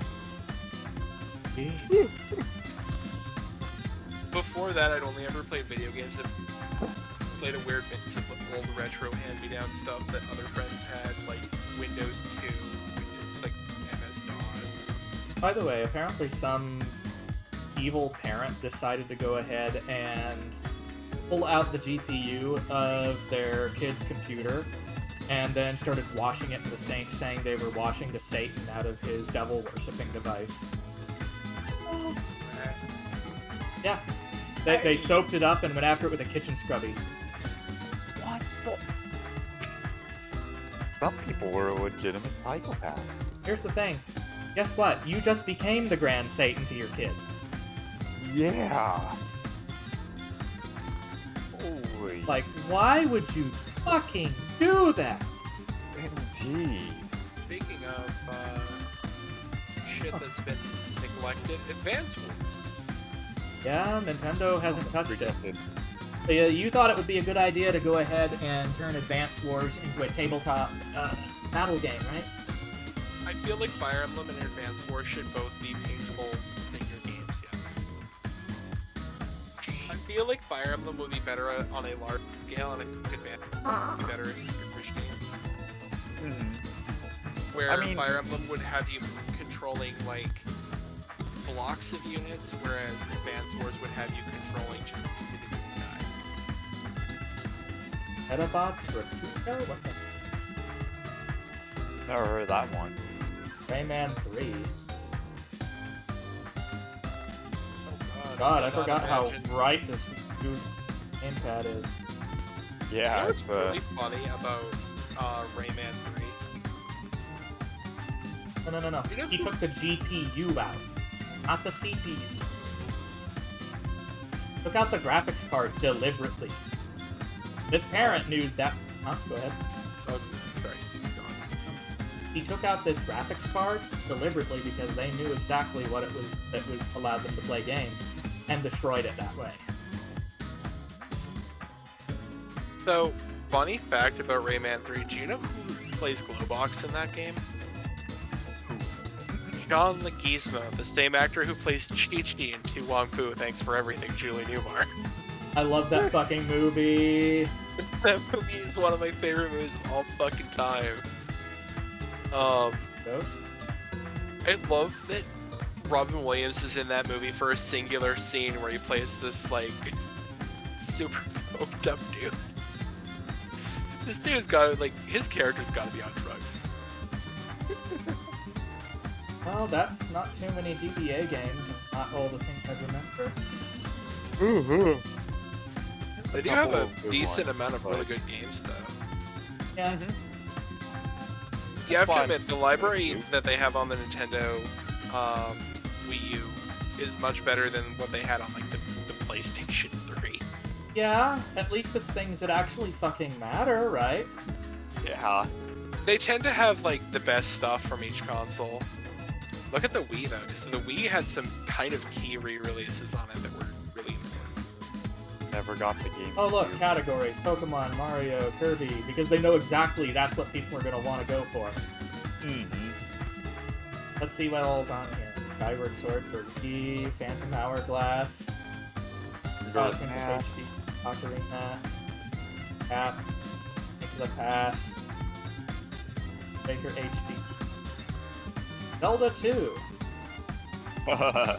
Speaker 3: Before that, I'd only ever played video games that played a weird mix of old retro hand-me-down stuff that other friends had, like Windows 2, like MS-DOS.
Speaker 2: By the way, apparently some evil parent decided to go ahead and pull out the GPU of their kid's computer and then started washing it in the sink, saying they were washing the Satan out of his devil-worshipping device. Yeah. They soaped it up and went after it with a kitchen scrubby.
Speaker 1: What the? Some people were legitimate psychopaths.
Speaker 2: Here's the thing. Guess what? You just became the grand Satan to your kid.
Speaker 1: Yeah. Holy.
Speaker 2: Like, why would you fucking do that?
Speaker 1: Indeed.
Speaker 3: Speaking of shit that's been neglected, Advance Wars.
Speaker 2: Yeah, Nintendo hasn't touched it.
Speaker 1: Rejected.
Speaker 2: You thought it would be a good idea to go ahead and turn Advance Wars into a tabletop battle game, right?
Speaker 3: I feel like Fire Emblem and Advance Wars should both be paintable figure games, yes. I feel like Fire Emblem would be better on a large scale, and I think Advance would be better as a skirmish game. Where
Speaker 1: I mean-
Speaker 3: Fire Emblem would have you controlling, like, blocks of units, whereas Advance Wars would have you controlling just individual guys.
Speaker 2: Metabots Rakuto? What the?
Speaker 1: Never heard that one.
Speaker 2: Rayman 3.
Speaker 3: Oh
Speaker 2: God, I
Speaker 3: cannot
Speaker 2: forgot how
Speaker 3: imagine.
Speaker 2: bright this new gamepad is.
Speaker 3: You
Speaker 1: Yeah,
Speaker 3: know what's
Speaker 1: it's
Speaker 3: really funny about Rayman 3?
Speaker 2: No.
Speaker 3: You know
Speaker 2: He took the GPU out, not the CPU. Took out the graphics card deliberately. This parent knew that. Huh? Go ahead.
Speaker 3: Oh, sorry. Go on.
Speaker 2: He took out this graphics card deliberately because they knew exactly what it was that would allow them to play games, and destroyed it that way.
Speaker 3: So, funny fact about Rayman 3, do you know who plays Glowbox in that game? John Leguizamo, the same actor who plays Chi-Chi in Tu Wong Fu. Thanks for everything, Julie Newmar.
Speaker 2: I love that fucking movie.
Speaker 3: That movie is one of my favorite movies of all fucking time.
Speaker 2: Ghosts?
Speaker 3: I love that Robin Williams is in that movie for a singular scene where he plays this, like, super coked up dude. This dude's got, like, his character's gotta be on drugs.
Speaker 2: Well, that's not too many GBA games, and not all the things I remember.
Speaker 1: Mm-hmm.
Speaker 3: They do have a
Speaker 1: Couple of good
Speaker 3: decent
Speaker 1: ones,
Speaker 3: amount of
Speaker 1: but-
Speaker 3: really good games, though.
Speaker 2: Yeah.
Speaker 3: You have to
Speaker 1: fun.
Speaker 3: admit, the library that they have on the Nintendo Wii U is much better than what they had on, like, the PlayStation 3.
Speaker 2: Yeah, at least it's things that actually fucking matter, right?
Speaker 1: Yeah.
Speaker 3: They tend to have, like, the best stuff from each console. Look at the Wii, though, because the Wii had some kind of key re-releases on it that were really important.
Speaker 1: Never got the game.
Speaker 2: Oh look, categories, Pokemon, Mario, Kirby, because they know exactly that's what people are going to want to go for.
Speaker 1: Mm-hmm.
Speaker 2: Let's see what all's on here. Skyward Sword for Wii, Phantom Hourglass, Twilight Princess HD, Ocarina, Cap, Link to the Past, Baker HD, Zelda 2.
Speaker 1: The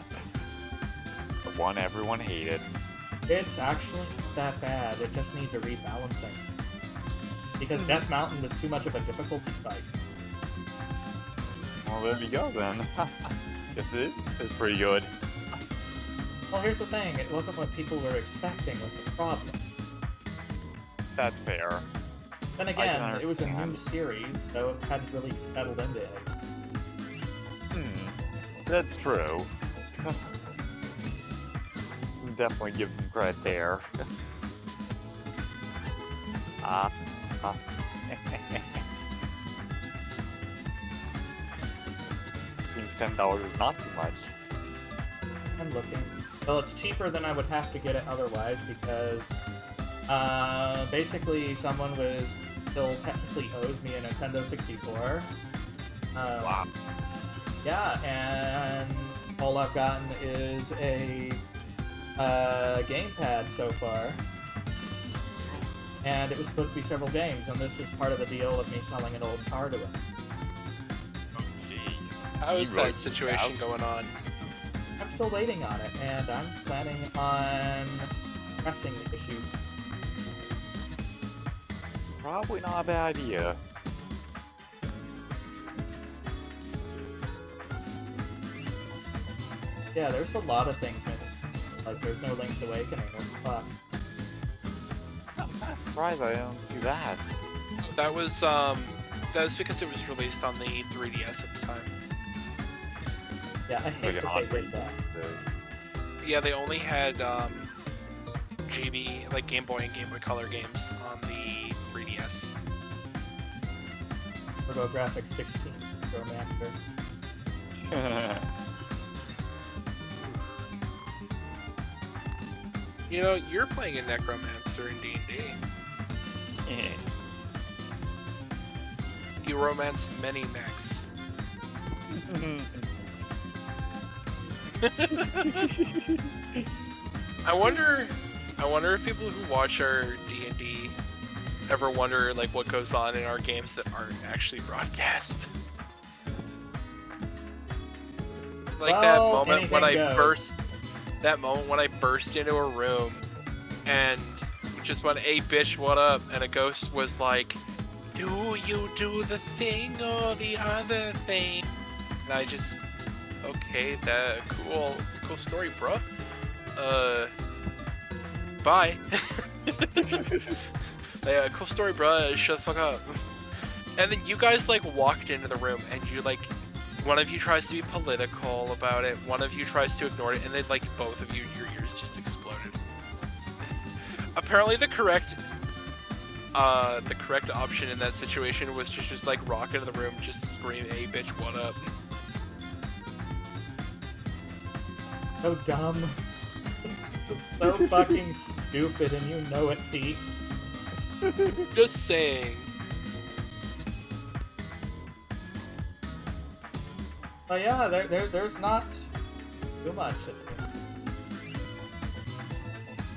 Speaker 1: one everyone hated.
Speaker 2: It's actually not that bad, it just needs a rebalancing. Because Death Mountain was too much of a difficulty spike.
Speaker 1: Well, there you go then. Guess it is. It's pretty good.
Speaker 2: Well, here's the thing, it wasn't what people were expecting was the problem.
Speaker 1: That's fair.
Speaker 2: Then
Speaker 1: can
Speaker 2: again, it was a new
Speaker 1: understand.
Speaker 2: series, so it hadn't really settled into it.
Speaker 1: That's true. Definitely give them credit there. Seems $10 is not too much.
Speaker 2: I'm looking. Well, it's cheaper than I would have to get it otherwise because basically someone still technically owes me a Nintendo 64.
Speaker 1: Wow.
Speaker 2: Yeah, and all I've gotten is a gamepad so far. And it was supposed to be several games, and this was part of the deal of me selling an old car to him.
Speaker 1: Oh, gee.
Speaker 3: How is
Speaker 1: You really
Speaker 3: that situation
Speaker 1: out?
Speaker 3: going on?
Speaker 2: I'm still waiting on it, and I'm planning on pressing the issues.
Speaker 1: Probably not a bad idea.
Speaker 2: Yeah, there's a lot of things missing. Like, there's no Link's Awakening. What the fuck?
Speaker 1: I'm kind of surprised I don't see that.
Speaker 3: That was because it was released on the 3DS at the time.
Speaker 2: Yeah, I hate
Speaker 1: Like an
Speaker 2: that
Speaker 1: odd
Speaker 2: they did
Speaker 1: reason
Speaker 2: that.
Speaker 3: Yeah, they only had GB, like Game Boy and Game Boy Color games on the 3DS.
Speaker 2: TurboGrafx 16 Romancer.
Speaker 3: You know, you're playing a Necromancer in D&D. You romance many mechs. I wonder if people who watch our D&D ever wonder like what goes on in our games that aren't actually broadcast. Like that
Speaker 2: Well,
Speaker 3: moment when I
Speaker 2: anything goes.
Speaker 3: burst into a room and just went, "Hey bitch, what up?" and a ghost was like, "Do you do the thing or the other thing?" And I just, okay, that cool story, bro. Like, cool story, bruh. Shut the fuck up. And then you guys like walked into the room, and you like, one of you tries to be political about it, one of you tries to ignore it, and then like both of you, your ears just exploded. Apparently, the correct option in that situation was to just like rock into the room, just scream, "Hey, bitch, what up?"
Speaker 2: So dumb. It's so fucking stupid, and you know it, Pete.
Speaker 3: Just saying.
Speaker 2: But yeah, there's not too much that's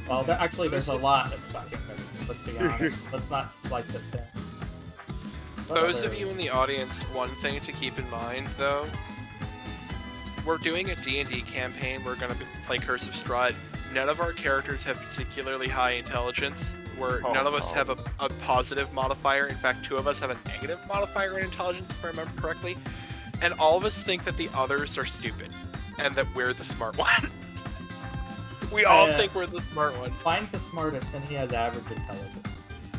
Speaker 2: well, actually, there's a lot that's fucking missing. Let's be honest. Let's not slice it thin.
Speaker 3: Those of you in the audience, one thing to keep in mind, though, we're doing a D&D campaign. We're going to play Curse of Strahd. None of our characters have particularly high intelligence. None of us have a positive modifier. In fact, 2 of us have a negative modifier in intelligence, if I remember correctly. And all of us think that the others are stupid, and that we're the smart one. We all think we're the smart one.
Speaker 2: Mine's the smartest, and he has average intelligence.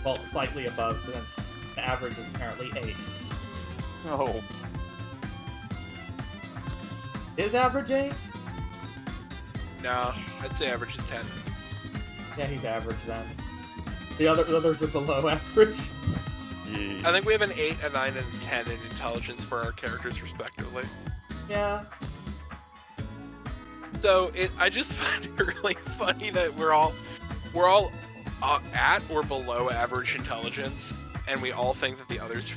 Speaker 2: Well, slightly above, since the average is apparently 8.
Speaker 1: No.
Speaker 2: Is average 8?
Speaker 3: No, I'd say average is 10.
Speaker 2: Yeah, he's average then. The others are below average.
Speaker 1: Yeah.
Speaker 3: I think we have an 8, a 9, and a 10 in intelligence for our characters, respectively.
Speaker 2: Yeah.
Speaker 3: So I just find it really funny that we're all at or below average intelligence, and we all think that the others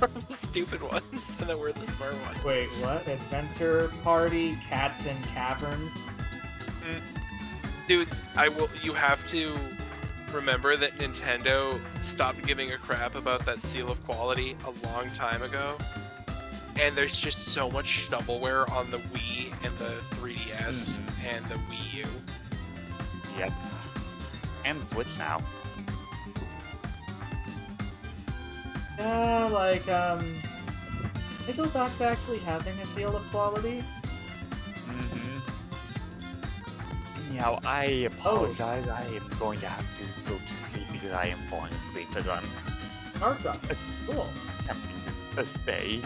Speaker 3: are the stupid ones, and that we're the smart ones.
Speaker 2: Wait, what? Adventure Party, Cats in Caverns?
Speaker 3: Dude, you have to remember that Nintendo stopped giving a crap about that seal of quality a long time ago. And there's just so much shovelware on the Wii and the 3DS and the Wii U.
Speaker 1: Yep. And the Switch now.
Speaker 2: Yeah, like, they go back to actually having a seal of quality.
Speaker 1: Anyhow, I apologize. I am going to have to go to sleep because I am falling asleep as I'm
Speaker 2: Starcraft. Cool.
Speaker 1: attempting to stay.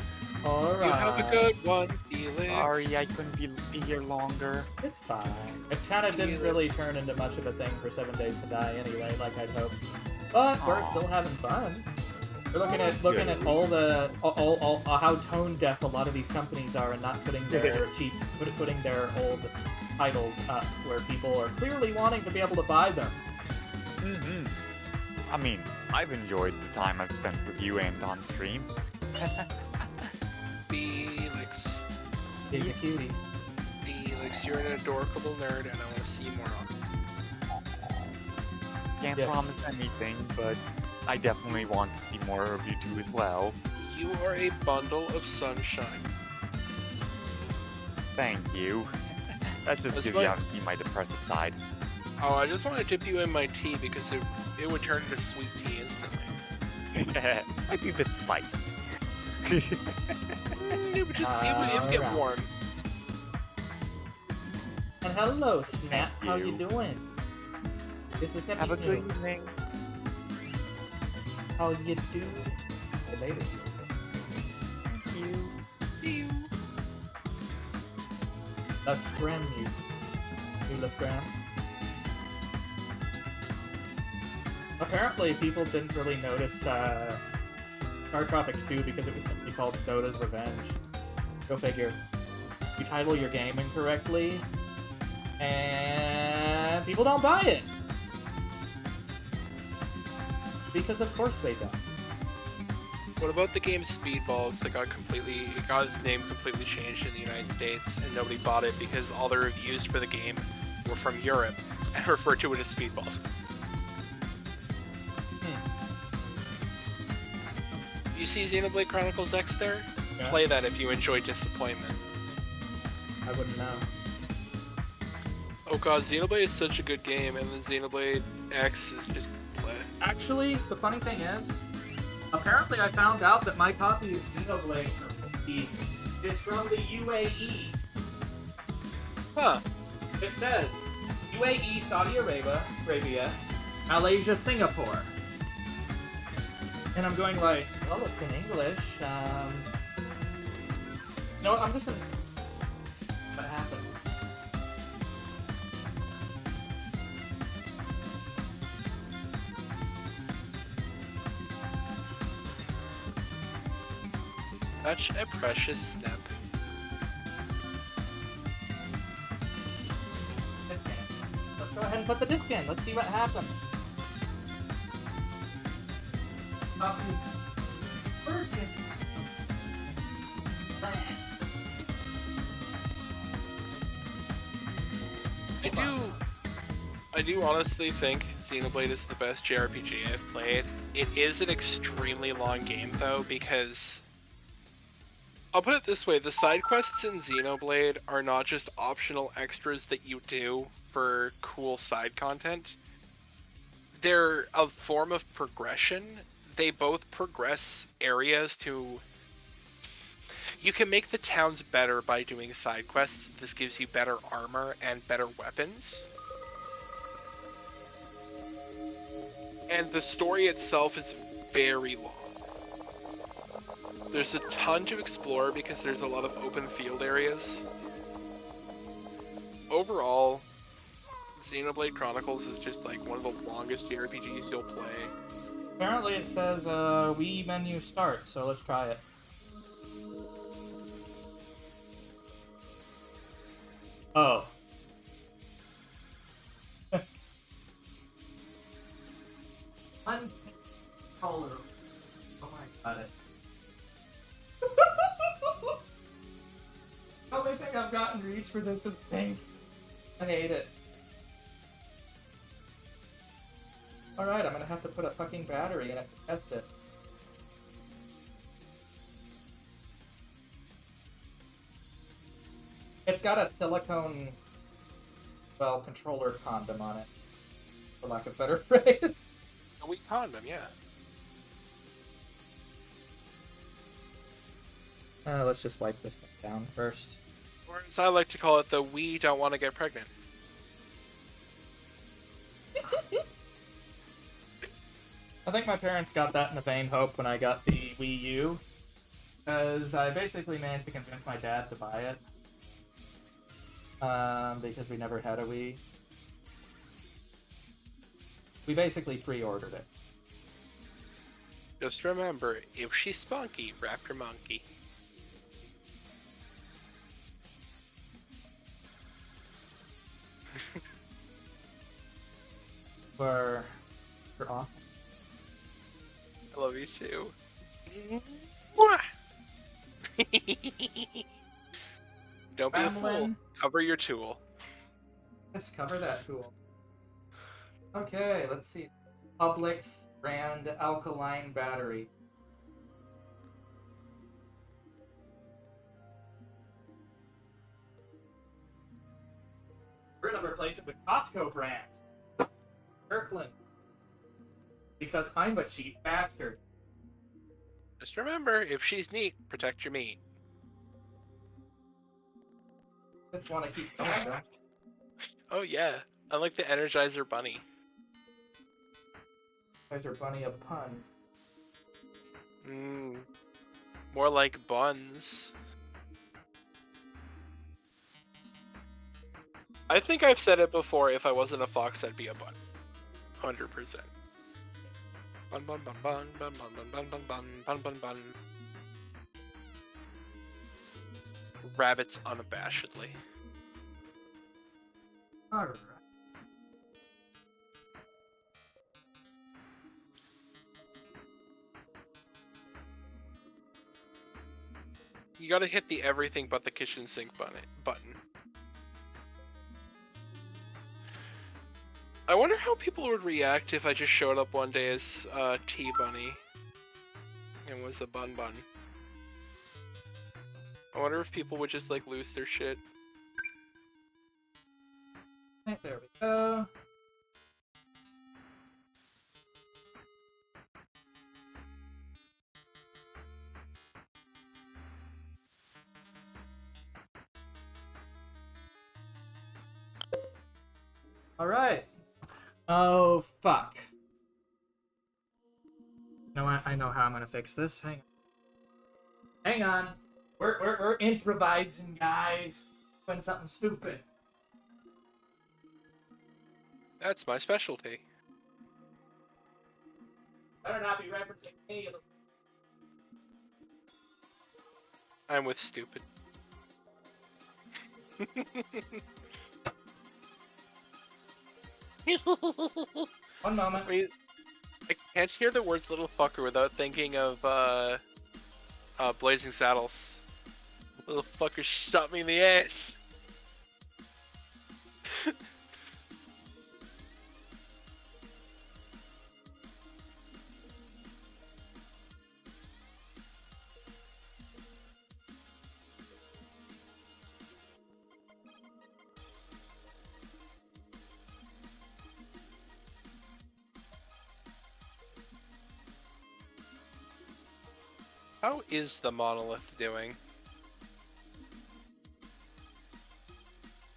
Speaker 2: Alright.
Speaker 3: You have a good one, Felix.
Speaker 1: Sorry, I couldn't be here longer.
Speaker 2: It's fine. It kind of didn't really turn into much of a thing for 7 Days to Die anyway, like I'd hoped. But we're still having fun. We're looking at all the how tone deaf a lot of these companies are, and not putting their putting their old titles up where people are clearly wanting to be able to buy them.
Speaker 1: I mean, I've enjoyed the time I've spent with you and on stream.
Speaker 3: Felix.
Speaker 2: He's a cutie.
Speaker 3: Felix, you're an adorable nerd, and I want to see you more often.
Speaker 1: Can't
Speaker 2: Yes.
Speaker 1: promise anything, but I definitely want to see more of you two as well.
Speaker 3: You are a bundle of sunshine.
Speaker 1: Thank you. That's just because you haven't seen my depressive side.
Speaker 3: Oh, I just want to dip you in my tea because it would turn into sweet tea instantly.
Speaker 1: Might be a bit spiced.
Speaker 3: It would get
Speaker 2: Alright.
Speaker 3: warm.
Speaker 2: And hello, Snap.
Speaker 1: Thank
Speaker 2: How you
Speaker 1: you.
Speaker 2: doing? This is Snappy
Speaker 1: Have a good
Speaker 2: Snoop.
Speaker 1: evening.
Speaker 2: How you do? Later.
Speaker 1: Thank you.
Speaker 2: The Scram you. Do the Scram. Apparently, people didn't really notice StarCraft X 2 because it was simply called Soda's Revenge. Go figure. You title your game incorrectly, and people don't buy it. Because of course they don't.
Speaker 3: What about the game Speedballs that got its name completely changed in the United States, and nobody bought it because all the reviews for the game were from Europe and referred to it as Speedballs? You see Xenoblade Chronicles X there?
Speaker 2: Yeah.
Speaker 3: Play that if you enjoy disappointment.
Speaker 2: I wouldn't know.
Speaker 3: Oh god, Xenoblade is such a good game, and then Xenoblade X is just play.
Speaker 2: Actually, the funny thing is, apparently I found out that my copy of Xenoblade is from the UAE.
Speaker 3: Huh.
Speaker 2: It says UAE, Saudi Arabia, Malaysia, Singapore. And I'm going like, well, it's in English. No, I'm just gonna see what happens.
Speaker 3: Such a precious step.
Speaker 2: Disc in. Let's go ahead and put the disc in. Let's see what happens.
Speaker 3: I do honestly think Xenoblade is the best JRPG I've played. It is an extremely long game though, because I'll put it this way, the side quests in Xenoblade are not just optional extras that you do for cool side content. They're a form of progression. They both progress areas to... You can make the towns better by doing side quests. This gives you better armor and better weapons. And the story itself is very long. There's a ton to explore because there's a lot of open field areas. Overall, Xenoblade Chronicles is just like one of the longest JRPGs you'll play.
Speaker 2: Apparently it says Wii menu start, so let's try it. Oh. Uncontrollable. Oh my god. The only thing I've gotten reach for this is pink. I hate it. Alright, I'm gonna have to put a fucking battery in it to test it. It's got a silicone, well, controller condom on it, for lack of a better phrase.
Speaker 3: A weak condom, yeah.
Speaker 2: Let's just wipe this thing down first.
Speaker 3: Or as I like to call it, the we don't want to get pregnant.
Speaker 2: I think my parents got that in a vain hope when I got the Wii U, because I basically managed to convince my dad to buy it. Because we never had a Wii. We basically pre-ordered it.
Speaker 3: Just remember, if she's spunky, wrap her monkey.
Speaker 2: We're awesome.
Speaker 3: I love you too. Mwah! Don't be a fool.
Speaker 2: Gremlin.
Speaker 3: Cover your tool.
Speaker 2: Let's cover that tool. Okay, let's see. Publix brand alkaline battery. We're gonna replace it with Costco brand. Kirkland. Because I'm a cheap bastard.
Speaker 3: Just remember, if she's neat, protect your meat.
Speaker 2: Just want to keep going, don't you?
Speaker 3: Oh yeah, I like the Energizer Bunny.
Speaker 2: You guys are bunny of puns.
Speaker 3: More like buns. I think I've said it before, if I wasn't a fox, I'd be a bun. 100%. Bun bun bun bun bun bun bun bun bun bun bun bun. Rabbits unabashedly.
Speaker 2: Alright.
Speaker 3: You gotta hit the everything but the kitchen sink button. I wonder how people would react if I just showed up one day as T-Bunny and was a bun bun. I wonder if people would just like lose their shit.
Speaker 2: Right, there we go. Alright. Oh, fuck. No, I know how I'm gonna fix this. Hang on. We're improvising, guys. Doing something stupid.
Speaker 3: That's my specialty.
Speaker 2: Better not be referencing any of the.
Speaker 3: I'm with stupid.
Speaker 2: One moment.
Speaker 3: I mean, I can't hear the words "little fucker" without thinking of Blazing Saddles. Little fucker shot me in the ass. How is the monolith doing?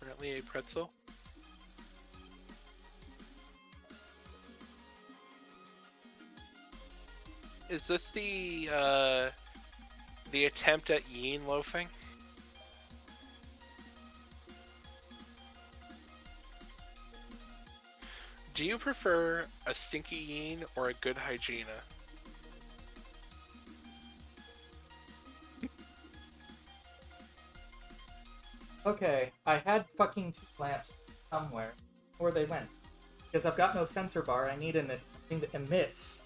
Speaker 3: Apparently a pretzel. Is this the attempt at yin loafing? Do you prefer a stinky yin or a good hygiena?
Speaker 2: Okay, I had fucking 2 lamps somewhere. Where they went? Because I've got no sensor bar. I need something that emits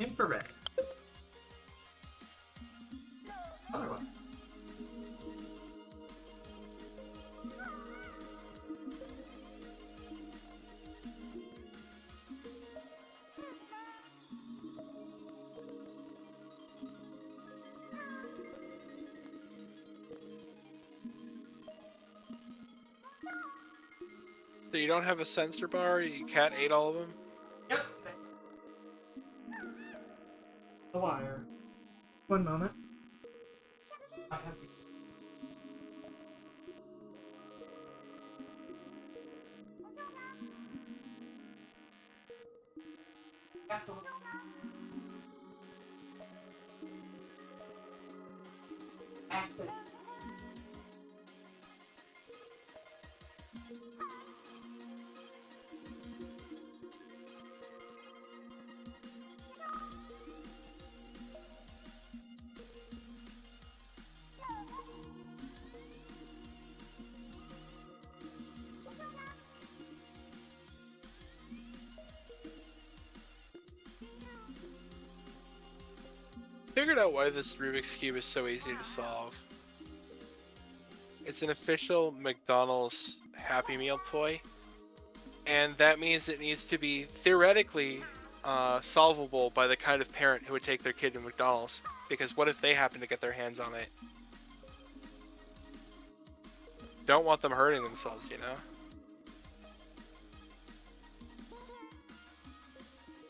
Speaker 2: infrared. Other one.
Speaker 3: So you don't have a sensor bar? You can't ate all of them?
Speaker 2: Yep. The wire. One moment. I have the... That's a... Aspen.
Speaker 3: Figured out why this Rubik's Cube is so easy to solve. It's an official McDonald's Happy Meal toy, and that means it needs to be theoretically solvable by the kind of parent who would take their kid to McDonald's, because what if they happen to get their hands on it? Don't want them hurting themselves, you know?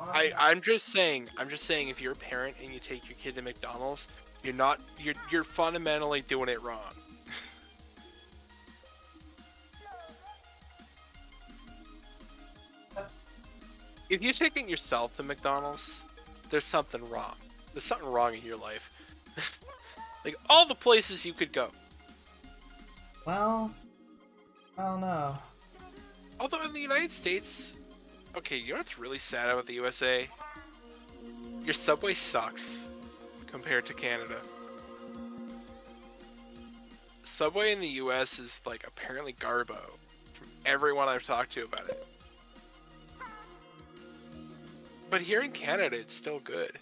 Speaker 3: I'm just saying if you're a parent and you take your kid to McDonald's, you're fundamentally doing it wrong. If you're taking yourself to McDonald's, there's something wrong. There's something wrong in your life. Like, all the places you could go.
Speaker 2: Well, I don't know.
Speaker 3: Although in the United States, okay, you know what's really sad about the USA? Your Subway sucks compared to Canada. Subway in the US is like apparently garbo from everyone I've talked to about it. But here in Canada, it's still good.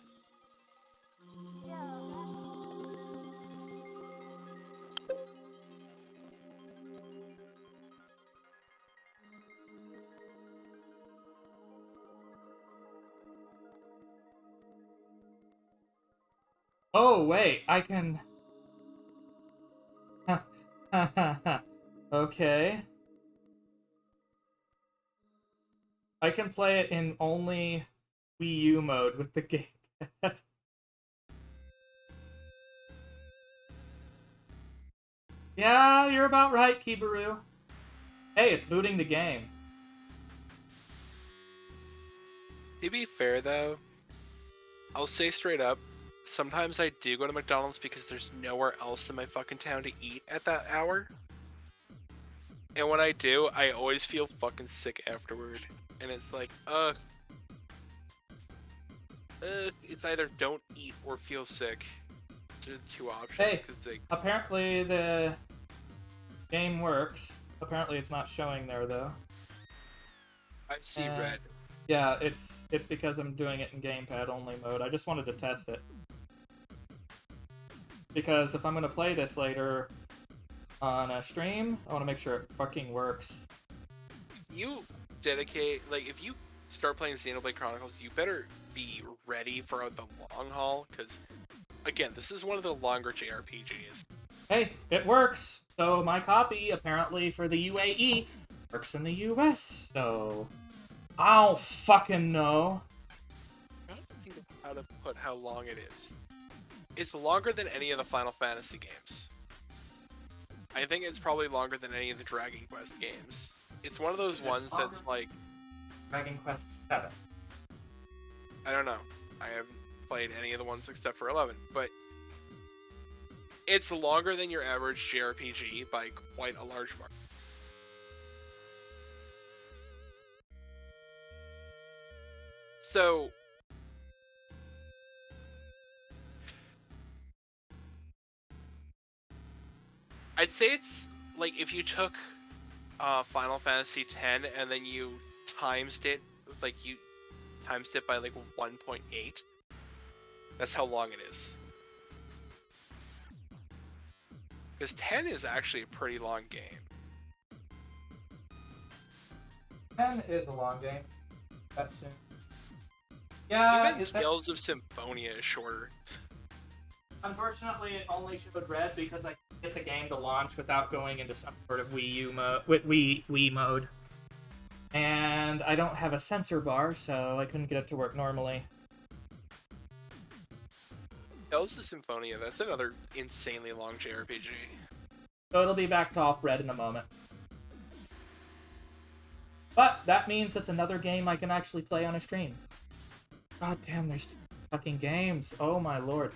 Speaker 2: Oh, wait, I can... Okay. I can play it in only Wii U mode with the gamepad. Yeah, you're about right, Kibaru. Hey, it's booting the game.
Speaker 3: To be fair, though, I'll say straight up, sometimes I do go to McDonald's because there's nowhere else in my fucking town to eat at that hour. And when I do, I always feel fucking sick afterward. And it's like, it's either don't eat or feel sick. Those are the two options.
Speaker 2: Hey,
Speaker 3: They...
Speaker 2: apparently the game works. Apparently it's not showing there, though.
Speaker 3: I see red.
Speaker 2: Yeah, it's because I'm doing it in gamepad only mode. I just wanted to test it. Because if I'm going to play this later on a stream, I want to make sure it fucking works.
Speaker 3: If you dedicate, like, if you start playing Xenoblade Chronicles, you better be ready for the long haul, because, again, this is one of the longer JRPGs.
Speaker 2: Hey, it works! So my copy, apparently, for the UAE, works in the US, so... I don't fucking know.
Speaker 3: I'm trying to think of how to put how long it is. It's longer than any of the Final Fantasy games. I think it's probably longer than any of the Dragon Quest games. It's one of those ones that's like...
Speaker 2: Dragon Quest 7.
Speaker 3: I don't know. I haven't played any of the ones except for 11, but... It's longer than your average JRPG by quite a large margin. So... I'd say it's like if you took Final Fantasy X and then you times it by like 1.8. That's how long it is. Because 10 is actually a pretty long game.
Speaker 2: 10 is a long game. That's soon. Yeah,
Speaker 3: even Tales of Symphonia is shorter.
Speaker 2: Unfortunately, it only showed red because I couldn't get the game to launch without going into some sort of Wii mode. And I don't have a sensor bar, so I couldn't get it to work normally.
Speaker 3: Tales of Symphonia, that's another insanely long JRPG.
Speaker 2: So it'll be backed off red in a moment. But that means it's another game I can actually play on a stream. God damn, there's two fucking games. Oh my lord.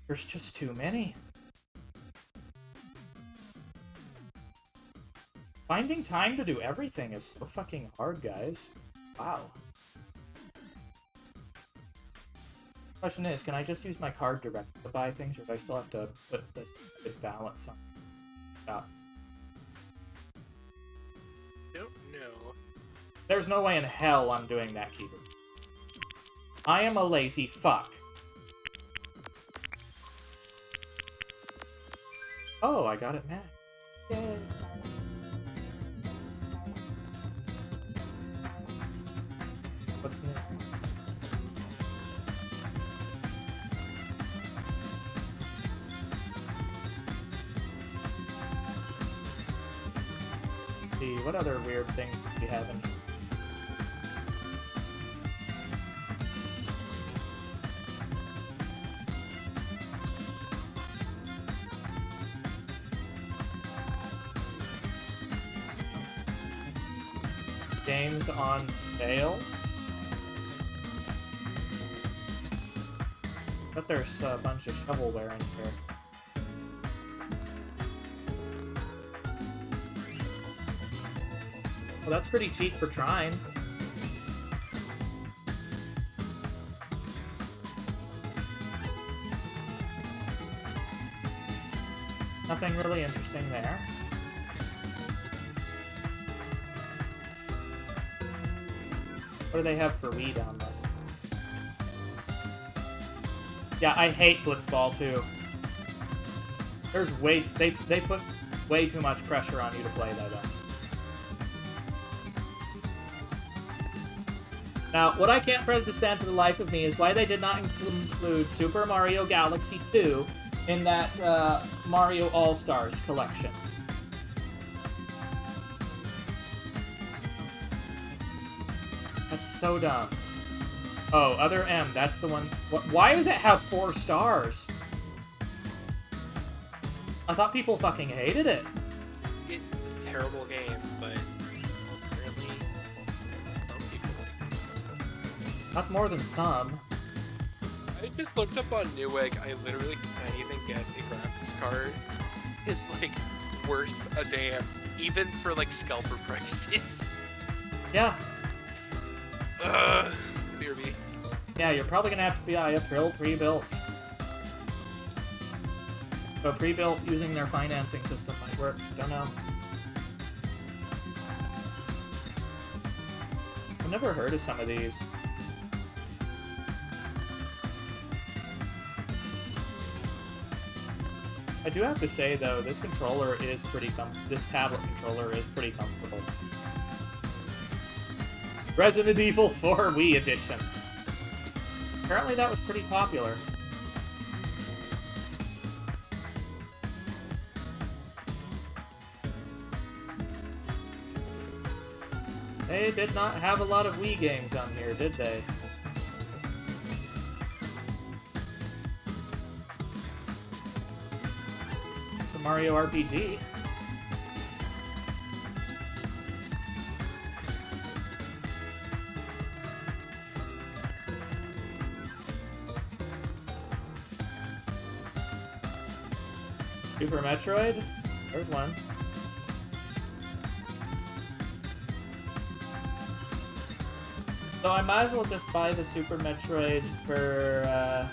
Speaker 2: There's just too many. Finding time to do everything is so fucking hard, guys. Wow. Question is, can I just use my card directly to buy things, or do I still have to put this good balance on?
Speaker 3: Don't know.
Speaker 2: There's no way in hell I'm doing that, Keeper. I am a lazy fuck. Oh, I got it mad. Yay. What's new? See, what other weird things do we have in here? Games on sale. Bet there's a bunch of shovelware in here. Well, that's pretty cheap for trying. Nothing really interesting there. What do they have for Wii down there? Yeah, I hate Blitzball too. There's they put way too much pressure on you to play that. Now, what I can't understand for the life of me is why they did not include Super Mario Galaxy 2 in that Mario All-Stars collection. That's so dumb. Oh, Other M, that's the one. Why does it have 4 stars? I thought people fucking hated it.
Speaker 3: It's a terrible game, but apparently some people like it.
Speaker 2: That's more than some.
Speaker 3: I just looked up on Newegg. I literally can't even get a graphics card. It's like worth a damn, even for like scalper prices.
Speaker 2: Yeah.
Speaker 3: BRB.
Speaker 2: Yeah, you're probably gonna have to buy a pre-built. So pre-built using their financing system might work. Don't know. I've never heard of some of these. I do have to say though, this controller is pretty this tablet controller is pretty comfortable. Resident Evil 4 Wii Edition. Apparently that was pretty popular. They did not have a lot of Wii games on here, did they? The Mario RPG. Super Metroid? There's one. So I might as well just buy the Super Metroid for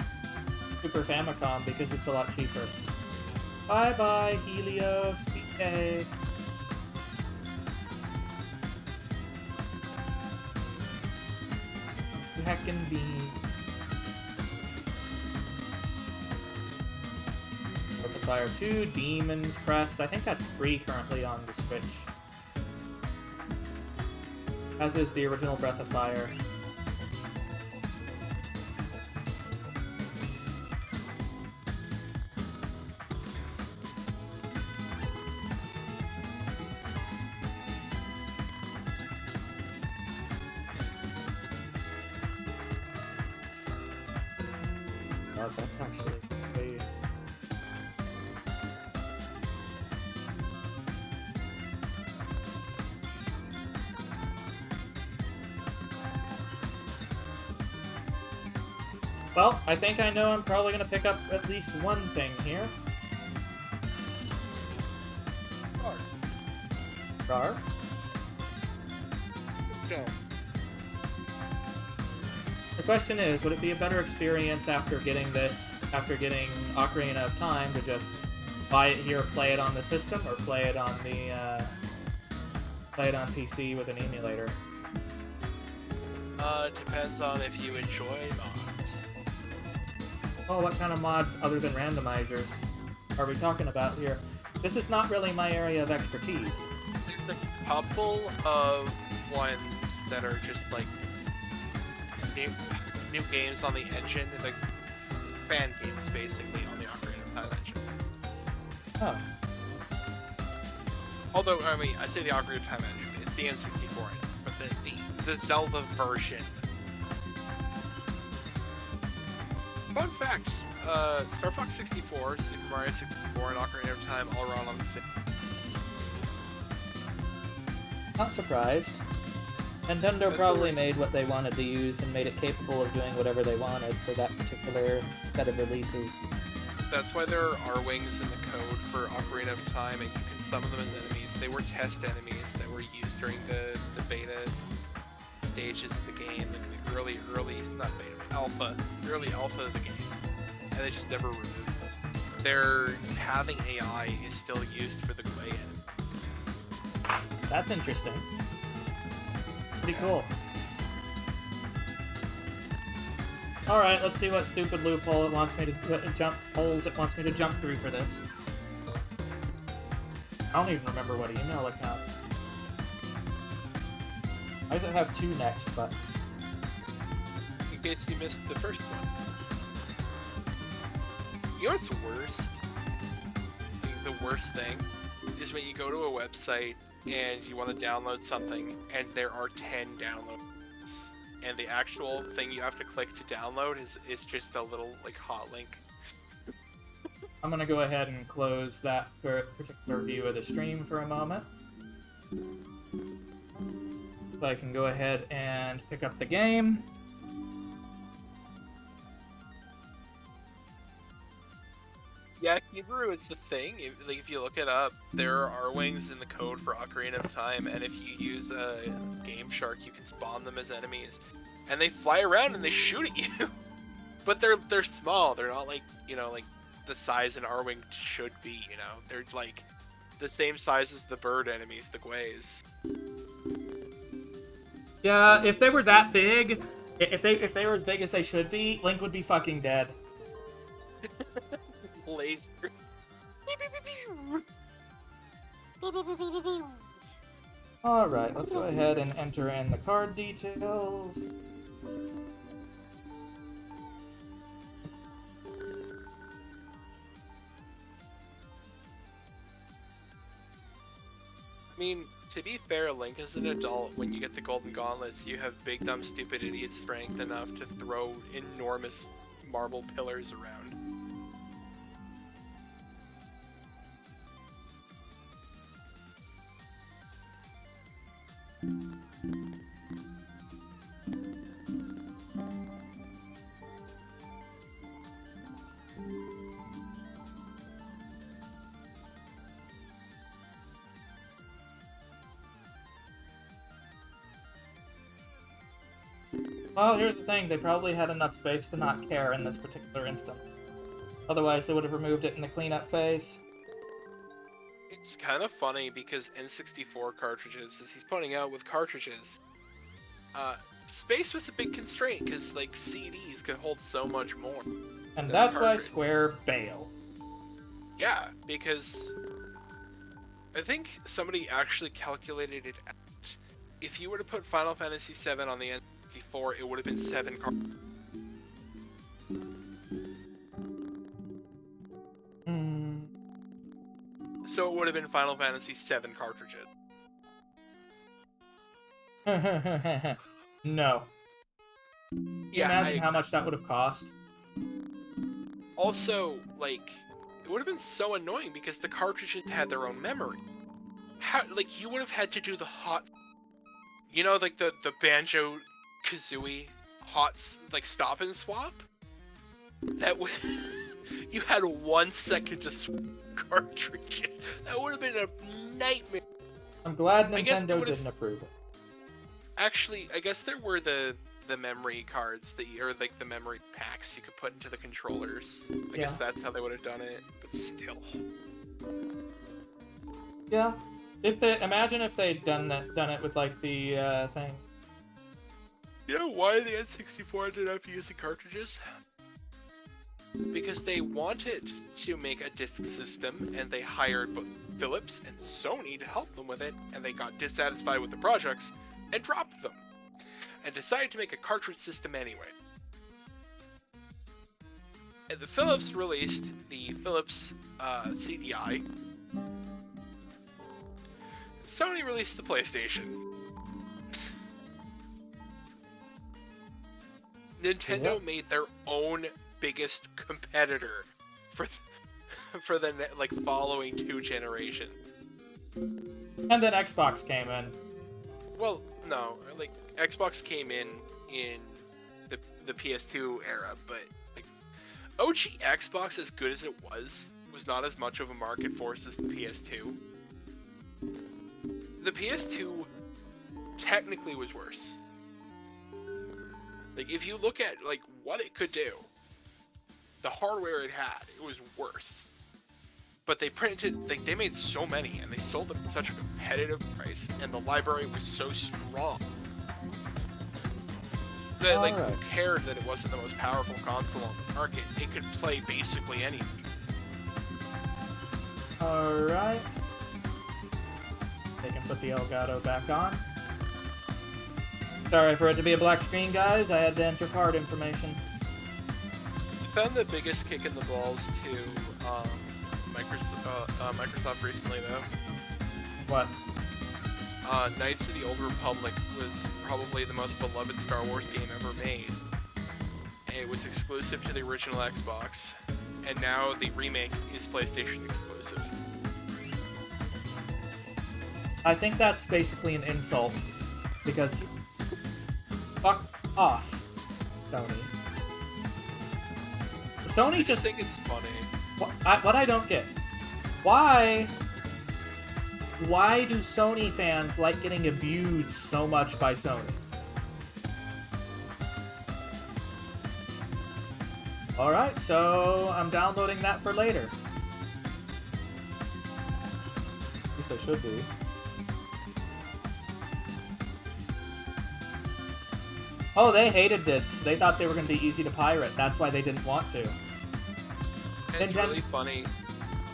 Speaker 2: Super Famicom because it's a lot cheaper. Bye-bye, Helios, BK. Heckin' bean. Breath of Fire 2, Demon's Crest. I think that's free currently on the Switch. As is the original Breath of Fire. Oh, that's actually way... Well, I think I know I'm probably going to pick up at least one thing here. Car?
Speaker 3: Go.
Speaker 2: The question is, would it be a better experience after getting Ocarina of Time to just buy it here, play it on the system, or play it on the play it on PC with an emulator?
Speaker 3: Depends on if you enjoy mods.
Speaker 2: Oh, what kind of mods other than randomizers are we talking about here? This is not really my area of expertise.
Speaker 3: There's a couple of ones that are just like new games on the engine, like fan games basically on the Ocarina of Time engine.
Speaker 2: Oh.
Speaker 3: Although, I mean, I say the Ocarina of Time engine, it's the N64 engine, but the Zelda version. Fun fact, Star Fox 64, Super Mario 64, and Ocarina of Time all run on the same.
Speaker 2: Not surprised. Nintendo probably made what they wanted to use and made it capable of doing whatever they wanted for that particular set of releases.
Speaker 3: That's why there are wings in the code for Ocarina of Time, and you can summon them as enemies. They were test enemies that were used during the beta stages of the game, like the early, not beta, early alpha of the game, and they just never removed them. Their having AI is still used for the Gwei enemy.
Speaker 2: That's interesting. Pretty cool. Alright, let's see what stupid loophole it wants me to holes it wants me to jump through for this. I don't even remember what email account. Why does it have two next buttons?
Speaker 3: In case you missed the first one. You know what's worse? The worst thing is when you go to a website and you want to download something and there are 10 downloads, and the actual thing you have to click to download is just a little like hot link.
Speaker 2: I'm gonna go ahead and close that particular view of the stream for a moment. So I can go ahead and pick up the game.
Speaker 3: Yeah, Hebrew is the thing. If you look it up, there are R-Wings in the code for Ocarina of Time, and if you use a Game Shark, you can spawn them as enemies. And they fly around and they shoot at you. But they're small. They're not like, like the size an R-Wing should be, They're like the same size as the bird enemies, the Gways.
Speaker 2: Yeah, if they were that big, if they were as big as they should be, Link would be fucking dead.
Speaker 3: It's laser.
Speaker 2: Alright, let's go ahead and enter in the card details.
Speaker 3: I mean, to be fair, Link is an adult. When you get the Golden Gauntlets, you have big dumb stupid idiot strength enough to throw enormous marble pillars around.
Speaker 2: Well, here's the thing, they probably had enough space to not care in this particular instance. Otherwise, they would have removed it in the cleanup phase.
Speaker 3: It's kind of funny because N64 cartridges, as he's pointing out with cartridges, space was a big constraint because like CDs could hold so much more.
Speaker 2: And that's why Square bailed.
Speaker 3: Yeah, because I think somebody actually calculated it out. If you were to put Final Fantasy VII on the N64, it would have been 7 cartridges. So it would have been Final Fantasy VII cartridges.
Speaker 2: No. Can you imagine how much that would have cost?
Speaker 3: Also, like, it would have been so annoying because the cartridges had their own memory. You would have had to do the hot... like the Banjo-Kazooie like, stop and swap? That would... You had 1 second to swap cartridges. That would have been a nightmare.
Speaker 2: I'm glad Nintendo didn't approve it.
Speaker 3: Actually, I guess there were the memory cards or like the memory packs you could put into the controllers. I guess that's how they would have done it, but still.
Speaker 2: Yeah. Imagine if they'd done it with like the thing.
Speaker 3: You know why the N64 ended up using cartridges? Because they wanted to make a disc system, and they hired both Philips and Sony to help them with it, and they got dissatisfied with the projects and dropped them, and decided to make a cartridge system anyway. And the Philips released the Philips CDI. Sony released the PlayStation. Nintendo made their own biggest competitor for the following 2 generations.
Speaker 2: And then Xbox came in.
Speaker 3: Well, no, like Xbox came in the PS2 era, but like OG Xbox, as good as it was not as much of a market force as the PS2. The PS2 technically was worse. Like if you look at like what it could do, the hardware it had, it was worse. But they they made so many, and they sold them at such a competitive price, and the library was so strong that, who cared that it wasn't the most powerful console on the market? It could play basically anything.
Speaker 2: Alright. They can put the Elgato back on. Sorry for it to be a black screen, guys. I had to enter card information.
Speaker 3: I found the biggest kick in the balls to Microsoft recently, though.
Speaker 2: What?
Speaker 3: Knights of the Old Republic was probably the most beloved Star Wars game ever made. It was exclusive to the original Xbox, and now the remake is PlayStation exclusive.
Speaker 2: I think that's basically an insult, because fuck off, Sony. Sony
Speaker 3: I
Speaker 2: just
Speaker 3: think it's funny.
Speaker 2: What I don't get, why do Sony fans like getting abused so much by Sony? Alright, so I'm downloading that for later. At least I should be. Oh, they hated discs. They thought they were going to be easy to pirate. That's why they didn't want to.
Speaker 3: It's really funny.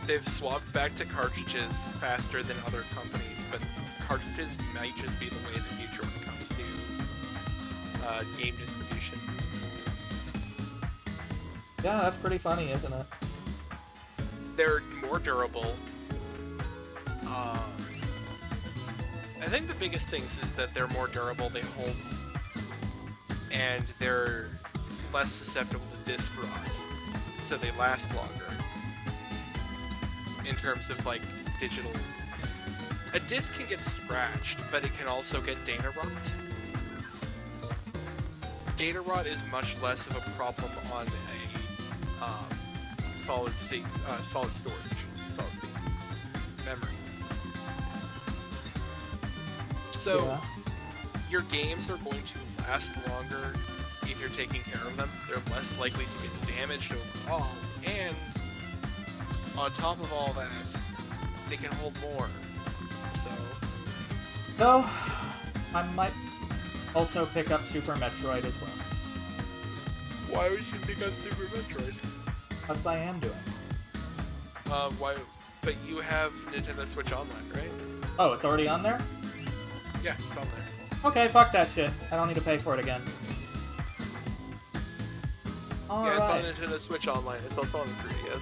Speaker 3: They've swapped back to cartridges faster than other companies, but cartridges might just be the way of the future when it comes to game distribution.
Speaker 2: Yeah, that's pretty funny, isn't it?
Speaker 3: They're more durable. I think the biggest things is that they're more durable, they hold, and they're less susceptible to disc rot, so they last longer. In terms of like digital, a disc can get scratched, but it can also get data rot. Data rot is much less of a problem on a solid state memory. So
Speaker 2: Yeah.
Speaker 3: your games are going to last longer if you're taking care of them. They're less likely to get damaged overall, and on top of all that, they can hold more.
Speaker 2: So, I might also pick up Super Metroid as well.
Speaker 3: Why would you pick up Super Metroid?
Speaker 2: That's what I am doing.
Speaker 3: Why? But you have Nintendo Switch Online, right?
Speaker 2: Oh, it's already on there?
Speaker 3: Yeah, it's on there.
Speaker 2: Okay, fuck that shit. I don't need to pay for it again. Alright.
Speaker 3: Yeah, it's on Nintendo Switch Online. It's also on the 3DS.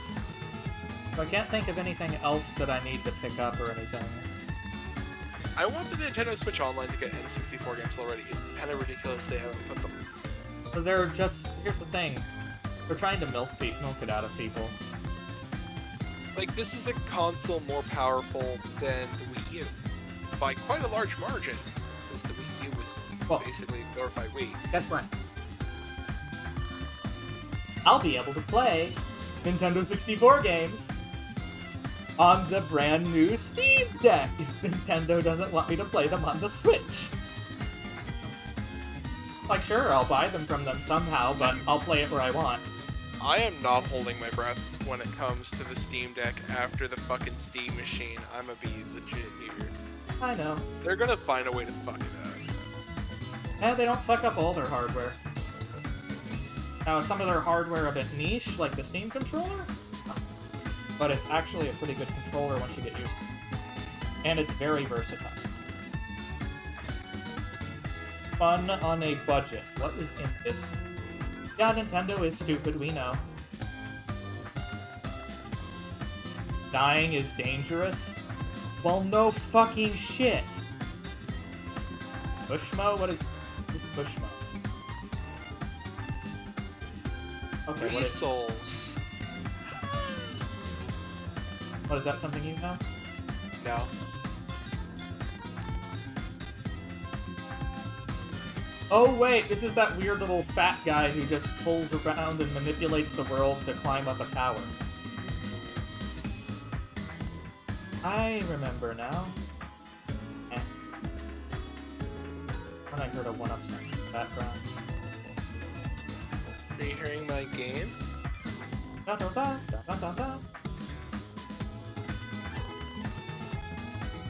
Speaker 2: So I can't think of anything else that I need to pick up or anything.
Speaker 3: I want the Nintendo Switch Online to get N64 games already. It's kind of ridiculous they haven't put them.
Speaker 2: So they're just... Here's the thing. They're trying to milk it out of people.
Speaker 3: Like, this is a console more powerful than the Wii U. By quite a large margin. Because the Wii U was basically a glorified Wii.
Speaker 2: Guess what? I'll be able to play Nintendo 64 games on the brand new Steam Deck. Nintendo doesn't want me to play them on the Switch. Like, sure, I'll buy them from them somehow, but I'll play it where I want.
Speaker 3: I am not holding my breath when it comes to the Steam Deck after the fucking Steam machine. I'm gonna be legit here.
Speaker 2: I know.
Speaker 3: They're gonna find a way to fuck it up.
Speaker 2: Eh, they don't fuck up all their hardware. Now, is some of their hardware a bit niche, like the Steam controller? No. But it's actually a pretty good controller once you get used to it. And it's very versatile. Fun on a budget. What is in this? Yeah, Nintendo is stupid, we know. Dying is dangerous? Well, no fucking shit! Pushmo? What is Pushmo? Okay, what is...
Speaker 3: Souls.
Speaker 2: What, is that something you know?
Speaker 3: No.
Speaker 2: Oh wait, this is that weird little fat guy who just pulls around and manipulates the world to climb up a tower. I remember now. Eh. And I heard a one-up sound in the background.
Speaker 3: Are you hearing my game?
Speaker 2: Dun, dun, dun, dun, dun, dun, dun.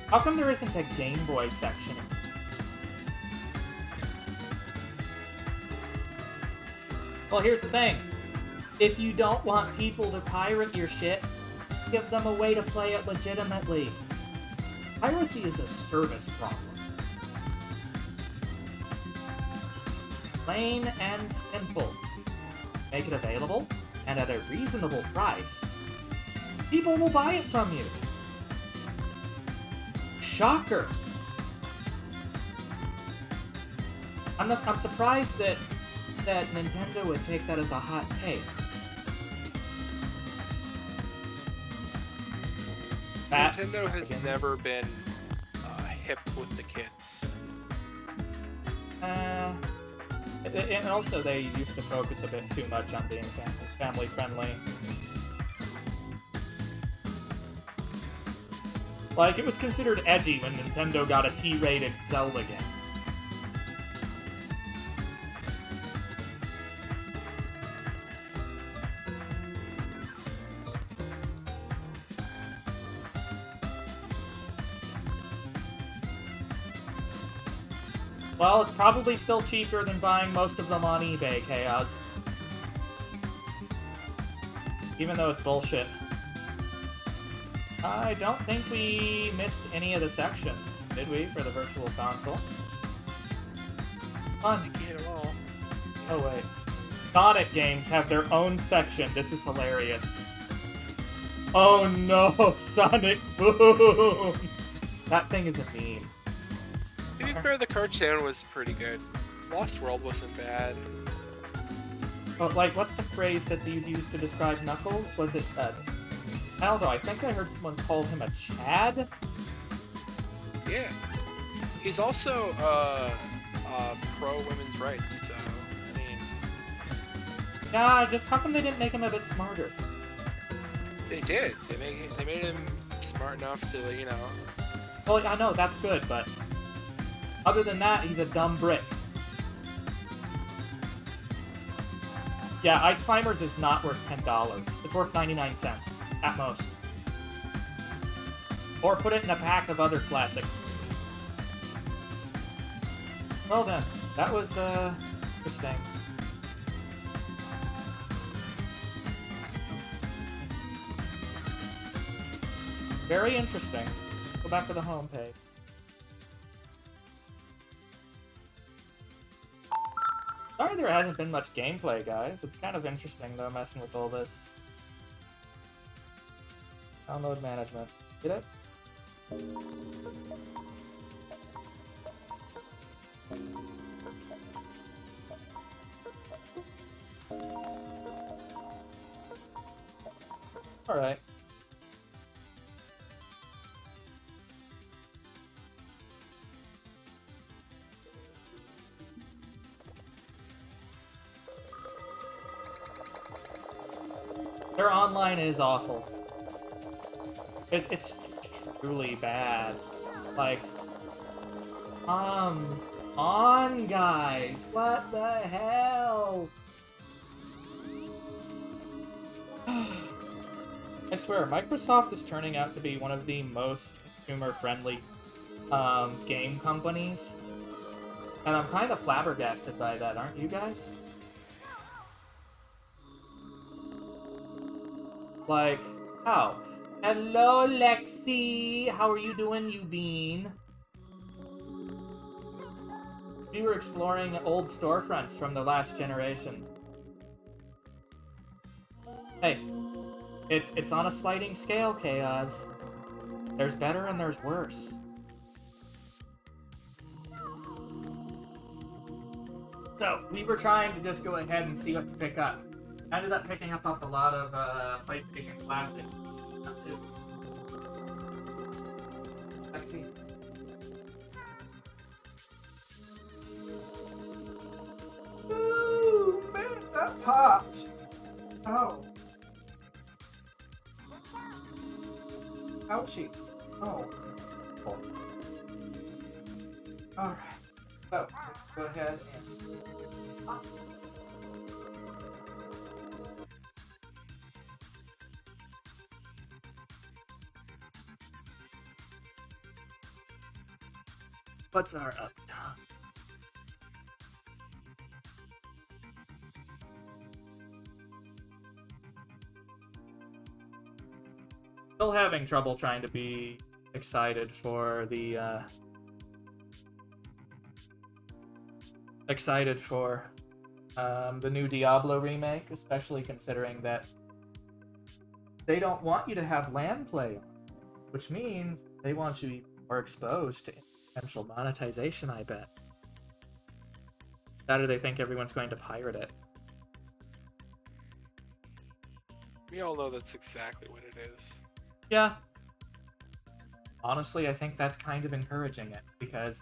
Speaker 2: How come there isn't a Game Boy section? Well, here's the thing. If you don't want people to pirate your shit, give them a way to play it legitimately. Piracy is a service problem. Plain and simple. Make it available, and at a reasonable price. People will buy it from you. Shocker. I'm surprised that Nintendo would take that as a hot take.
Speaker 3: Nintendo has never been hip with the kids.
Speaker 2: And also they used to focus a bit too much on being family friendly. Like, it was considered edgy when Nintendo got a T-rated Zelda game. Well, it's probably still cheaper than buying most of them on eBay, Chaos. Even though it's bullshit. I don't think we missed any of the sections, did we, for the Virtual Console? Fun. Oh, wait. Sonic games have their own section. This is hilarious. Oh no, Sonic Boom! That thing is a meme.
Speaker 3: To be fair, the cartoon was pretty good. Lost World wasn't bad.
Speaker 2: Oh, like, what's the phrase that you used to describe Knuckles? Was it, I don't know, I think I heard someone call him a Chad?
Speaker 3: Yeah. He's also, pro-women's rights, so, I mean...
Speaker 2: Yeah, just how come they didn't make him a bit smarter?
Speaker 3: They did. They made him smart enough to, you know...
Speaker 2: Well, I know, that's good, but... Other than that, he's a dumb brick. Yeah, Ice Climbers is not worth $10. It's worth 99 cents, at most. Or put it in a pack of other classics. Well then, that was, interesting. Very interesting. Go back to the home page. Sorry there hasn't been much gameplay, guys. It's kind of interesting, though, messing with all this. Download management. Get it? Alright. Their online is awful. It's truly bad. Like, come on, guys. What the hell? I swear, Microsoft is turning out to be one of the most consumer-friendly game companies. And I'm kind of flabbergasted by that, aren't you guys? Like, how? Hello, Lexi! How are you doing, you bean? We were exploring old storefronts from the last generations. Hey, it's on a sliding scale, Chaos. There's better and there's worse. So, we were trying to just go ahead and see what to pick up. I ended up picking up a lot of PlayStation Classics. Not too. Let's see. Ooh, man, that popped. Oh. Ouchie. Oh. Oh. Alright. So, go ahead and... What's our up top? Still having trouble trying to be excited for the new Diablo remake, especially considering that they don't want you to have LAN play on, which means they want you to be more exposed to potential monetization, I bet. How do they think everyone's going to pirate it?
Speaker 3: We all know that's exactly what it is.
Speaker 2: Yeah. Honestly, I think that's kind of encouraging it, because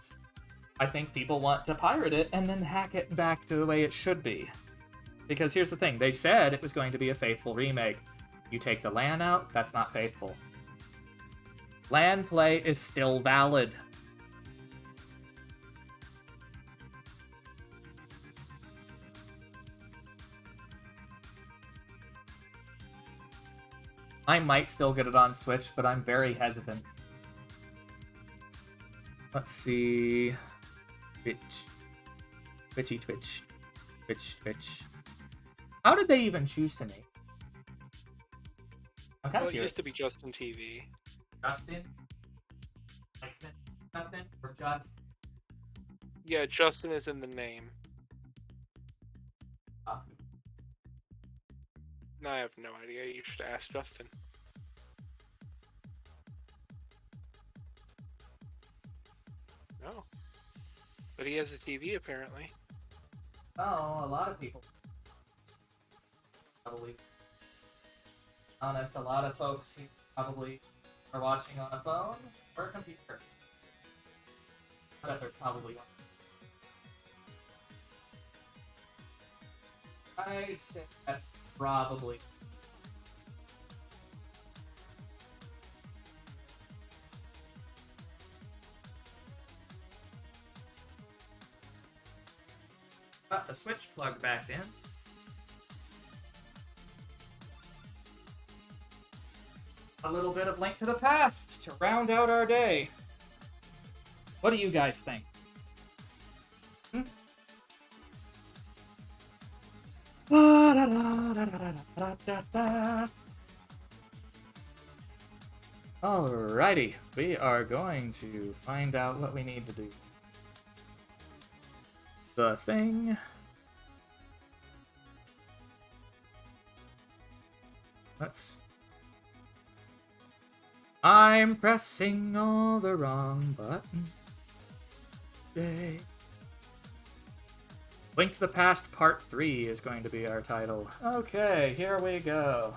Speaker 2: I think people want to pirate it and then hack it back to the way it should be. Because here's the thing, they said it was going to be a faithful remake. You take the LAN out, that's not faithful. LAN play is still valid. I might still get it on Switch, but I'm very hesitant. Let's see. Twitch. Twitchy Twitch. Twitch. How did they even choose to name? I'm kind of
Speaker 3: Well, it
Speaker 2: curious.
Speaker 3: used to be Justin TV.
Speaker 2: Justin? Like Justin or Just?
Speaker 3: Yeah, Justin is in the name. No, I have no idea. You should ask Justin. No. But he has a TV, apparently.
Speaker 2: Oh, a lot of people. Probably. Honest, a lot of folks who probably are watching on a phone or a computer. I bet there's probably one. I'd say that's probably. Got the Switch plug back in. A little bit of Link to the Past to round out our day. What do you guys think? Alrighty, we are going to find out what we need to do. The thing. I'm pressing all the wrong buttons. Yay. Link to the Past Part 3 is going to be our title. Okay, here we go.